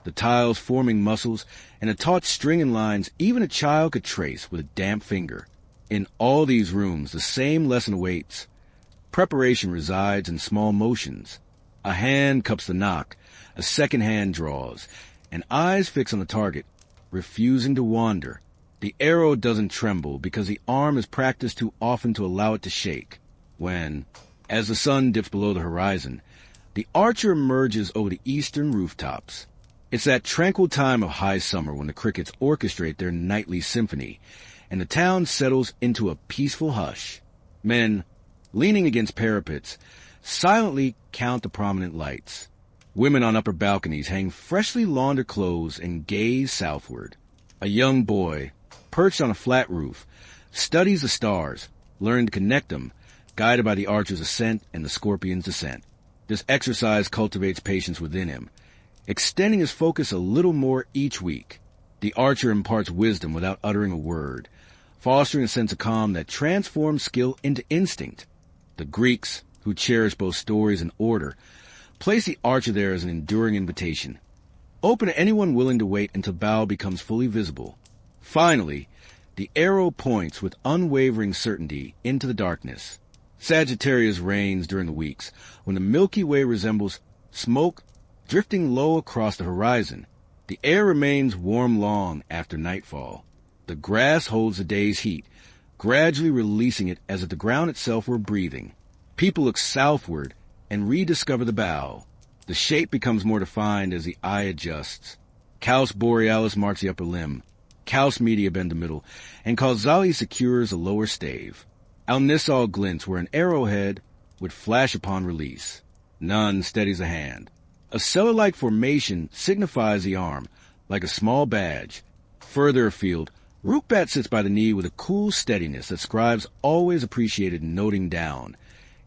the tiles forming muscles and a taut string and lines even a child could trace with a damp finger. In all these rooms, the same lesson awaits. Preparation resides in small motions. A hand cups the knock, a second hand draws, and eyes fix on the target, refusing to wander. The arrow doesn't tremble because the arm is practiced too often to allow it to shake. When, as the sun dips below the horizon, the archer emerges over the eastern rooftops. It's that tranquil time of high summer when the crickets orchestrate their nightly symphony, and the town settles into a peaceful hush. Men, leaning against parapets, silently count the prominent lights. Women on upper balconies hang freshly laundered clothes and gaze southward. A young boy, perched on a flat roof, studies the stars, learning to connect them, guided by the archer's ascent and the scorpion's descent. This exercise cultivates patience within him, extending his focus a little more each week. The archer imparts wisdom without uttering a word, fostering a sense of calm that transforms skill into instinct. The Greeks, who cherish both stories and order, place the archer there as an enduring invitation, open to anyone willing to wait until bow becomes fully visible. Finally, the arrow points with unwavering certainty into the darkness. Sagittarius reigns during the weeks, when the Milky Way resembles smoke drifting low across the horizon. The air remains warm long after nightfall. The grass holds the day's heat, gradually releasing it as if the ground itself were breathing. People look southward and rediscover the bow. The shape becomes more defined as the eye adjusts. Caus borealis marks the upper limb, Caus media bend the middle, and Causalis secures a lower stave. Alnisol glints where an arrowhead would flash upon release. None steadies a hand. A cellar-like formation signifies the arm, like a small badge. Further afield, Rookbat sits by the knee with a cool steadiness that scribes always appreciated noting down,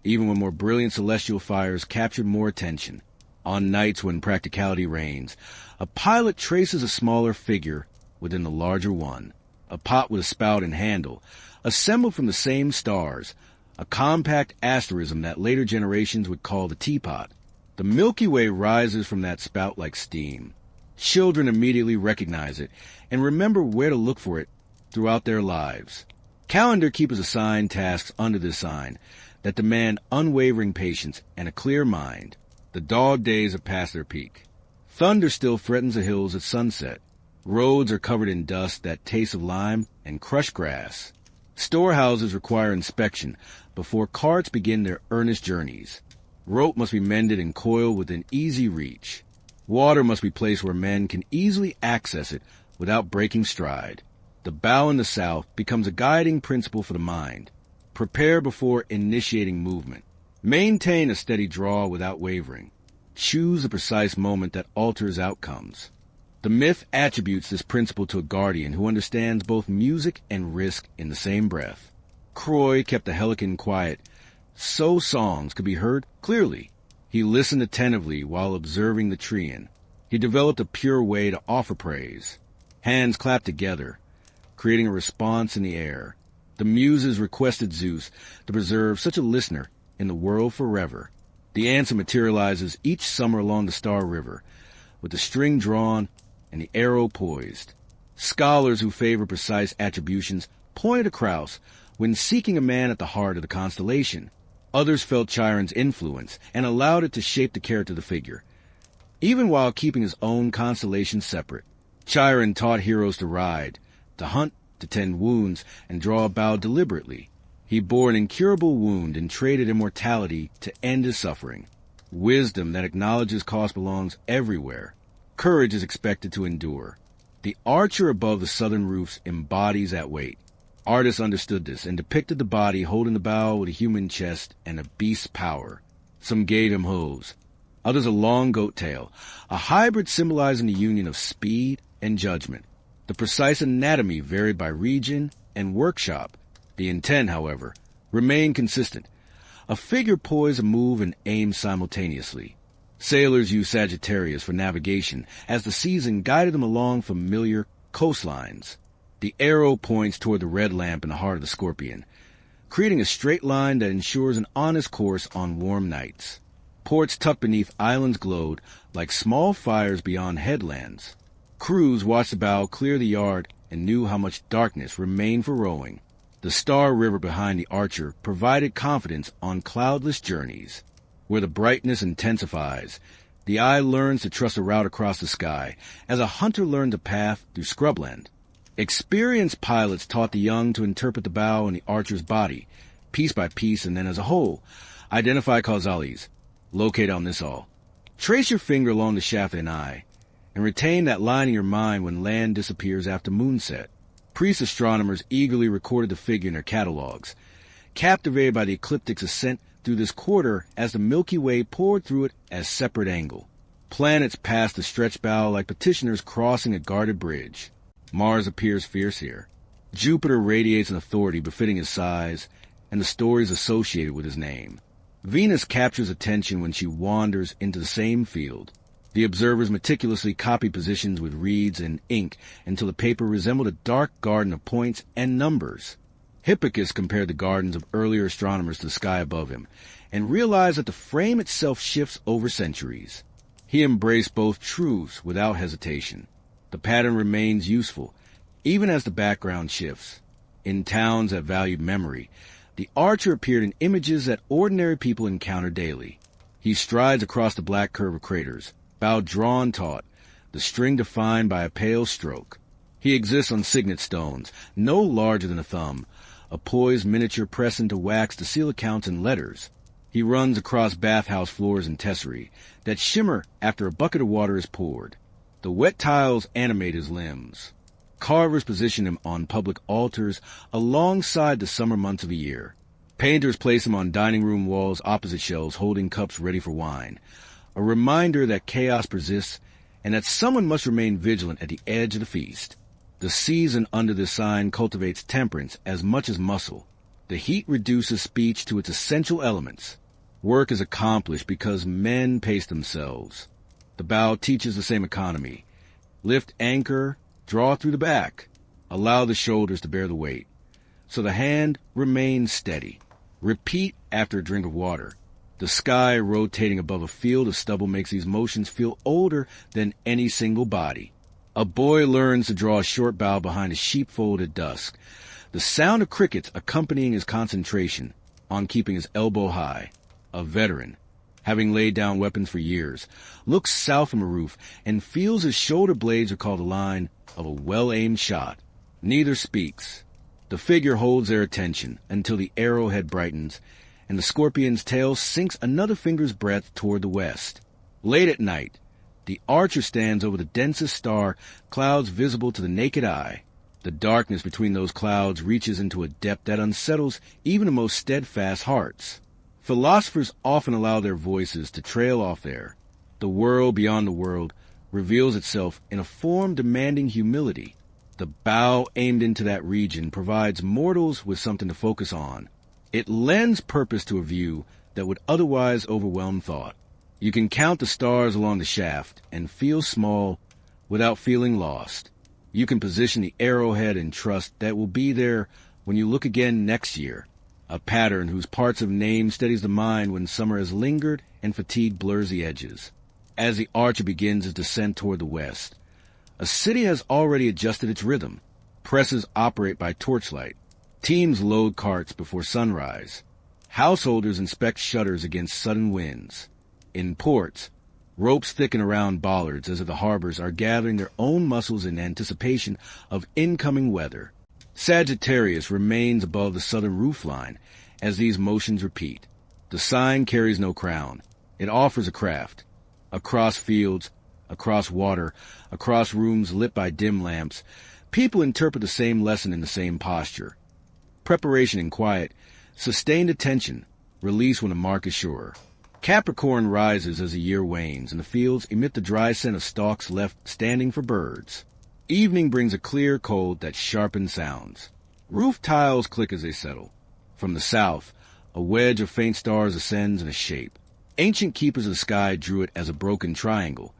even when more brilliant celestial fires captured more attention. On nights when practicality reigns, a pilot traces a smaller figure within the larger one. A pot with a spout and handle, assembled from the same stars, a compact asterism that later generations would call the teapot. The Milky Way rises from that spout like steam. Children immediately recognize it and remember where to look for it throughout their lives. Calendar keepers assign tasks under this sign that demand unwavering patience and a clear mind. The dog days are past their peak. Thunder still threatens the hills at sunset. Roads are covered in dust that tastes of lime and crushed grass. Storehouses require inspection before carts begin their earnest journeys. Rope must be mended and coiled within easy reach. Water must be placed where men can easily access it without breaking stride. The bow in the south becomes a guiding principle for the mind. Prepare before initiating movement. Maintain a steady draw without wavering. Choose the precise moment that alters outcomes. The myth attributes this principle to a guardian who understands both music and risk in the same breath. Croy kept the Helican quiet, so songs could be heard clearly. He listened attentively while observing the treant. He developed a pure way to offer praise. Hands clapped together, creating a response in the air. The Muses requested Zeus to preserve such a listener in the world forever. The answer materializes each summer along the Star River, with the string drawn and the arrow poised. Scholars who favor precise attributions pointed to Krauss when seeking a man at the heart of the constellation. Others felt Chiron's influence and allowed it to shape the character of the figure. Even while keeping his own constellation separate, Chiron taught heroes to ride, to hunt, to tend wounds, and draw a bow deliberately. He bore an incurable wound and traded immortality to end his suffering. Wisdom that acknowledges cost belongs everywhere. Courage is expected to endure. The archer above the southern roofs embodies that weight. Artists understood this and depicted the body holding the bow with a human chest and a beast's power. Some gave him hooves, others a long goat tail, a hybrid symbolizing the union of speed and judgment. The precise anatomy varied by region and workshop. The intent, however, remained consistent. A figure poised to move and aim simultaneously. Sailors used Sagittarius for navigation as the season guided them along familiar coastlines. The arrow points toward the red lamp in the heart of the Scorpion, creating a straight line that ensures an honest course on warm nights. Ports tucked beneath islands glowed like small fires beyond headlands. Crews watched the bow clear the yard and knew how much darkness remained for rowing. The Star River behind the Archer provided confidence on cloudless journeys. Where the brightness intensifies, the eye learns to trust a route across the sky, as a hunter learned the path through scrubland. Experienced pilots taught the young to interpret the bow and the Archer's body, piece by piece and then as a whole. Identify causales. Locate on this all. Trace your finger along the shaft of an eye, and retain that line in your mind when land disappears after moonset. Priest astronomers eagerly recorded the figure in their catalogs, captivated by the ecliptic's ascent through this quarter as the Milky Way poured through it as separate angle. Planets passed the stretched bow like petitioners crossing a guarded bridge. Mars appears fierce here. Jupiter radiates an authority befitting his size and the stories associated with his name. Venus captures attention when she wanders into the same field. The observers meticulously copied positions with reeds and ink until the paper resembled a dark garden of points and numbers. Hipparchus compared the gardens of earlier astronomers to the sky above him, and realized that the frame itself shifts over centuries. He embraced both truths without hesitation. The pattern remains useful, even as the background shifts. In towns that valued memory, the Archer appeared in images that ordinary people encounter daily. He strides across the black curve of craters, bow drawn taut, the string defined by a pale stroke. He exists on signet stones, no larger than a thumb, a poised miniature pressed into wax to seal accounts and letters. He runs across bathhouse floors in tesserae that shimmer after a bucket of water is poured. The wet tiles animate his limbs. Carvers position him on public altars alongside the summer months of the year. Painters place him on dining room walls opposite shelves holding cups ready for wine, a reminder that chaos persists and that someone must remain vigilant at the edge of the feast. The season under this sign cultivates temperance as much as muscle. The heat reduces speech to its essential elements. Work is accomplished because men pace themselves. The bow teaches the same economy. Lift anchor, draw through the back. Allow the shoulders to bear the weight. So the hand remains steady. Repeat after a drink of water. The sky rotating above a field of stubble makes these motions feel older than any single body. A boy learns to draw a short bow behind a sheepfold at dusk, the sound of crickets accompanying his concentration on keeping his elbow high. A veteran, having laid down weapons for years, looks south from a roof and feels his shoulder blades recall the line of a well-aimed shot. Neither speaks. The figure holds their attention until the arrowhead brightens and the Scorpion's tail sinks another finger's breadth toward the west. Late at night, the Archer stands over the densest star clouds visible to the naked eye. The darkness between those clouds reaches into a depth that unsettles even the most steadfast hearts. Philosophers often allow their voices to trail off there. The world beyond the world reveals itself in a form demanding humility. The bow aimed into that region provides mortals with something to focus on. It lends purpose to a view that would otherwise overwhelm thought. You can count the stars along the shaft and feel small without feeling lost. You can position the arrowhead and trust that will be there when you look again next year. a pattern whose parts of name steadies the mind when summer has lingered and fatigue blurs the edges. As the archer begins his descent toward the west, a city has already adjusted its rhythm. Presses operate by torchlight. Teams load carts before sunrise. Householders inspect shutters against sudden winds. In ports, ropes thicken around bollards as if the harbors are gathering their own muscles in anticipation of incoming weather. Sagittarius remains above the southern roofline as these motions repeat. The sign carries no crown. It offers a craft. Across fields, across water, across rooms lit by dim lamps, people interpret the same lesson in the same posture. Preparation and quiet, sustained attention, release when the mark is sure. Capricorn rises as the year wanes, and the fields emit the dry scent of stalks left standing for birds. Evening brings a clear cold that sharpens sounds. Roof tiles click as they settle. From the south, a wedge of faint stars ascends in a shape. Ancient keepers of the sky drew it as a broken triangle,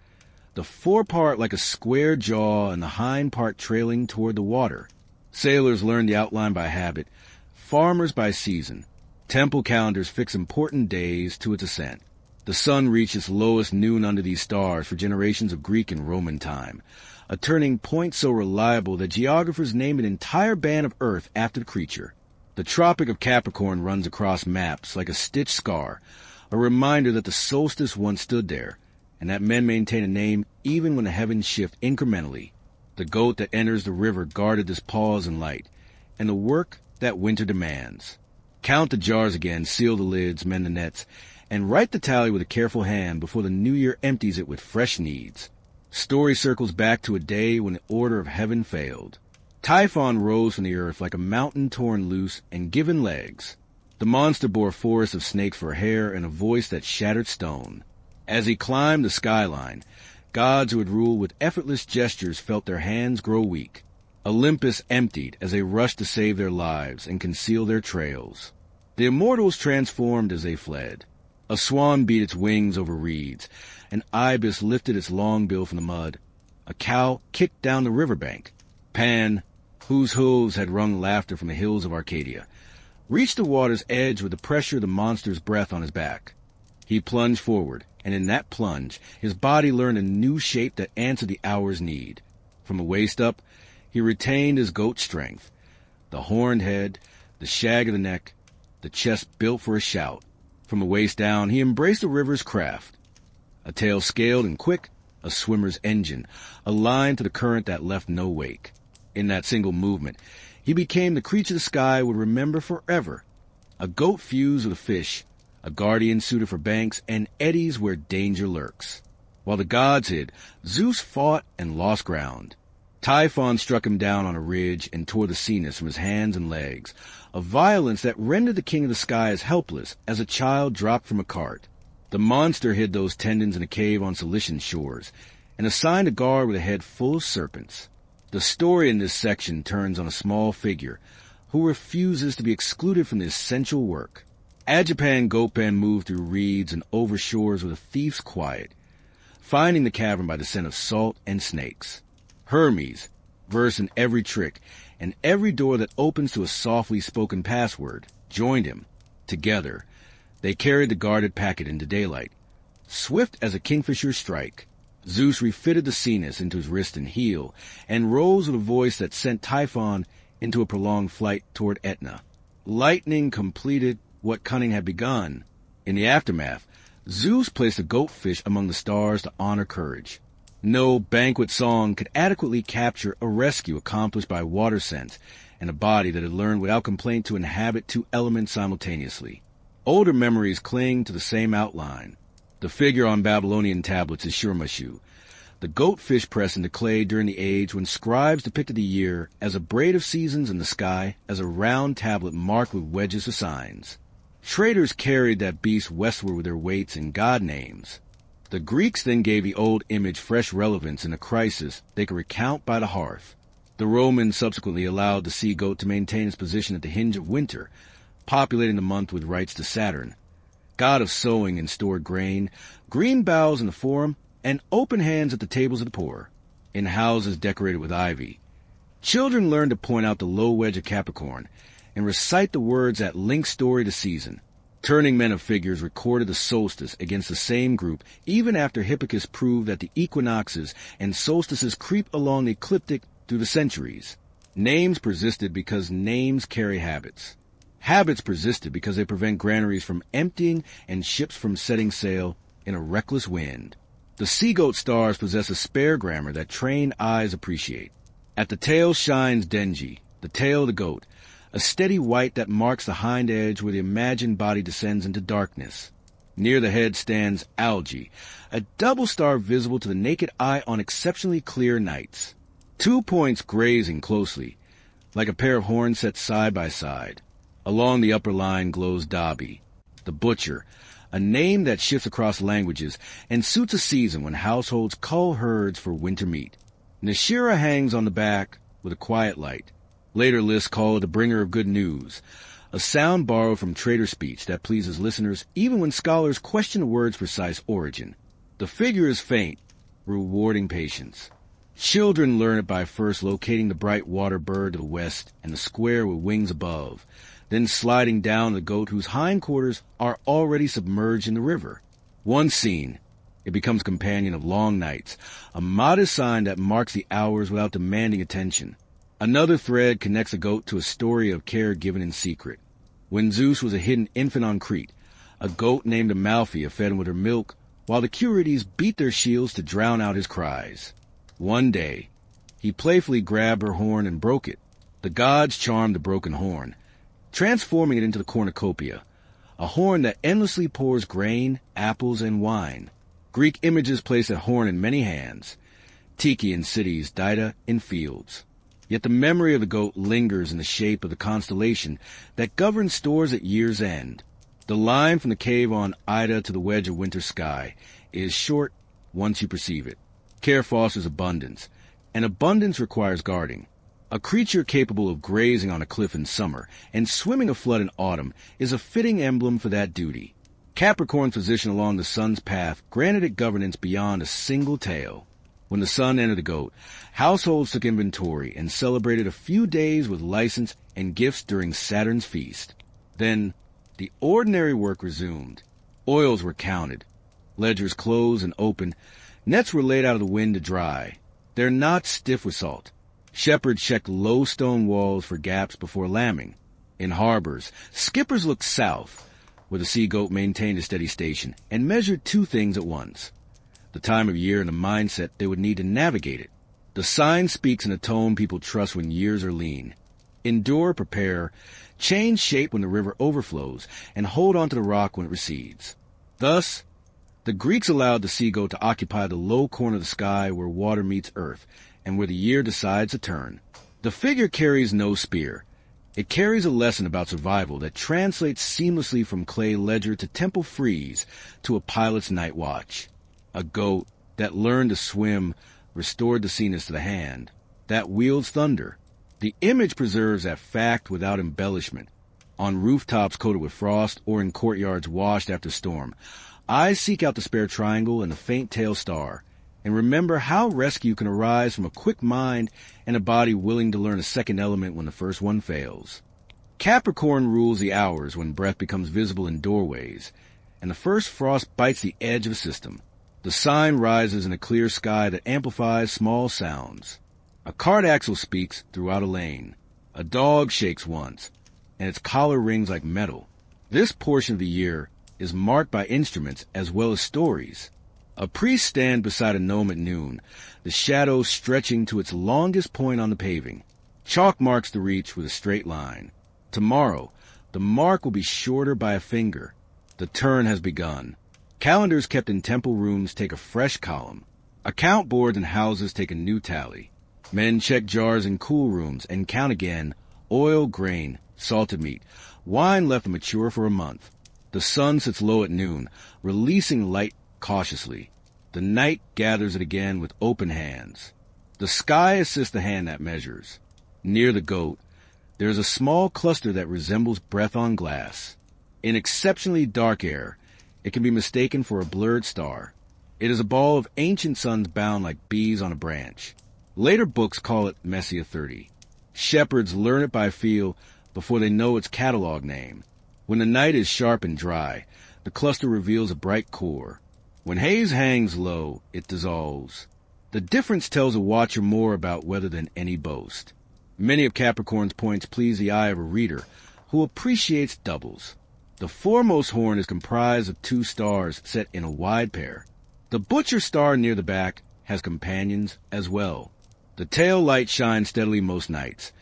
the forepart like a square jaw and the hind part trailing toward the water. Sailors learn the outline by habit, farmers by season. Temple calendars fix important days to its ascent. The sun reached its lowest noon under these stars for generations of Greek and Roman time, a turning point so reliable that geographers name an entire band of Earth after the creature. The Tropic of Capricorn runs across maps like a stitched scar, a reminder that the solstice once stood there, and that men maintain a name even when the heavens shift incrementally. The goat that enters the river guarded this pause in light, and the work that winter demands. Count the jars again, seal the lids, mend the nets, and write the tally with a careful hand before the new year empties it with fresh needs. Story circles back to a day when the order of heaven failed. Typhon rose from the earth like a mountain torn loose and given legs. The monster bore a forest of snakes for hair and a voice that shattered stone. As he climbed the skyline, gods who had ruled with effortless gestures felt their hands grow weak. Olympus emptied as they rushed to save their lives and conceal their trails. The immortals transformed as they fled. A swan beat its wings over reeds. An ibis lifted its long bill from the mud. A cow kicked down the riverbank. Pan, whose hooves had wrung laughter from the hills of Arcadia, reached the water's edge with the pressure of the monster's breath on his back. He plunged forward, and in that plunge, his body learned a new shape that answered the hour's need. From the waist up, he retained his goat strength. The horned head, the shag of the neck, the chest built for a shout. From the waist down, he embraced the river's craft. A tail scaled and quick, a swimmer's engine, a line to the current that left no wake. In that single movement, he became the creature the sky would remember forever. A goat fused with a fish, a guardian suited for banks and eddies where danger lurks. While the gods hid, Zeus fought and lost ground. Typhon struck him down on a ridge and tore the seanus from his hands and legs, a violence that rendered the king of the sky as helpless as a child dropped from a cart. The monster hid those tendons in a cave on Cilician shores, and assigned a guard with a head full of serpents. The story in this section turns on a small figure who refuses to be excluded from the essential work. Ajapan Gopan moved through reeds and over shores with a thief's quiet, finding the cavern by the scent of salt and snakes. Hermes, versed in every trick and every door that opens to a softly spoken password, joined him. Together, they carried the guarded packet into daylight. Swift as a kingfisher's strike, Zeus refitted the seanus into his wrist and heel, and rose with a voice that sent Typhon into a prolonged flight toward Etna. Lightning completed what cunning had begun. In the aftermath, Zeus placed a goatfish among the stars to honor courage. No banquet song could adequately capture a rescue accomplished by water sense and a body that had learned without complaint to inhabit two elements simultaneously. Older memories cling to the same outline. The figure on Babylonian tablets is Shurmashu, the goatfish pressed into clay during the age when scribes depicted the year as a braid of seasons in the sky, as a round tablet marked with wedges of signs. Traders carried that beast westward with their weights and god names. The Greeks then gave the old image fresh relevance in a crisis they could recount by the hearth. The Romans subsequently allowed the sea-goat to maintain its position at the hinge of winter, populating the month with rites to Saturn, god of sowing and stored grain, green boughs in the forum, and open hands at the tables of the poor, in houses decorated with ivy. Children learned to point out the low wedge of Capricorn, and recite the words that link story to season. Turning men of figures recorded the solstice against the same group even after Hippocrates proved that the equinoxes and solstices creep along the ecliptic through the centuries. Names persisted because names carry habits. Habits persisted because they prevent granaries from emptying and ships from setting sail in a reckless wind. The sea-goat stars possess a spare grammar that trained eyes appreciate. At the tail shines Denji, the tail of the goat, a steady white that marks the hind edge where the imagined body descends into darkness. Near the head stands Algae, a double star visible to the naked eye on exceptionally clear nights. 2 points grazing closely, like a pair of horns set side by side. Along the upper line glows Dabi, the butcher, a name that shifts across languages and suits a season when households cull herds for winter meat. Nishira hangs on the back with a quiet light. Later lists call it the bringer of good news, a sound borrowed from trader speech that pleases listeners even when scholars question the word's precise origin. The figure is faint, rewarding patience. Children learn it by first locating the bright water bird to the west and the square with wings above, then sliding down the goat whose hindquarters are already submerged in the river. Once seen, it becomes a companion of long nights, a modest sign that marks the hours without demanding attention. Another thread connects a goat to a story of care given in secret. When Zeus was a hidden infant on Crete, a goat named Amalthea fed him with her milk, while the Curetes beat their shields to drown out his cries. One day, he playfully grabbed her horn and broke it. The gods charmed the broken horn, transforming it into the cornucopia, a horn that endlessly pours grain, apples, and wine. Greek images place that horn in many hands, Tiki in cities, Daida in fields. Yet the memory of the goat lingers in the shape of the constellation that governs stores at year's end. The line from the cave on Ida to the wedge of winter sky is short once you perceive it. Care fosters abundance, and abundance requires guarding. A creature capable of grazing on a cliff in summer and swimming a flood in autumn is a fitting emblem for that duty. Capricorn's position along the sun's path granted it governance beyond a single tale. When the sun entered the goat, households took inventory and celebrated a few days with license and gifts during Saturn's feast. Then, the ordinary work resumed. Oils were counted, ledgers closed and opened, nets were laid out of the wind to dry, their knots stiff with salt. Shepherds checked low stone walls for gaps before lambing. In harbors, skippers looked south, where the sea-goat maintained a steady station, and measured 2 things at once: the time of year and the mindset they would need to navigate it. The sign speaks in a tone people trust when years are lean. Endure, prepare, change shape when the river overflows, and hold on to the rock when it recedes. Thus, the Greeks allowed the sea-goat to occupy the low corner of the sky where water meets earth, and where the year decides to turn. The figure carries no spear. It carries a lesson about survival that translates seamlessly from clay ledger to temple frieze to a pilot's night watch. A goat that learned to swim restored the seanness to the hand, that wields thunder. The image preserves that fact without embellishment. On rooftops coated with frost or in courtyards washed after storm, eyes seek out the spare triangle and the faint tail star, and remember how rescue can arise from a quick mind and a body willing to learn a second element when the first one fails. Capricorn rules the hours when breath becomes visible in doorways, and the first frost bites the edge of a system. The sign rises in a clear sky that amplifies small sounds. A cart axle speaks throughout a lane. A dog shakes once, and its collar rings like metal. This portion of the year is marked by instruments as well as stories. A priest stands beside a gnome at noon, the shadow stretching to its longest point on the paving. Chalk marks the reach with a straight line. Tomorrow, the mark will be shorter by a finger. The turn has begun. Calendars kept in temple rooms take a fresh column. Account boards in houses take a new tally. Men check jars in cool rooms and count again: oil, grain, salted meat, wine left to mature for a month. The sun sits low at noon, releasing light cautiously. The night gathers it again with open hands. The sky assists the hand that measures. Near the goat, there is a small cluster that resembles breath on glass. In exceptionally dark air, it can be mistaken for a blurred star. It is a ball of ancient suns bound like bees on a branch. Later books call it Messiah 30. Shepherds learn it by feel, before they know its catalog name. When the night is sharp and dry, the cluster reveals a bright core. When haze hangs low, it dissolves. The difference tells a watcher more about weather than any boast. Many of Capricorn's points please the eye of a reader who appreciates doubles. The foremost horn is comprised of 2 stars set in a wide pair. The butcher star near the back has companions as well. The tail light shines steadily most nights,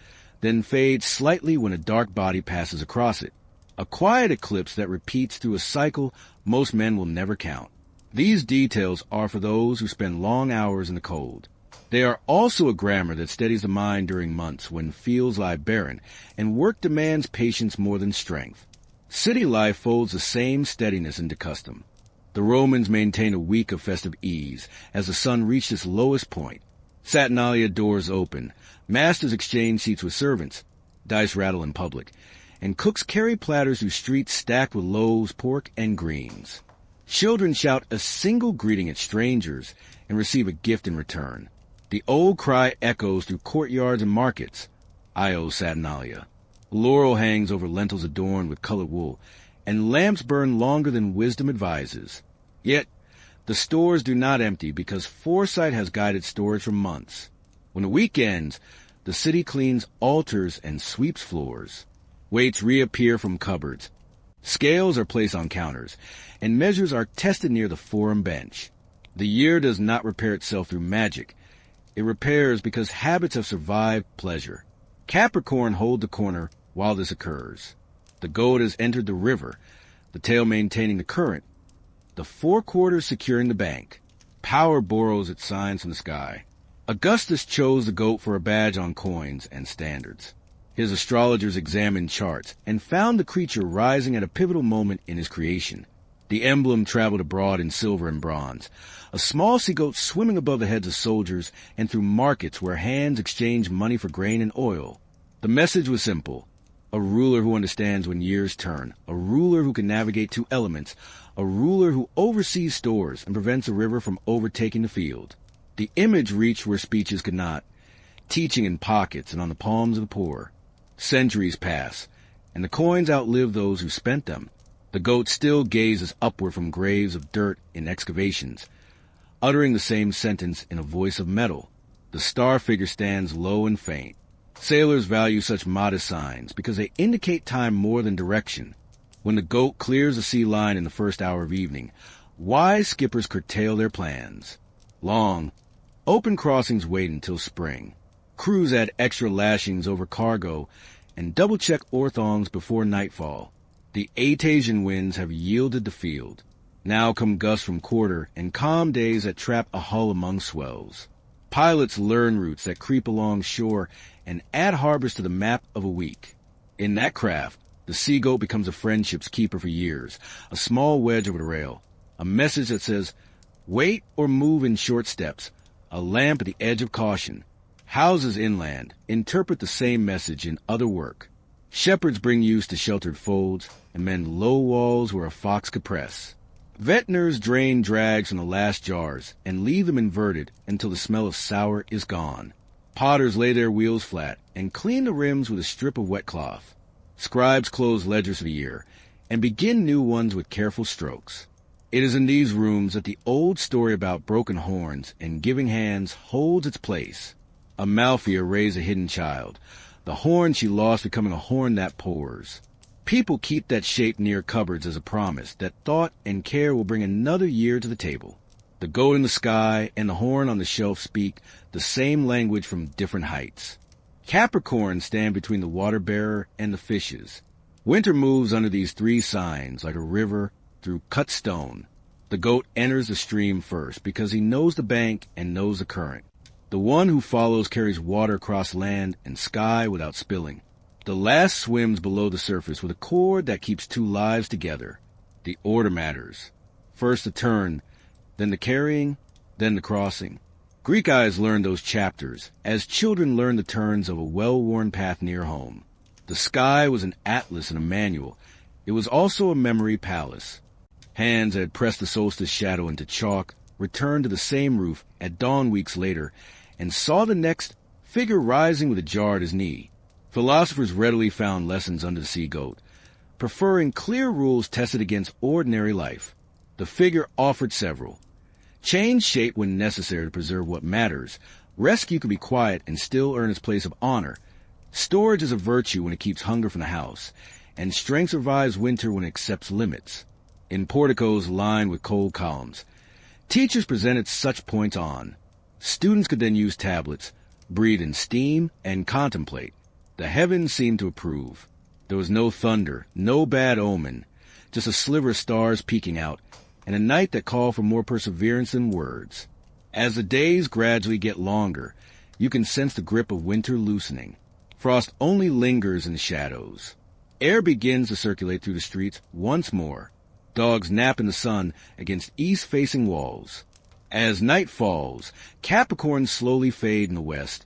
then fades slightly when a dark body passes across it, a quiet eclipse that repeats through a cycle most men will never count. These details are for those who spend long hours in the cold. They are also a grammar that steadies the mind during months when fields lie barren and work demands patience more than strength. City life folds the same steadiness into custom. The Romans maintained a week of festive ease as the sun reached its lowest point. Saturnalia doors open, masters exchange seats with servants, dice rattle in public, and cooks carry platters through streets stacked with loaves, pork, and greens. Children shout a single greeting at strangers and receive a gift in return. The old cry echoes through courtyards and markets. Io Saturnalia. Laurel hangs over lentils adorned with colored wool, and lamps burn longer than wisdom advises. Yet, the stores do not empty because foresight has guided storage for months. When the week ends, the city cleans altars and sweeps floors. Weights reappear from cupboards. Scales are placed on counters, and measures are tested near the forum bench. The year does not repair itself through magic. It repairs because habits have survived pleasure. Capricorn hold the corner while this occurs. The goat has entered the river, the tail maintaining the current, the 4 quarters securing the bank. Power borrows its signs from the sky. Augustus chose the goat for a badge on coins and standards. His astrologers examined charts and found the creature rising at a pivotal moment in his creation. The emblem traveled abroad in silver and bronze, a small sea goat swimming above the heads of soldiers and through markets where hands exchanged money for grain and oil. The message was simple: a ruler who understands when years turn, a ruler who can navigate 2 elements, a ruler who oversees stores and prevents a river from overtaking the field. The image reached where speeches could not, teaching in pockets and on the palms of the poor. Centuries pass, and the coins outlive those who spent them. The goat still gazes upward from graves of dirt in excavations, uttering the same sentence in a voice of metal. The star figure stands low and faint. Sailors value such modest signs because they indicate time more than direction. When the goat clears the sea line in the first hour of evening, wise skippers curtail their plans. Long, open crossings wait until spring. Crews add extra lashings over cargo and double-check orthongs before nightfall. The Atasian winds have yielded the field. Now come gusts from quarter and calm days that trap a hull among swells. Pilots learn routes that creep along shore and add harbors to the map of a week. In that craft, the sea goat becomes a friendship's keeper for years, a small wedge over the rail, a message that says, wait or move in short steps, a lamp at the edge of caution. Houses inland interpret the same message in other work. Shepherds bring use to sheltered folds and mend low walls where a fox could press. Vintners drain drags from the last jars and leave them inverted until the smell of sour is gone. Potters lay their wheels flat and clean the rims with a strip of wet cloth. Scribes close ledgers for the year and begin new ones with careful strokes. It is in these rooms that the old story about broken horns and giving hands holds its place. Amalthea raised a hidden child, the horn she lost becoming a horn that pours. People keep that shape near cupboards as a promise that thought and care will bring another year to the table. The goat in the sky and the horn on the shelf speak the same language from different heights. Capricorn stand between the water-bearer and the fishes. Winter moves under these 3 signs like a river through cut stone. The goat enters the stream first because he knows the bank and knows the current. The one who follows carries water across land and sky without spilling. The last swims below the surface with a cord that keeps 2 lives together. The order matters. First the turn, then the carrying, then the crossing. Greek eyes learned those chapters, as children learn the turns of a well-worn path near home. The sky was an atlas and a manual. It was also a memory palace. Hands that had pressed the solstice shadow into chalk returned to the same roof at dawn weeks later and saw the next figure rising with a jar at his knee. Philosophers readily found lessons under the sea goat, preferring clear rules tested against ordinary life. The figure offered several. Change shape when necessary to preserve what matters. Rescue can be quiet and still earn its place of honor. Storage is a virtue when it keeps hunger from the house, and strength survives winter when it accepts limits. In porticos lined with cold columns, teachers presented such points on. Students could then use tablets, breathe in steam, and contemplate. The heavens seemed to approve. There was no thunder, no bad omen, just a sliver of stars peeking out, and a night that called for more perseverance than words. As the days gradually get longer, you can sense the grip of winter loosening. Frost only lingers in the shadows. Air begins to circulate through the streets once more. Dogs nap in the sun against east-facing walls. As night falls, Capricorns slowly fade in the west,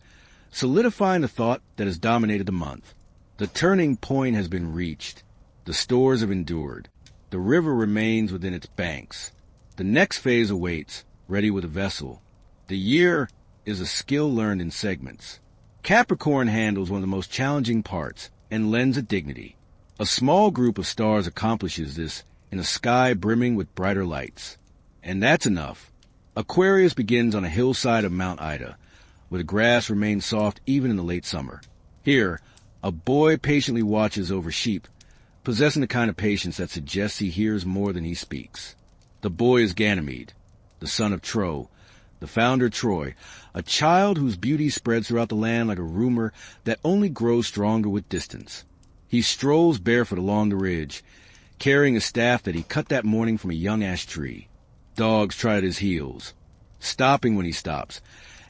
solidifying the thought that has dominated the month. The turning point has been reached. The stores have endured. The river remains within its banks. The next phase awaits, ready with a vessel. The year is a skill learned in segments. Capricorn handles one of the most challenging parts and lends it dignity. A small group of stars accomplishes this in a sky brimming with brighter lights. And that's enough. Aquarius begins on a hillside of Mount Ida, where the grass remains soft even in the late summer. Here, a boy patiently watches over sheep, possessing the kind of patience that suggests he hears more than he speaks. The boy is Ganymede, the son of Tro, the founder of Troy, a child whose beauty spreads throughout the land like a rumor that only grows stronger with distance. He strolls barefoot along the ridge, carrying a staff that he cut that morning from a young ash tree. Dogs try at his heels, stopping when he stops,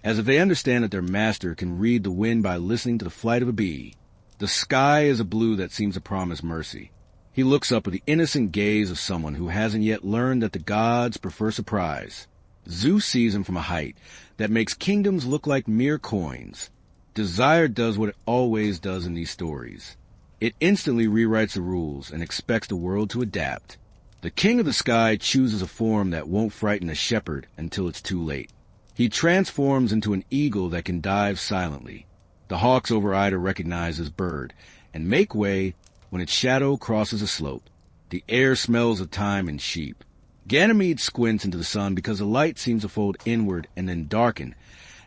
as if they understand that their master can read the wind by listening to the flight of a bee. The sky is a blue that seems to promise mercy. He looks up with the innocent gaze of someone who hasn't yet learned that the gods prefer surprise. Zeus sees him from a height that makes kingdoms look like mere coins. Desire does what it always does in these stories. It instantly rewrites the rules and expects the world to adapt. The king of the sky chooses a form that won't frighten a shepherd until it's too late. He transforms into an eagle that can dive silently. The hawks over Ida recognize his bird and make way when its shadow crosses a slope. The air smells of thyme and sheep. Ganymede squints into the sun because the light seems to fold inward and then darken,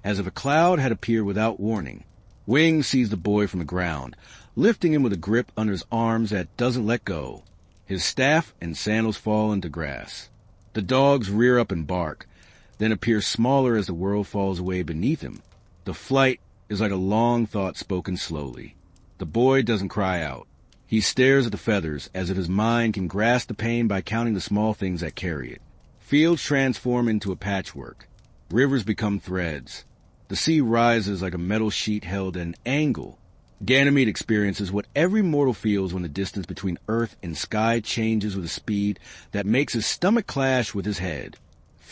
as if a cloud had appeared without warning. Wing sees the boy from the ground, lifting him with a grip under his arms that doesn't let go. His staff and sandals fall into grass. The dogs rear up and bark, then appear smaller as the world falls away beneath him. The flight is like a long thought spoken slowly. The boy doesn't cry out. He stares at the feathers as if his mind can grasp the pain by counting the small things that carry it. Fields transform into a patchwork. Rivers become threads. The sea rises like a metal sheet held at an angle. Ganymede experiences what every mortal feels when the distance between earth and sky changes with a speed that makes his stomach clash with his head.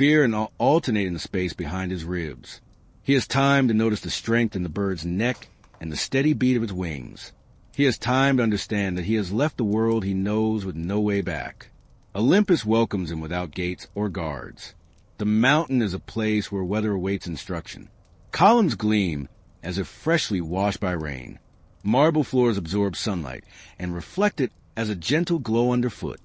Fear and alternate in the space behind his ribs. He has time to notice the strength in the bird's neck and the steady beat of its wings. He has time to understand that he has left the world he knows with no way back. Olympus welcomes him without gates or guards. The mountain is a place where weather awaits instruction. Columns gleam as if freshly washed by rain. Marble floors absorb sunlight and reflect it as a gentle glow underfoot.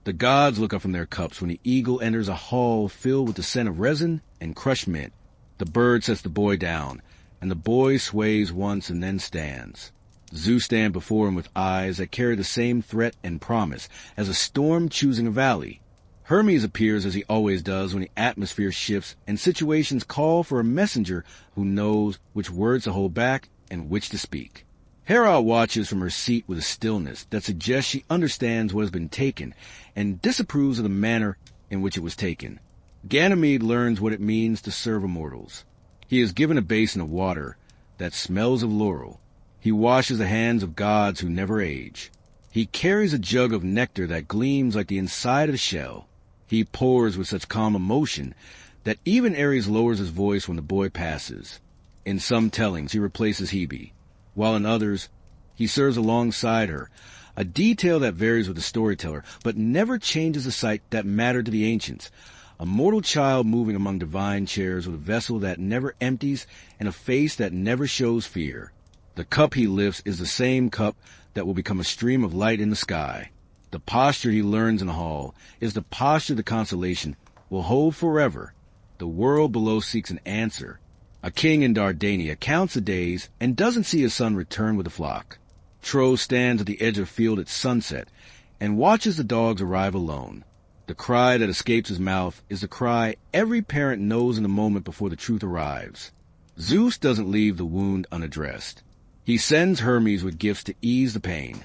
The gods look up from their cups when the eagle enters a hall filled with the scent of resin and crushed mint. The bird sets the boy down, and the boy sways once and then stands. Zeus stands before him with eyes that carry the same threat and promise as a storm choosing a valley. Hermes appears as he always does when the atmosphere shifts and situations call for a messenger who knows which words to hold back and which to speak. Hera watches from her seat with a stillness that suggests she understands what has been taken and disapproves of the manner in which it was taken. Ganymede learns what it means to serve immortals. He is given a basin of water that smells of laurel. He washes the hands of gods who never age. He carries a jug of nectar that gleams like the inside of a shell. He pours with such calm emotion that even Ares lowers his voice when the boy passes. In some tellings, he replaces Hebe, while in others, he serves alongside her, a detail that varies with the storyteller, but never changes the sight that mattered to the ancients. A mortal child moving among divine chairs with a vessel that never empties and a face that never shows fear. The cup he lifts is the same cup that will become a stream of light in the sky. The posture he learns in the hall is the posture the constellation will hold forever. The world below seeks an answer. A king in Dardania counts the days and doesn't see his son return with the flock. Tro stands at the edge of the field at sunset and watches the dogs arrive alone. The cry that escapes his mouth is the cry every parent knows in the moment before the truth arrives. Zeus doesn't leave the wound unaddressed. He sends Hermes with gifts to ease the pain.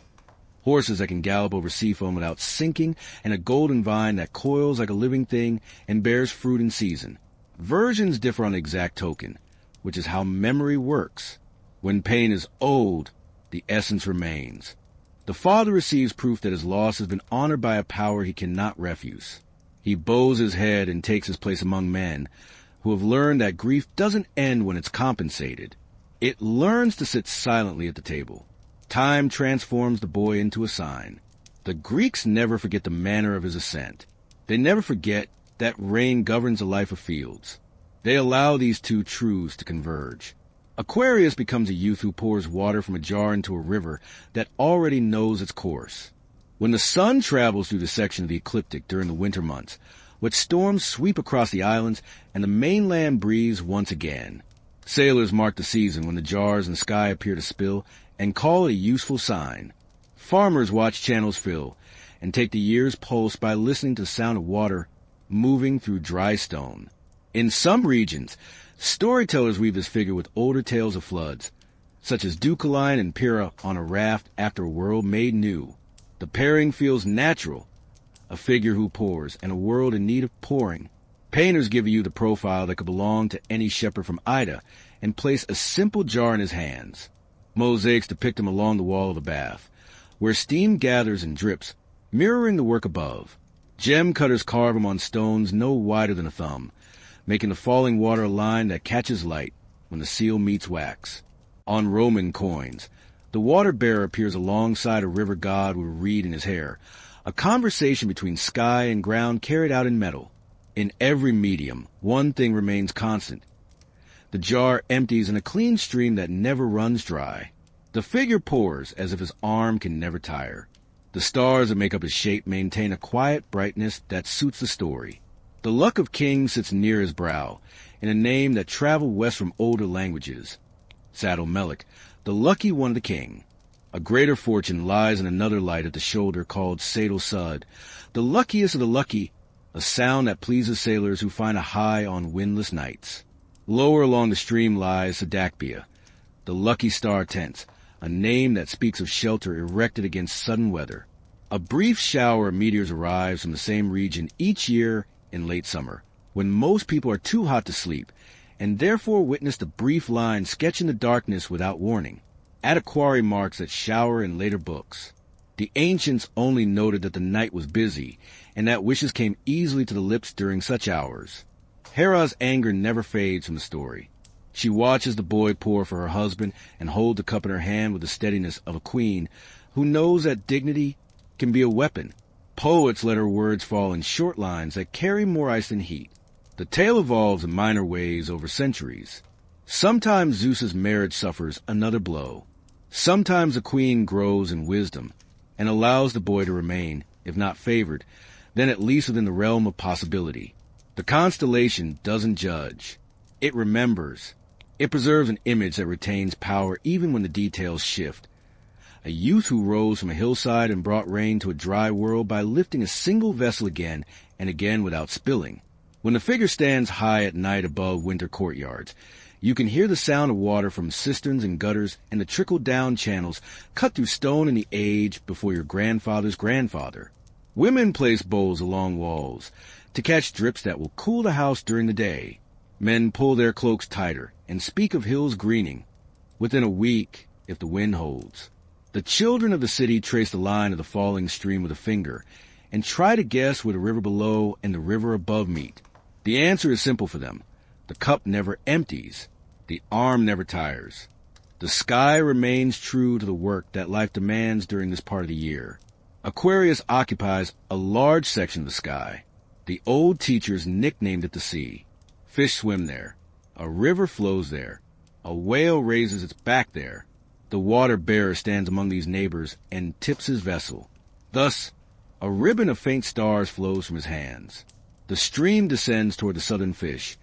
Horses that can gallop over sea foam without sinking, and a golden vine that coils like a living thing and bears fruit in season. Versions differ on the exact token, which is how memory works. When pain is old, the essence remains. The father receives proof that his loss has been honored by a power he cannot refuse. He bows his head and takes his place among men who have learned that grief doesn't end when it's compensated. It learns to sit silently at the table. Time transforms the boy into a sign. The Greeks never forget the manner of his ascent. They never forget that rain governs the life of fields. They allow these two truths to converge. Aquarius becomes a youth who pours water from a jar into a river that already knows its course. When the sun travels through the section of the ecliptic during the winter months, what storms sweep across the islands and the mainland breathes once again. Sailors mark the season when the jars in the sky appear to spill and call it a useful sign. Farmers watch channels fill and take the year's pulse by listening to the sound of water moving through dry stone. In some regions, storytellers weave this figure with older tales of floods, such as Deucalion and Pyrrha on a raft after a world made new. The pairing feels natural, a figure who pours and a world in need of pouring. Painters give you the profile that could belong to any shepherd from Ida and place a simple jar in his hands. Mosaics depict him along the wall of the bath, where steam gathers and drips, mirroring the work above. Gem cutters carve him on stones no wider than a thumb, making the falling water a line that catches light when the seal meets wax. On Roman coins, the water-bearer appears alongside a river god with a reed in his hair, a conversation between sky and ground carried out in metal. In every medium, one thing remains constant. The jar empties in a clean stream that never runs dry. The figure pours as if his arm can never tire. The stars that make up his shape maintain a quiet brightness that suits the story. The luck of kings sits near his brow, in a name that traveled west from older languages. Saddle Melech, the lucky one of the king. A greater fortune lies in another light at the shoulder called Sadal Sud, the luckiest of the lucky, a sound that pleases sailors who find a high on windless nights. Lower along the stream lies Sadakbia, the lucky star tents, a name that speaks of shelter erected against sudden weather. A brief shower of meteors arrives from the same region each year in late summer, when most people are too hot to sleep, and therefore witness the brief line sketched in the darkness without warning. Adequari marks that shower in later books. The ancients only noted that the night was busy, and that wishes came easily to the lips during such hours. Hera's anger never fades from the story. She watches the boy pour for her husband and hold the cup in her hand with the steadiness of a queen who knows that dignity can be a weapon. Poets let her words fall in short lines that carry more ice than heat. The tale evolves in minor ways over centuries. Sometimes Zeus's marriage suffers another blow. Sometimes the queen grows in wisdom and allows the boy to remain, if not favored, then at least within the realm of possibility. The constellation doesn't judge. It remembers. It preserves an image that retains power even when the details shift. A youth who rose from a hillside and brought rain to a dry world by lifting a single vessel again and again without spilling. When the figure stands high at night above winter courtyards, you can hear the sound of water from cisterns and gutters and the trickle-down channels cut through stone in the age before your grandfather's grandfather. Women place bowls along walls to catch drips that will cool the house during the day. Men pull their cloaks tighter and speak of hills greening within a week if the wind holds. The children of the city trace the line of the falling stream with a finger and try to guess where the river below and the river above meet. The answer is simple for them. The cup never empties. The arm never tires. The sky remains true to the work that life demands during this part of the year. Aquarius occupies a large section of the sky. The old teachers nicknamed it the sea. Fish swim there. A river flows there. A whale raises its back there. The water-bearer stands among these neighbors and tips his vessel. Thus, a ribbon of faint stars flows from his hands. The stream descends toward the southern fish,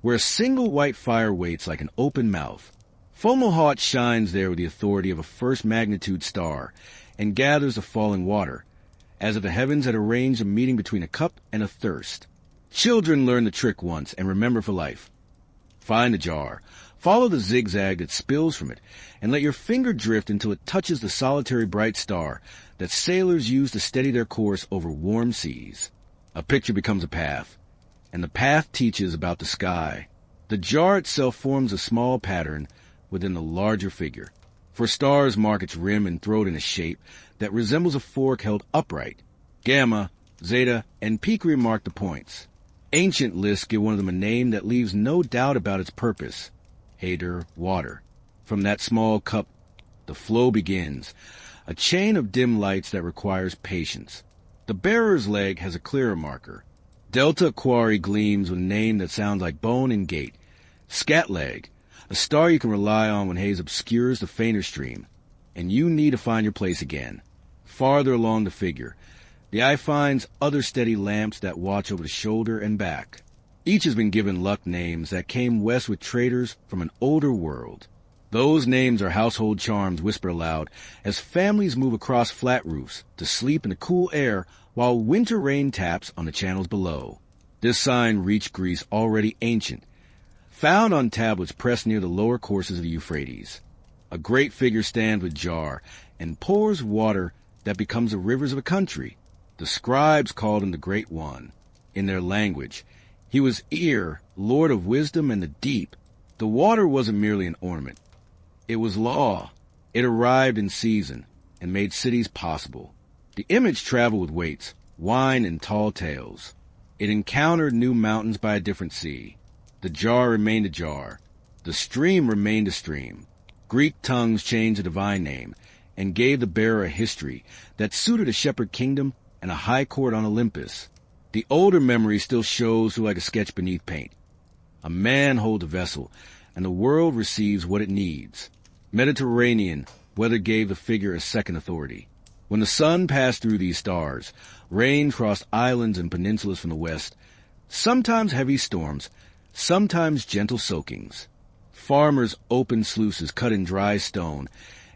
where a single white fire waits like an open mouth. Fomalhaut shines there with the authority of a first-magnitude star and gathers the falling water, as if the heavens had arranged a meeting between a cup and a thirst. Children learn the trick once and remember for life. Find the jar, follow the zigzag that spills from it, and let your finger drift until it touches the solitary bright star that sailors use to steady their course over warm seas. A picture becomes a path, and the path teaches about the sky. The jar itself forms a small pattern within the larger figure, for stars mark its rim and throat in a shape that resembles a fork held upright. Gamma, Zeta, and Picri mark the points. Ancient lists give one of them a name that leaves no doubt about its purpose: Hader, water. From that small cup, the flow begins, a chain of dim lights that requires patience. The bearer's leg has a clearer marker. Delta Aquarii gleams with a name that sounds like bone and gate. Scatleg, a star you can rely on when haze obscures the fainter stream, and you need to find your place again. Farther along the figure, the eye finds other steady lamps that watch over the shoulder and back. Each has been given luck names that came west with traders from an older world. Those names are household charms whispered aloud as families move across flat roofs to sleep in the cool air while winter rain taps on the channels below. This sign reached Greece already ancient, found on tablets pressed near the lower courses of the Euphrates. A great figure stands with jar and pours water that becomes the rivers of a country. The scribes called him the Great One. In their language, he was Ear, Lord of Wisdom and the Deep. The water wasn't merely an ornament. It was law. It arrived in season and made cities possible. The image traveled with weights, wine, and tall tales. It encountered new mountains by a different sea. The jar remained a jar. The stream remained a stream. Greek tongues changed the divine name and gave the bearer a history that suited a shepherd kingdom and a high court on Olympus. The older memory still shows through like a sketch beneath paint. A man holds a vessel, and the world receives what it needs. Mediterranean weather gave the figure a second authority. When the sun passed through these stars, rain crossed islands and peninsulas from the west, sometimes heavy storms, sometimes gentle soakings. Farmers opened sluices cut in dry stone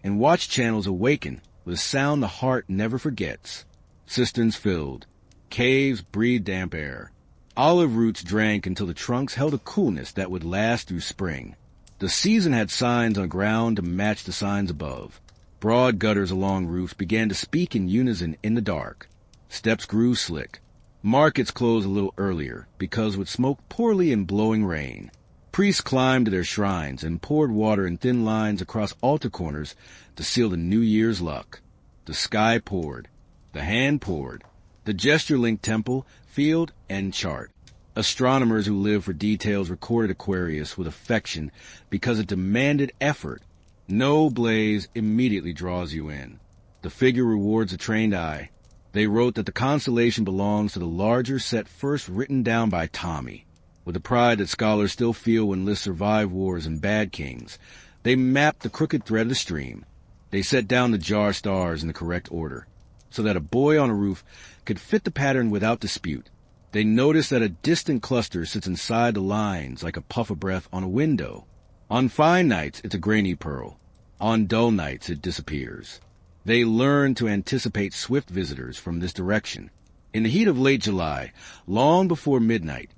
and watched channels awaken with a sound the heart never forgets. Cisterns filled. Caves breathed damp air. Olive roots drank until the trunks held a coolness that would last through spring. The season had signs on the ground to match the signs above. Broad gutters along roofs began to speak in unison in the dark. Steps grew slick. Markets closed a little earlier because would smoke poorly in blowing rain. Priests climbed to their shrines and poured water in thin lines across altar corners to seal the New Year's luck. The sky poured. The hand poured. The gesture-linked temple, field, and chart. Astronomers who lived for details recorded Aquarius with affection because it demanded effort. No blaze immediately draws you in. The figure rewards a trained eye. They wrote that the constellation belongs to the larger set first written down by Tommy. With the pride that scholars still feel when lists survive wars and bad kings, they mapped the crooked thread of the stream. They set down the jar stars in the correct order, so that a boy on a roof could fit the pattern without dispute. They noticed that a distant cluster sits inside the lines like a puff of breath on a window. On fine nights, it's a grainy pearl. On dull nights, it disappears. They learned to anticipate swift visitors from this direction. In the heat of late July, long before midnight,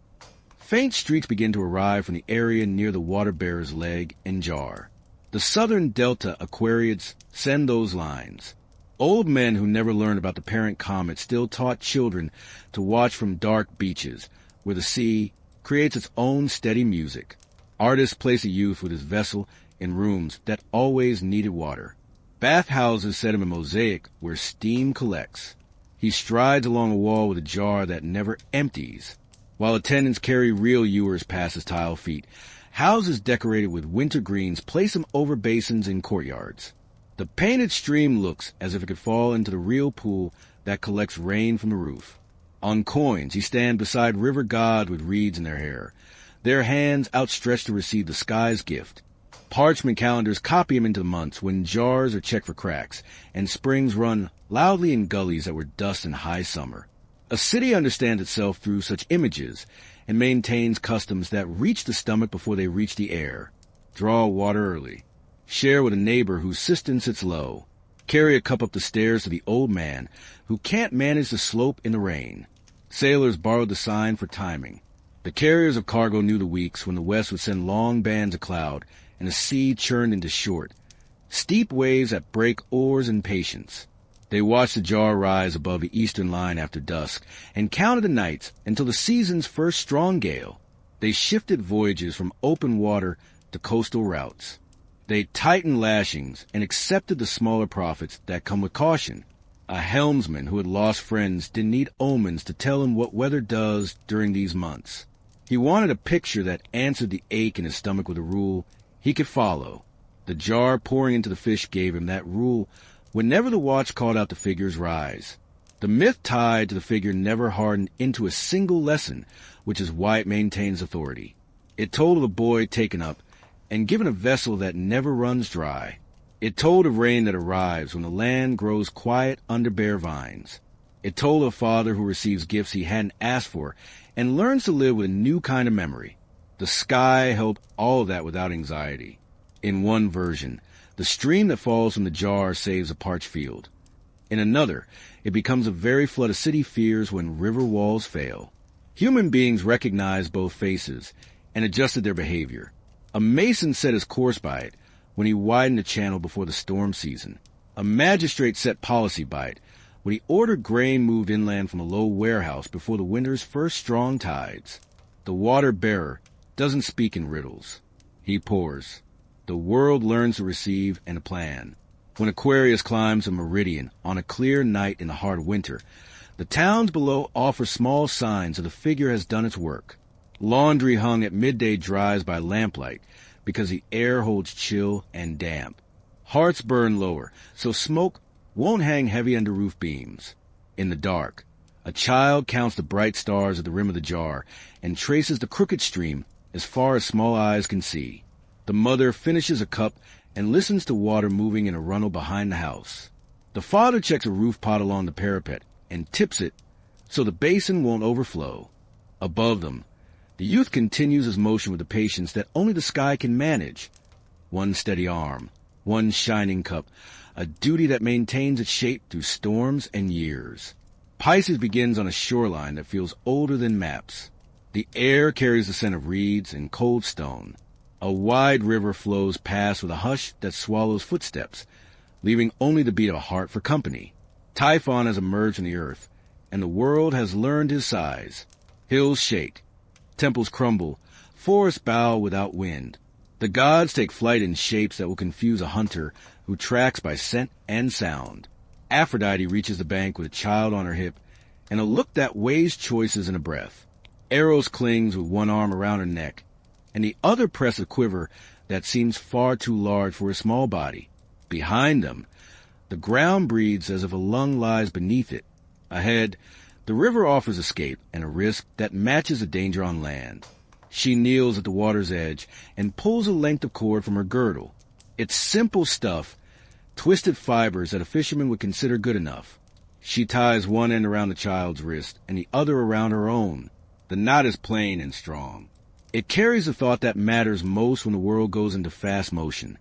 faint streaks begin to arrive from the area near the water-bearer's leg and jar. The southern delta Aquariids send those lines. Old men who never learned about the parent comet still taught children to watch from dark beaches, where the sea creates its own steady music. Artists place a youth with his vessel in rooms that always needed water. Bathhouses set him a mosaic where steam collects. He strides along a wall with a jar that never empties. While attendants carry real ewers past his tile feet, houses decorated with winter greens place him over basins in courtyards. The painted stream looks as if it could fall into the real pool that collects rain from the roof. On coins, he stands beside river gods with reeds in their hair, their hands outstretched to receive the sky's gift. Parchment calendars copy him into the months when jars are checked for cracks, and springs run loudly in gullies that were dust in high summer. A city understands itself through such images, and maintains customs that reach the stomach before they reach the air. Draw water early. Share with a neighbor whose cistern sits low. Carry a cup up the stairs to the old man who can't manage the slope in the rain. Sailors borrowed the sign for timing. The carriers of cargo knew the weeks when the west would send long bands of cloud and the sea churned into short, steep waves that break oars and patience. They watched the jar rise above the eastern line after dusk and counted the nights until the season's first strong gale. They shifted voyages from open water to coastal routes. They tightened lashings and accepted the smaller profits that come with caution. A helmsman who had lost friends didn't need omens to tell him what weather does during these months. He wanted a picture that answered the ache in his stomach with a rule he could follow. The jar pouring into the fish gave him that rule whenever the watch called out the figure's rise. The myth tied to the figure never hardened into a single lesson, which is why it maintains authority. It told of a boy taken up and given a vessel that never runs dry. It told of rain that arrives when the land grows quiet under bare vines. It told of a father who receives gifts he hadn't asked for and learns to live with a new kind of memory. The sky held all of that without anxiety. In one version, the stream that falls from the jar saves a parched field. In another, it becomes a very flood a city fears when river walls fail. Human beings recognized both faces and adjusted their behavior. A mason set his course by it when he widened the channel before the storm season. A magistrate set policy by it when he ordered grain moved inland from a low warehouse before the winter's first strong tides. The water-bearer doesn't speak in riddles. He pours. The world learns to receive and to plan. When Aquarius climbs a meridian on a clear night in the heart of winter, the towns below offer small signs that the figure has done its work. Laundry hung at midday dries by lamplight because the air holds chill and damp. Hearts burn lower, so smoke won't hang heavy under roof beams. In the dark, a child counts the bright stars at the rim of the jar and traces the crooked stream as far as small eyes can see. The mother finishes a cup and listens to water moving in a runnel behind the house. The father checks a roof pot along the parapet and tips it so the basin won't overflow. Above them, the youth continues his motion with the patience that only the sky can manage. One steady arm, one shining cup, a duty that maintains its shape through storms and years. Pisces begins on a shoreline that feels older than maps. The air carries the scent of reeds and cold stone. A wide river flows past with a hush that swallows footsteps, leaving only the beat of a heart for company. Typhon has emerged from the earth, and the world has learned his size. Hills shake, temples crumble, forests bow without wind. The gods take flight in shapes that will confuse a hunter who tracks by scent and sound. Aphrodite reaches the bank with a child on her hip and a look that weighs choices in a breath. Eros clings with one arm around her neck, and the other press a quiver that seems far too large for a small body. Behind them, the ground breathes as if a lung lies beneath it. Ahead, the river offers escape and a risk that matches the danger on land. She kneels at the water's edge and pulls a length of cord from her girdle. It's simple stuff, twisted fibers that a fisherman would consider good enough. She ties one end around the child's wrist and the other around her own. The knot is plain and strong. It carries the thought that matters most when the world goes into fast motion.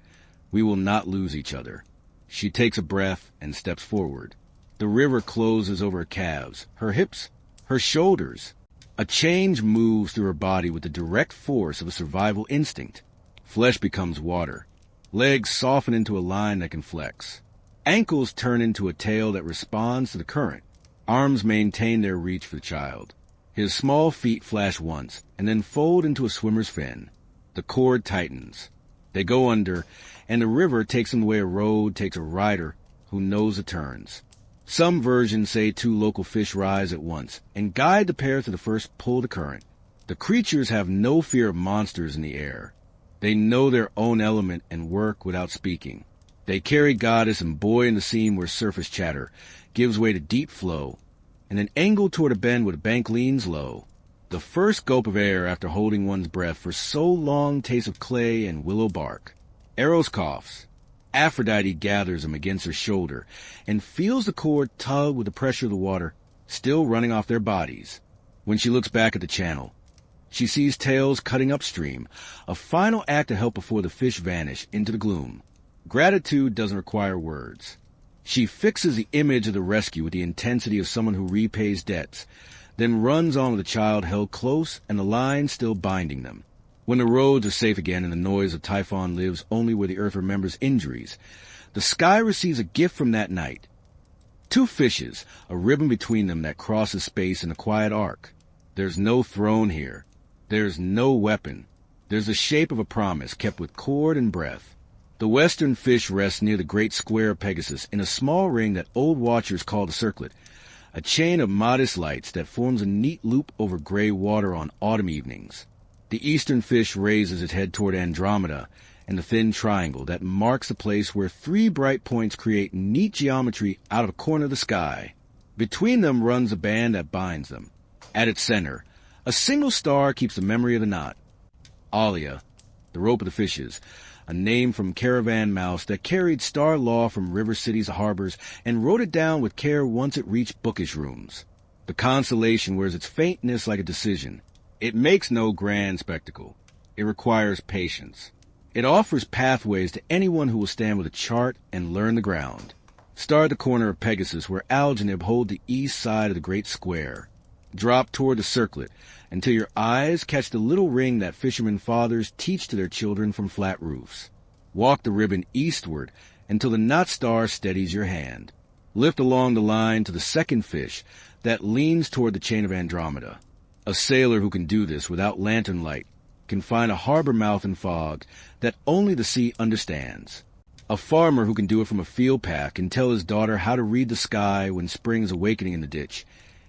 We will not lose each other. She takes a breath and steps forward. The river closes over her calves, her hips, her shoulders. A change moves through her body with the direct force of a survival instinct. Flesh becomes water. Legs soften into a line that can flex. Ankles turn into a tail that responds to the current. Arms maintain their reach for the child. His small feet flash once, and then fold into a swimmer's fin. The cord tightens. They go under, and the river takes them the way a road takes a rider who knows the turns. Some versions say two local fish rise at once and guide the pair to the first pull of the current. The creatures have no fear of monsters in the air. They know their own element and work without speaking. They carry goddess and boy in the scene where surface chatter gives way to deep flow, and then angle toward a bend where the bank leans low. The first gulp of air after holding one's breath for so long tastes of clay and willow bark. Eros coughs. Aphrodite gathers him against her shoulder and feels the cord tug with the pressure of the water still running off their bodies. When she looks back at the channel, she sees tails cutting upstream, a final act to help before the fish vanish into the gloom. Gratitude doesn't require words. She fixes the image of the rescue with the intensity of someone who repays debts, then runs on with the child held close and the line still binding them. When the roads are safe again and the noise of Typhon lives only where the earth remembers injuries, the sky receives a gift from that night. 2 fishes, a ribbon between them that crosses space in a quiet arc. There's no throne here. There's no weapon. There's the shape of a promise kept with cord and breath. The western fish rests near the great square of Pegasus in a small ring that old watchers call the circlet, a chain of modest lights that forms a neat loop over gray water on autumn evenings. The eastern fish raises its head toward Andromeda and the thin triangle that marks the place where 3 bright points create neat geometry out of a corner of the sky. Between them runs a band that binds them. At its center, a single star keeps the memory of the knot. Alia, the rope of the fishes, a name from caravan mouse that carried star law from river cities to harbors and wrote it down with care once it reached bookish rooms. The constellation wears its faintness like a decision. It makes no grand spectacle. It requires patience. It offers pathways to anyone who will stand with a chart and learn the ground. Start at the corner of Pegasus where Algenib hold the east side of the great square. Drop toward the circlet until your eyes catch the little ring that fishermen fathers teach to their children from flat roofs. Walk the ribbon eastward until the knot star steadies your hand. Lift along the line to the second fish that leans toward the chain of Andromeda. A sailor who can do this without lantern light can find a harbor mouth in fog that only the sea understands. A farmer who can do it from a field path can tell his daughter how to read the sky when spring is awakening in the ditch,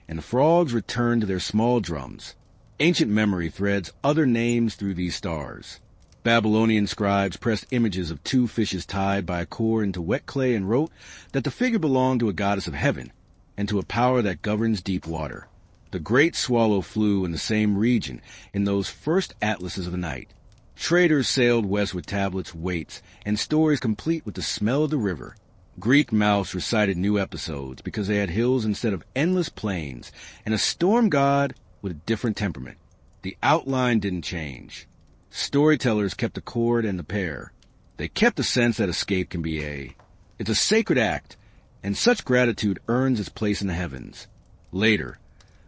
and the frogs return to their small drums. Ancient memory threads other names through these stars. Babylonian scribes pressed images of 2 fishes tied by a cord into wet clay and wrote that the figure belonged to a goddess of heaven and to a power that governs deep water. The great swallow flew in the same region in those first atlases of the night. Traders sailed west with tablets, weights, and stories complete with the smell of the river. Greek mouse recited new episodes because they had hills instead of endless plains, and a storm god with a different temperament. The outline didn't change. Storytellers kept the cord and the pair. They kept the sense that escape can be it's a sacred act, and such gratitude earns its place in the heavens. Later,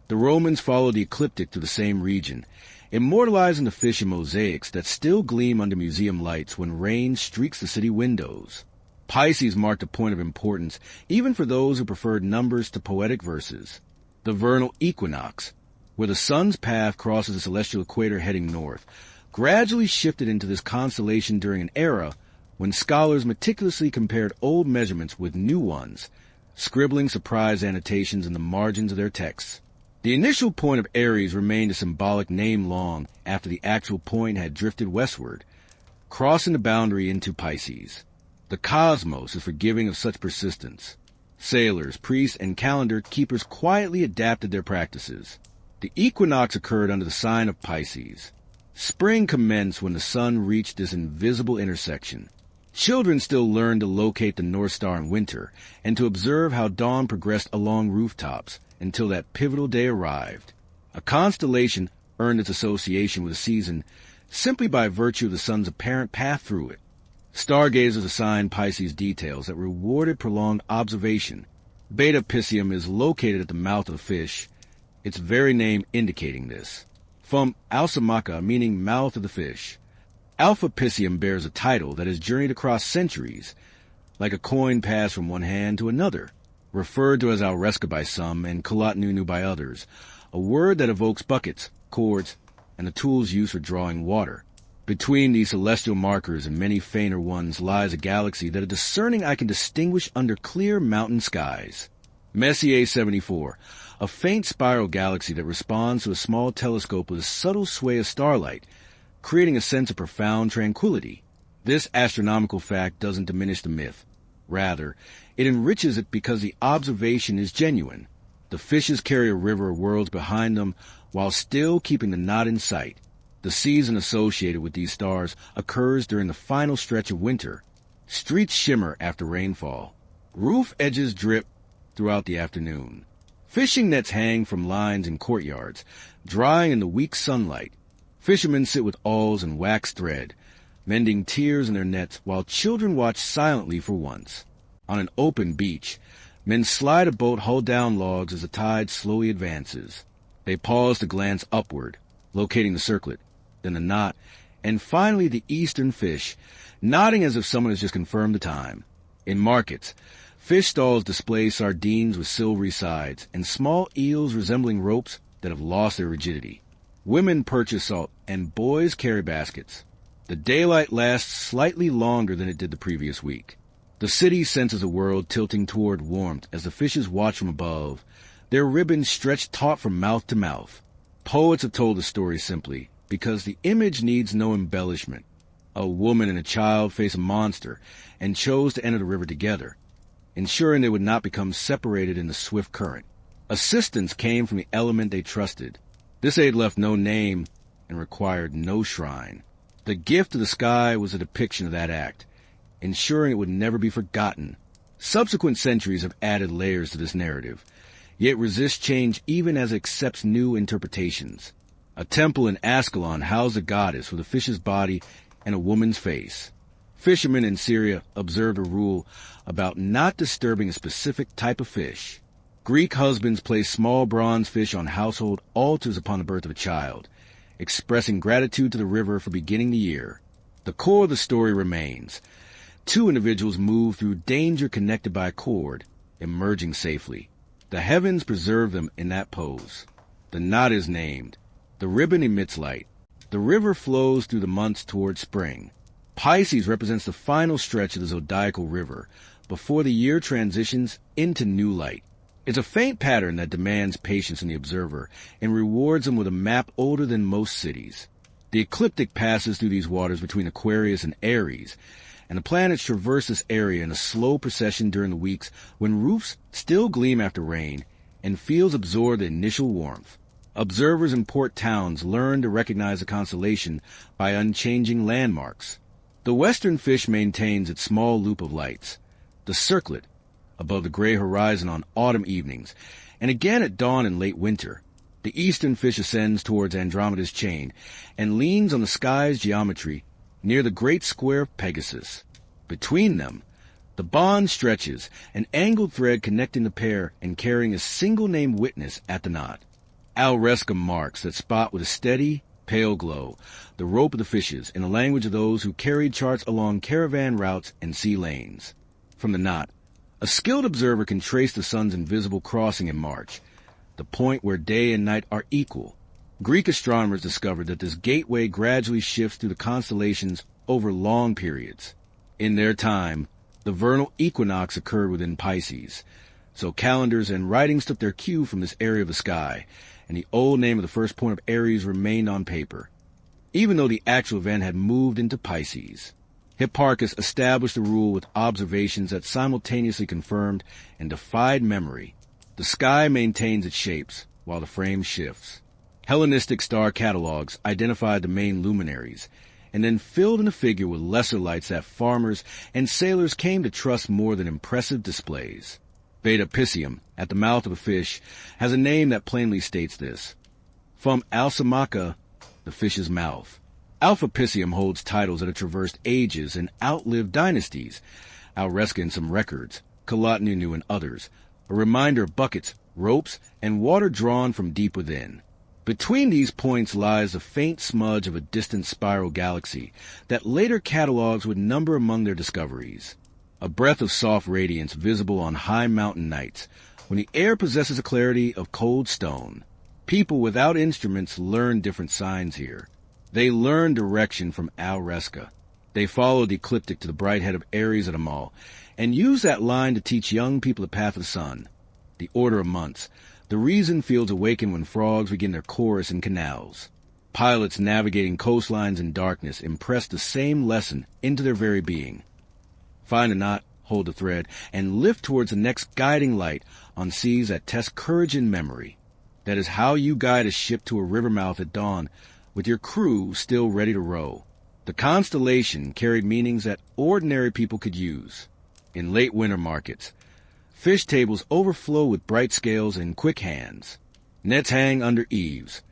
the Romans followed the ecliptic to the same region, immortalizing the fish in mosaics that still gleam under museum lights when rain streaks the city windows. Pisces marked a point of importance even for those who preferred numbers to poetic verses. The vernal equinox, where the sun's path crosses the celestial equator heading north, gradually shifted into this constellation during an era when scholars meticulously compared old measurements with new ones, scribbling surprise annotations in the margins of their texts. The initial point of Aries remained a symbolic name long after the actual point had drifted westward, crossing the boundary into Pisces. The cosmos is forgiving of such persistence. Sailors, priests, and calendar keepers quietly adapted their practices. The equinox occurred under the sign of Pisces. Spring commenced when the sun reached this invisible intersection. Children still learned to locate the North Star in winter and to observe how dawn progressed along rooftops until that pivotal day arrived. A constellation earned its association with a season simply by virtue of the sun's apparent path through it. Stargazers assigned Pisces details that rewarded prolonged observation. Beta Piscium is located at the mouth of the fish, its very name indicating this. From Alsamaka, meaning mouth of the fish. Alpha Piscium bears a title that has journeyed across centuries, like a coin passed from one hand to another, referred to as Alresca by some and Kalatnunu by others, a word that evokes buckets, cords, and the tools used for drawing water. Between these celestial markers and many fainter ones lies a galaxy that a discerning eye can distinguish under clear mountain skies. Messier 74, a faint spiral galaxy that responds to a small telescope with a subtle sway of starlight, creating a sense of profound tranquility. This astronomical fact doesn't diminish the myth. Rather, it enriches it because the observation is genuine. The fishes carry a river of worlds behind them while still keeping the knot in sight. The season associated with these stars occurs during the final stretch of winter. Streets shimmer after rainfall. Roof edges drip throughout the afternoon. Fishing nets hang from lines in courtyards, drying in the weak sunlight. Fishermen sit with awls and wax thread, mending tears in their nets while children watch silently for once. On an open beach, men slide a boat hull down logs as the tide slowly advances. They pause to glance upward, locating the circlet, then the knot, and finally the eastern fish, nodding as if someone has just confirmed the time. In markets, fish stalls display sardines with silvery sides and small eels resembling ropes that have lost their rigidity. Women purchase salt, and boys carry baskets. The daylight lasts slightly longer than it did the previous week. The city senses a world tilting toward warmth as the fishes watch from above, their ribbons stretched taut from mouth to mouth. Poets have told the story simply, because the image needs no embellishment. A woman and a child face a monster and chose to enter the river together, ensuring they would not become separated in the swift current. Assistance came from the element they trusted. This aid left no name and required no shrine. The gift of the sky was a depiction of that act, ensuring it would never be forgotten. Subsequent centuries have added layers to this narrative, yet resist change even as it accepts new interpretations. A temple in Ascalon housed a goddess with a fish's body and a woman's face. Fishermen in Syria observed a rule about not disturbing a specific type of fish. Greek husbands placed small bronze fish on household altars upon the birth of a child, expressing gratitude to the river for beginning the year. The core of the story remains. Two individuals move through danger connected by a cord, emerging safely. The heavens preserve them in that pose. The knot is named. The ribbon emits light. The river flows through the months toward spring. Pisces represents the final stretch of the zodiacal river before the year transitions into new light. It's a faint pattern that demands patience in the observer and rewards them with a map older than most cities. The ecliptic passes through these waters between Aquarius and Aries, and the planets traverse this area in a slow procession during the weeks when roofs still gleam after rain and fields absorb the initial warmth. Observers in port towns learn to recognize the constellation by unchanging landmarks. The western fish maintains its small loop of lights, the circlet, above the gray horizon on autumn evenings, and again at dawn in late winter. The eastern fish ascends towards Andromeda's chain and leans on the sky's geometry near the great square of Pegasus. Between them, the bond stretches, an angled thread connecting the pair and carrying a single named witness at the knot. Alresca marks that spot with a steady, pale glow, the rope of the fishes, in the language of those who carried charts along caravan routes and sea lanes. From the knot, a skilled observer can trace the sun's invisible crossing in March, the point where day and night are equal. Greek astronomers discovered that this gateway gradually shifts through the constellations over long periods. In their time, the vernal equinox occurred within Pisces, so calendars and writings took their cue from this area of the sky, and the old name of the first point of Aries remained on paper, even though the actual event had moved into Pisces. Hipparchus established the rule with observations that simultaneously confirmed and defied memory. The sky maintains its shapes, while the frame shifts. Hellenistic star catalogs identified the main luminaries, and then filled in the figure with lesser lights that farmers and sailors came to trust more than impressive displays. Beta Piscium, at the mouth of a fish, has a name that plainly states this. From Alcemaca, the fish's mouth. Alpha Piscium holds titles that have traversed ages and outlived dynasties, Alresca in some records, Kalatnunu in others, a reminder of buckets, ropes, and water drawn from deep within. Between these points lies the faint smudge of a distant spiral galaxy that later catalogs would number among their discoveries. A breath of soft radiance visible on high mountain nights, when the air possesses a clarity of cold stone. People without instruments learn different signs here. They learn direction from Alresca. They follow the ecliptic to the bright head of Aries at Amal, and use that line to teach young people the path of the sun, the order of months, the reason fields awaken when frogs begin their chorus in canals. Pilots navigating coastlines in darkness impress the same lesson into their very being. Find a knot, hold the thread, and lift towards the next guiding light on seas that test courage and memory. That is how you guide a ship to a river mouth at dawn with your crew still ready to row. The constellation carried meanings that ordinary people could use. In late winter markets, fish tables overflow with bright scales and quick hands. Nets hang under eaves,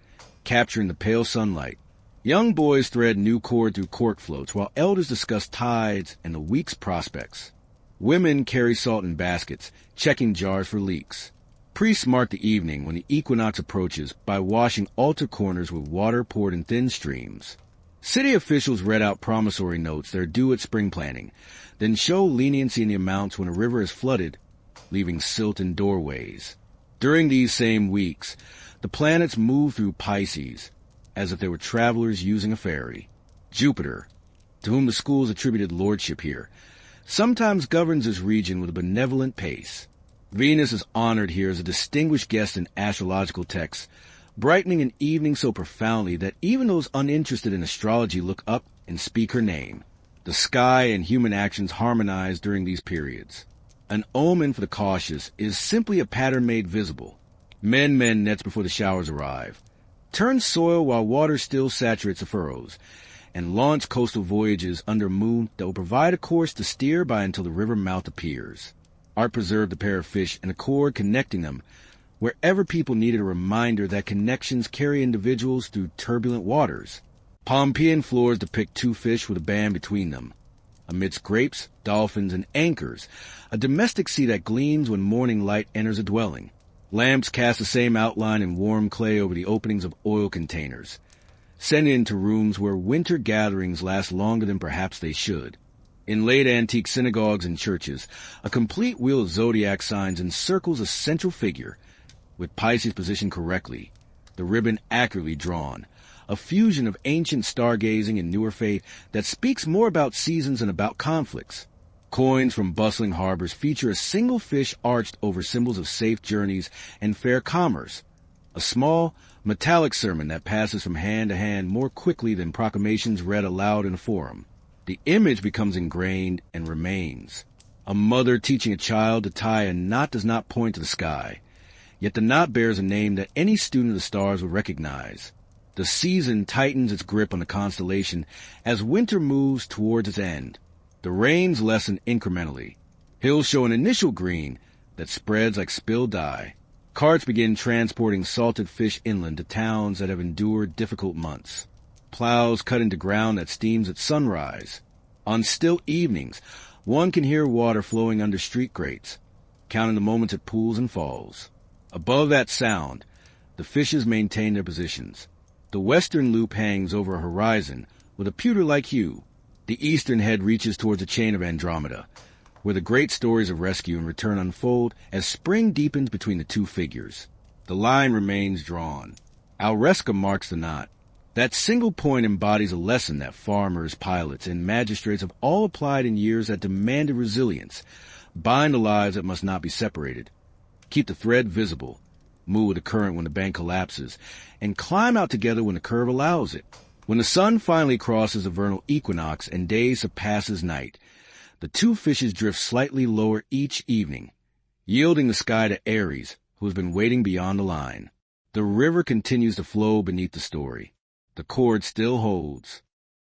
capturing the pale sunlight. Young boys thread new cord through cork floats, while elders discuss tides and the week's prospects. Women carry salt in baskets, checking jars for leaks. Priests mark the evening when the equinox approaches by washing altar corners with water poured in thin streams. City officials read out promissory notes that are due at spring planting, then show leniency in the amounts when a river is flooded, leaving silt in doorways. During these same weeks, the planets move through Pisces, as if they were travelers using a ferry. Jupiter, to whom the schools attributed lordship here, sometimes governs this region with a benevolent pace. Venus is honored here as a distinguished guest in astrological texts, brightening an evening so profoundly that even those uninterested in astrology look up and speak her name. The sky and human actions harmonize during these periods. An omen for the cautious is simply a pattern made visible. Men mend nets before the showers arrive, turn soil while water still saturates the furrows, and launch coastal voyages under a moon that will provide a course to steer by until the river mouth appears. Art preserved a pair of fish and a cord connecting them, wherever people needed a reminder that connections carry individuals through turbulent waters. Pompeian floors depict two fish with a band between them. Amidst grapes, dolphins, and anchors, a domestic sea that gleams when morning light enters a dwelling. Lamps cast the same outline in warm clay over the openings of oil containers, sending into rooms where winter gatherings last longer than perhaps they should. In late antique synagogues and churches, a complete wheel of zodiac signs encircles a central figure, with Pisces positioned correctly, the ribbon accurately drawn, a fusion of ancient stargazing and newer faith that speaks more about seasons than about conflicts. Coins from bustling harbors feature a single fish arched over symbols of safe journeys and fair commerce, a small, metallic sermon that passes from hand to hand more quickly than proclamations read aloud in a forum. The image becomes ingrained and remains. A mother teaching a child to tie a knot does not point to the sky, yet the knot bears a name that any student of the stars would recognize. The season tightens its grip on the constellation as winter moves towards its end. The rains lessen incrementally. Hills show an initial green that spreads like spilled dye. Carts begin transporting salted fish inland to towns that have endured difficult months. Plows cut into ground that steams at sunrise. On still evenings, one can hear water flowing under street grates, counting the moments at pools and falls. Above that sound, the fishes maintain their positions. The western loop hangs over a horizon with a pewter-like hue. The eastern head reaches towards a chain of Andromeda, where the great stories of rescue and return unfold as spring deepens between the two figures. The line remains drawn. Alresca marks the knot. That single point embodies a lesson that farmers, pilots, and magistrates have all applied in years that demanded resilience, bind the lives that must not be separated, keep the thread visible, move with the current when the bank collapses, and climb out together when the curve allows it. When the sun finally crosses the vernal equinox and day surpasses night, the two fishes drift slightly lower each evening, yielding the sky to Aries, who has been waiting beyond the line. The river continues to flow beneath the story. The cord still holds.